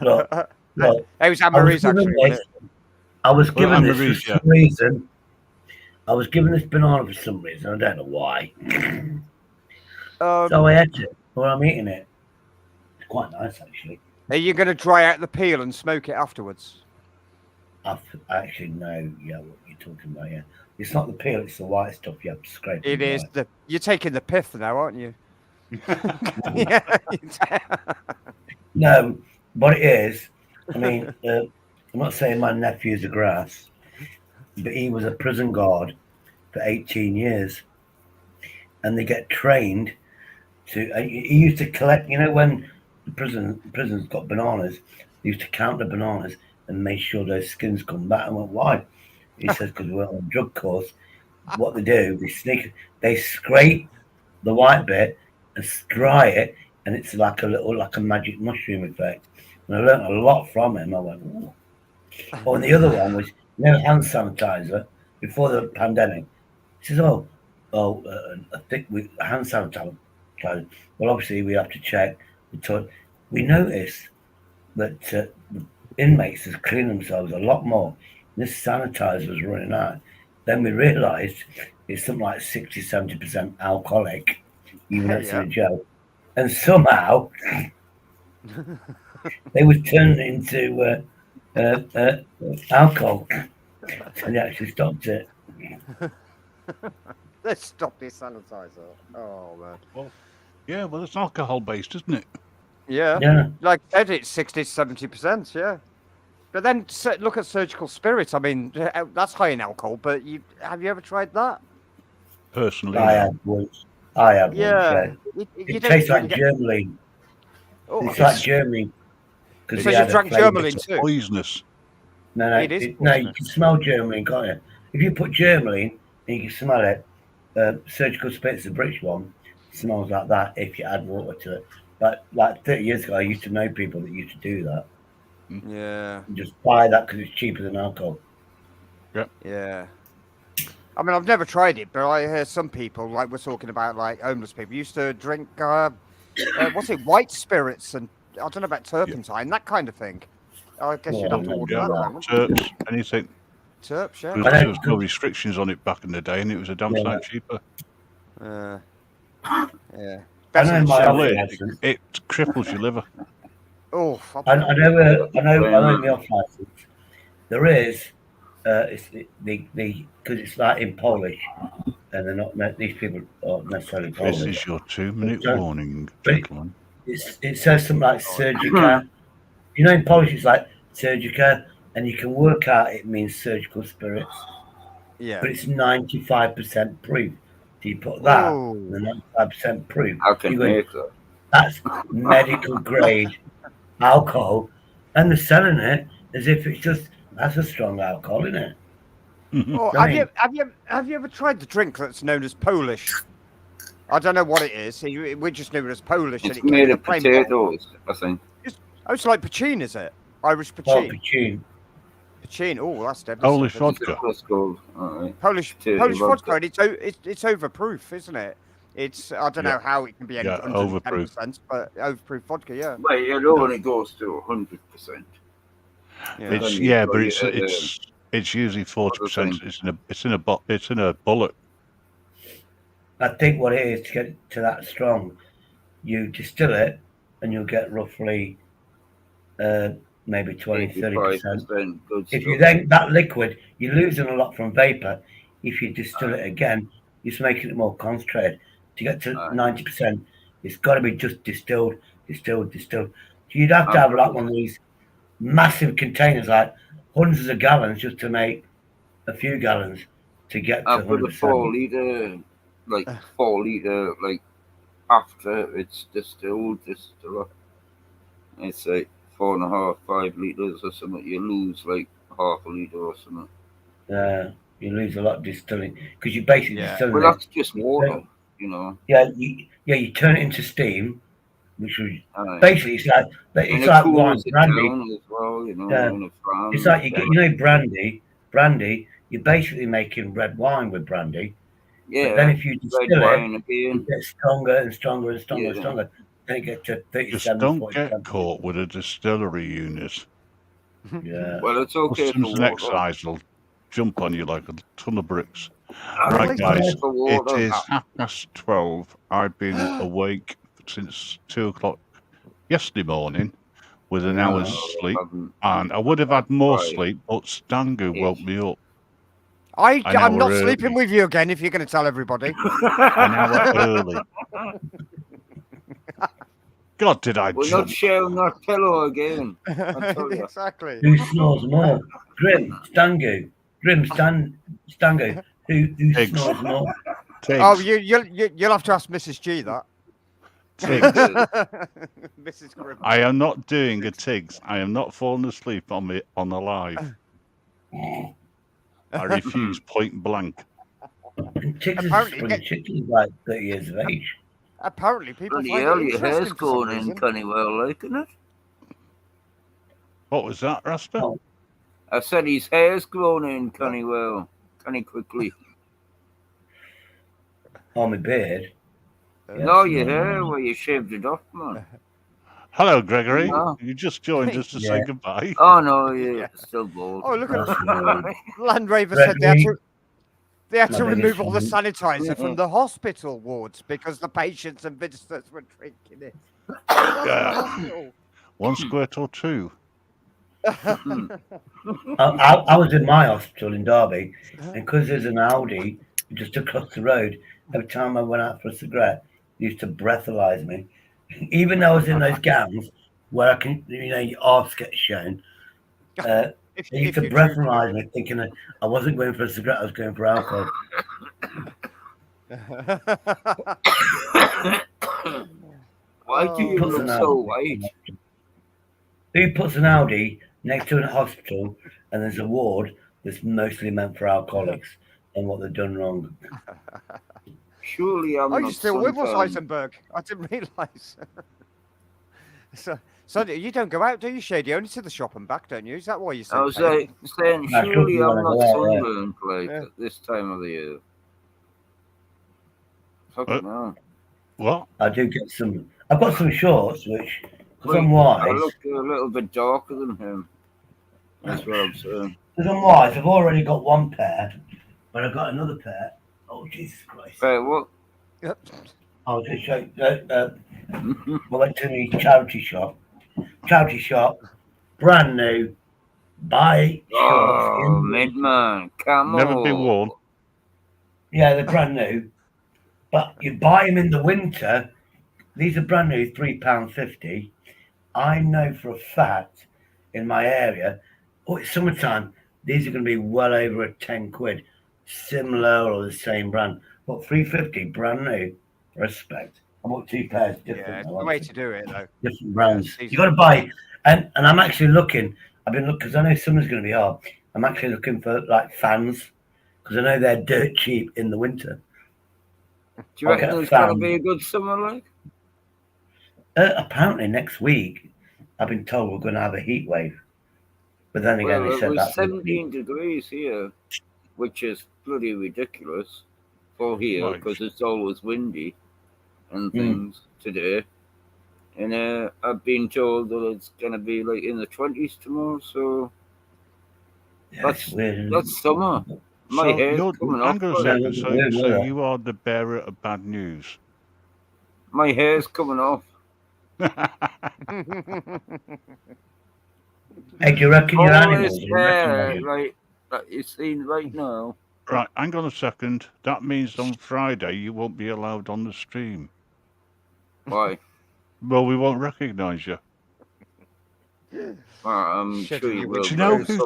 Look, It was I Anne-Marie's was given actually. this. I was given this Anne-Marie's, for some reason. I was given this banana for some reason. I don't know why. So I ate it. Well, I'm eating it. It's quite nice, actually. Are you going to dry out the peel and smoke it afterwards? I actually know, yeah, what you're talking about. Yeah, it's not the peel; it's the white stuff you have to scrape. It is. You're taking the pith now, aren't you? No, what it is, I mean, I'm not saying my nephew's a grass, but he was a prison guard for 18 years, and they get trained to. He used to collect. You know, when the prisons got bananas, they used to count the bananas and make sure those skins come back. I went, why? He says because we're on a drug course. What they do, they scrape the white bit and dry it, and it's like a magic mushroom effect. And I learned a lot from him. I went, ooh. Oh, and the other one was hand sanitizer before the pandemic. He says, I think hand sanitizer. Well, obviously we have to check. We noticed that the inmates has cleaned themselves a lot more. This sanitizer was running out. Then we realised it's something like 60-70% alcoholic, even though it's in a gel. And somehow they was turned into alcohol. And they actually stopped it. Let's stop this sanitizer. Oh man. Yeah, well, it's alcohol based, isn't it? Yeah. Like I said, it's 60-70%. Yeah. But then look at surgical spirit. I mean, that's high in alcohol. But have you ever tried that? Personally, I have once. Yeah. It tastes like Germline. Oh, it's like Germline. So you drank Germline too? Poisonous. No, it is no, you can smell Germline, can't you? If you put Germline and you can smell it, surgical spirit's the British one, smells like that if you add water to it. But like 30 years ago, I used to know people that used to do that. Yeah. And just buy that because it's cheaper than alcohol. Yep. Yeah. I mean, I've never tried it, but I hear some people, like we're talking about, like homeless people, used to drink, what's it, white spirits and I don't know about turpentine, that kind of thing. I guess you'd have to order that. Then, Terps, anything. Terps, yeah. There was no restrictions on it back in the day, and it was a damn sight cheaper. Yeah. I know my So off Lee, license. it cripples your liver. Oh, I know my off license. There is, it's because it's like in Polish, and they're not, these people aren't necessarily This Polish. is your 2-minute warning, But gentlemen. it says something like surgica. You know, in Polish it's like surgica, and you can work out it means surgical spirits, yeah. but it's 95% proof. So you put that, Oh. the 95% proof. I can You go, make that. that's medical grade alcohol, and they're selling it as if it's just that's a strong alcohol, isn't it? Oh, I mean, have you ever tried the drink that's known as Polish? I don't know what it is. We just knew it as Polish. It's and it came made in of a plain bottle. potatoes, I think. It's like poutine, is it? Irish oh, poutine. Poutine. Poutine. Oh, that's deadly. Polish stuff, isn't it? vodka. What's called? All right. Polish Potato vodka, and it's overproof, isn't it? It's I don't Yeah. know how it can be any Yeah, overproof. 110%, but overproof vodka, yeah. Well, it only goes to 100%. Yeah. It's Then you've yeah, got but your, it's usually 40%. thing. It's in a bullet. I think what it is to get to that strong, you distill it, and you'll get roughly maybe 20-30%. 85% good If you stuff. then that liquid, you're losing a lot from vapor. If you distill it again, you're just making it more concentrated. To get to 90%, it's got to be just distilled. So you'd have to have like one of these massive containers, like hundreds of gallons, just to make a few gallons to get to I've got a 100%. 4 litre, like 4 litre, like after it's distilled, it's like 4.5, 5 litres or something. You lose like half a litre or something. You lose a lot distilling because you basically distilling Well, it. that's just water, you know. Yeah, you turn it into steam, which was Aye. basically it's like And it wine, cools it brandy. down as well, you know. Yeah. In a farm. It's like you get, brandy. You're basically making red wine with brandy. Yeah. But then if you red distill wine it, again. it gets stronger and stronger and stronger and Yeah. stronger. Then you get to Just 37, don't 40. get caught with a distillery unit. Yeah. Well, it's okay Customs for and water. excise will jump on you like a ton of bricks. I Right, think guys, it's for water. it is 12:30. I've been awake since 2 o'clock yesterday morning with an hour's sleep, and I would have had more sleep, but Stangu woke me up. I'm not sleeping with you again if you're going to tell everybody. An hour early. God, did I We're jump? not sharing that pillow again. I tell you. Exactly. Who snores more? Stangu. Stangu. Who Pigs. snores more? Pigs. Oh, you'll have to ask Mrs. G that. Pigs. Mrs. Grimm. I am not doing a Tigs. I am not falling asleep on a live. I refuse point blank. Chicks is like 30 years of age. Apparently, people Bloody find hell, it your interesting hair's for some going in reason. Cunnywell, like, isn't it? What was that, Rasta? Oh. I said his hair's grown in Cunnywell. Canny quickly. Oh, my beard. No, your hair, where you shaved it off, man. Hello, Gregory. No. You just joined us to say goodbye. Oh, no, you're still bald. Oh, look at That's Land Rover Red said they had to remove all the sanitizer from the hospital wards because the patients and visitors were drinking it. Yeah. 1 squirt or 2. I was in my hospital in Derby, and because there's an Audi just across the road, every time I went out for a cigarette, they used to breathalyze me. Even though I was in those gowns where I can, your arse gets shown, they used to breathalyze me, thinking that I wasn't going for a cigarette, I was going for alcohol. Why do you look so white? Who puts an Audi next to a hospital and there's a ward that's mostly meant for alcoholics and what they've done wrong? Surely I'm I not used to with sunburned. Heisenberg. I didn't realise. So you don't go out, do you, Shady? Only to the shop and back, don't you? Is that why you say? I was saying, surely I'm not sunburned like at this time of the year. Fucking hell. What? I do get some. I've got some shorts which, because I'm I wise. look a little bit darker than him. That's what I'm saying. Because I'm wise, I've already got one pair, but I've got another pair. Oh, Jesus Christ. Hey, what? I was going to show you. I went to the charity shop. Charity shop, brand new. Buy shorts. Oh, Midman, come Never been on. worn. Yeah, they're brand new. But you buy them in the winter. These are brand new, £3.50. I know for a fact in my area, it's summertime, these are going to be well over at 10 quid. Similar or the same brand. But £3.50, brand new. Respect. I bought 2 pairs different. Yeah, it's the way to do it, though. Different brands. Yeah, You got to buy. And I'm actually looking. I've been looking because I know summer's going to be hard. I'm actually looking for like fans because I know they're dirt cheap in the winter. Do you reckon it's going to be a good summer, like? Apparently next week, I've been told we're going to have a heat wave. But then again, Well, they said it was that 17 degrees here, which is bloody ridiculous for here because it's always windy and things today. And I've been told that it's going to be like in the 20s tomorrow, so that's summer. My hair's coming off. Hang on a second. So you are the bearer of bad news. My hair's coming off. Hey, do you reckon your animals like that you're seeing right now? Right, hang on a second. That means on Friday you won't be allowed on the stream. Why? Well, we won't recognise you. I'm sure you will. Do you know who's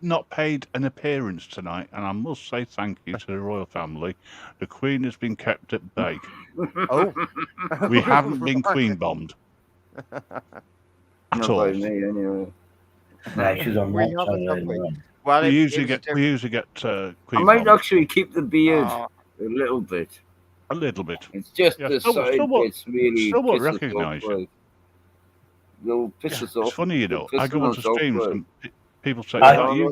not paid an appearance tonight? And I must say thank you to the royal family. The Queen has been kept at bay. Oh, we haven't been Queen bombed at all. By me, anyway. No, she's on well, we usually get Queen. I might bombed. actually keep the beard a little bit. A little bit. It's just the side bits really somewhat pisses recognise off. you. They'll piss us off. It's funny, you know. I go onto streams and people say, I "What are you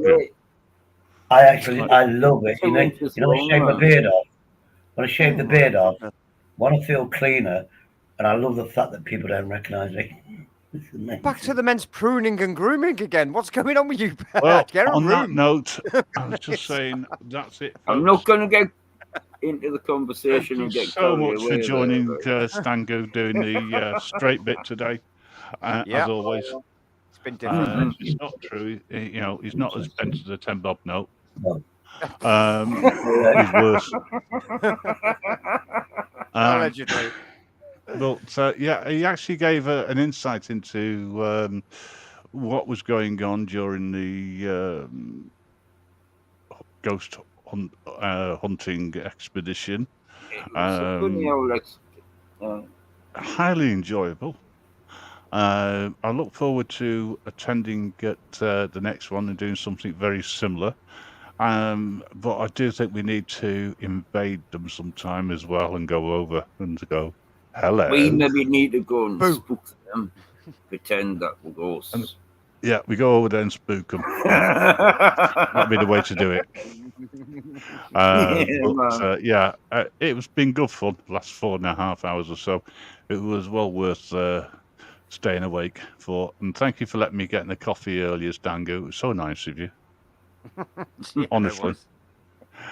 love it. You know, when I shave my beard off, when I shave the beard off, when I feel cleaner, and I love the fact that people don't recognise me. Back to the men's pruning and grooming again. What's going on with you? Well, Get a on that room. note, I was just saying that's it. I'm not going to get into the conversation and get so much away for joining Stango doing the straight bit today. As always, it's been different. It's not true. You know, he's not as bent as a 10 bob note. No. He's worse. Allegedly. But yeah, he actually gave an insight into what was going on during the ghost hunting expedition. Highly enjoyable. I look forward to attending at the next one and doing something very similar. But I do think we need to invade them sometime as well and go over and go, hello. We maybe need to go and spook them, pretend that we're ghosts. And, yeah, we go over there and spook them. That'd be the way to do it. It was been good fun the last 4.5 hours or so. It was well worth staying awake for. And thank you for letting me get in the coffee earlier, Stango. It was so nice of you. Honestly.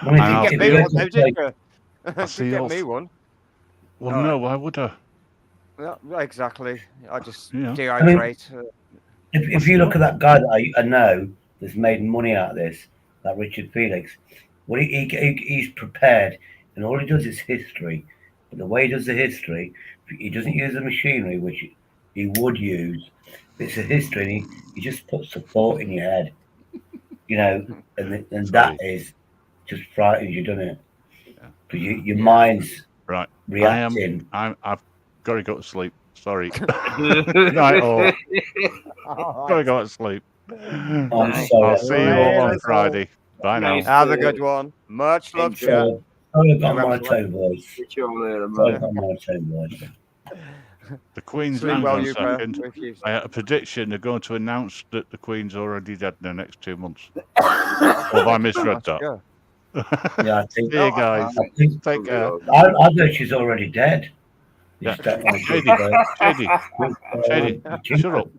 You get me one, though, didn't you? You get me one. Well, no, why would I? Yeah, exactly. I just I dehydrate. mean, if you look at that guy that I know that's made money out of this, that Richard Felix, well, he's prepared, and all he does is history. But the way he does the history, he doesn't use the machinery, which he would use. It's a history, and he just puts the thought in your head, you know, and that is just frightens you, doesn't it? Because your mind's reacting. I've got to go to sleep. Sorry. Night all. Got to go to sleep. I'm sorry. I'll see you all on Friday. Bye now. Have a good one. Much love, chat. I've got my tone voice. The Queen's Sleep well, you, second. I had a prediction they're going to announce that the Queen's already dead in the next 2 months. Or have I misread that? Yeah, I think. See you guys. Take care. I know she's already dead. Yeah. Shady, shut up.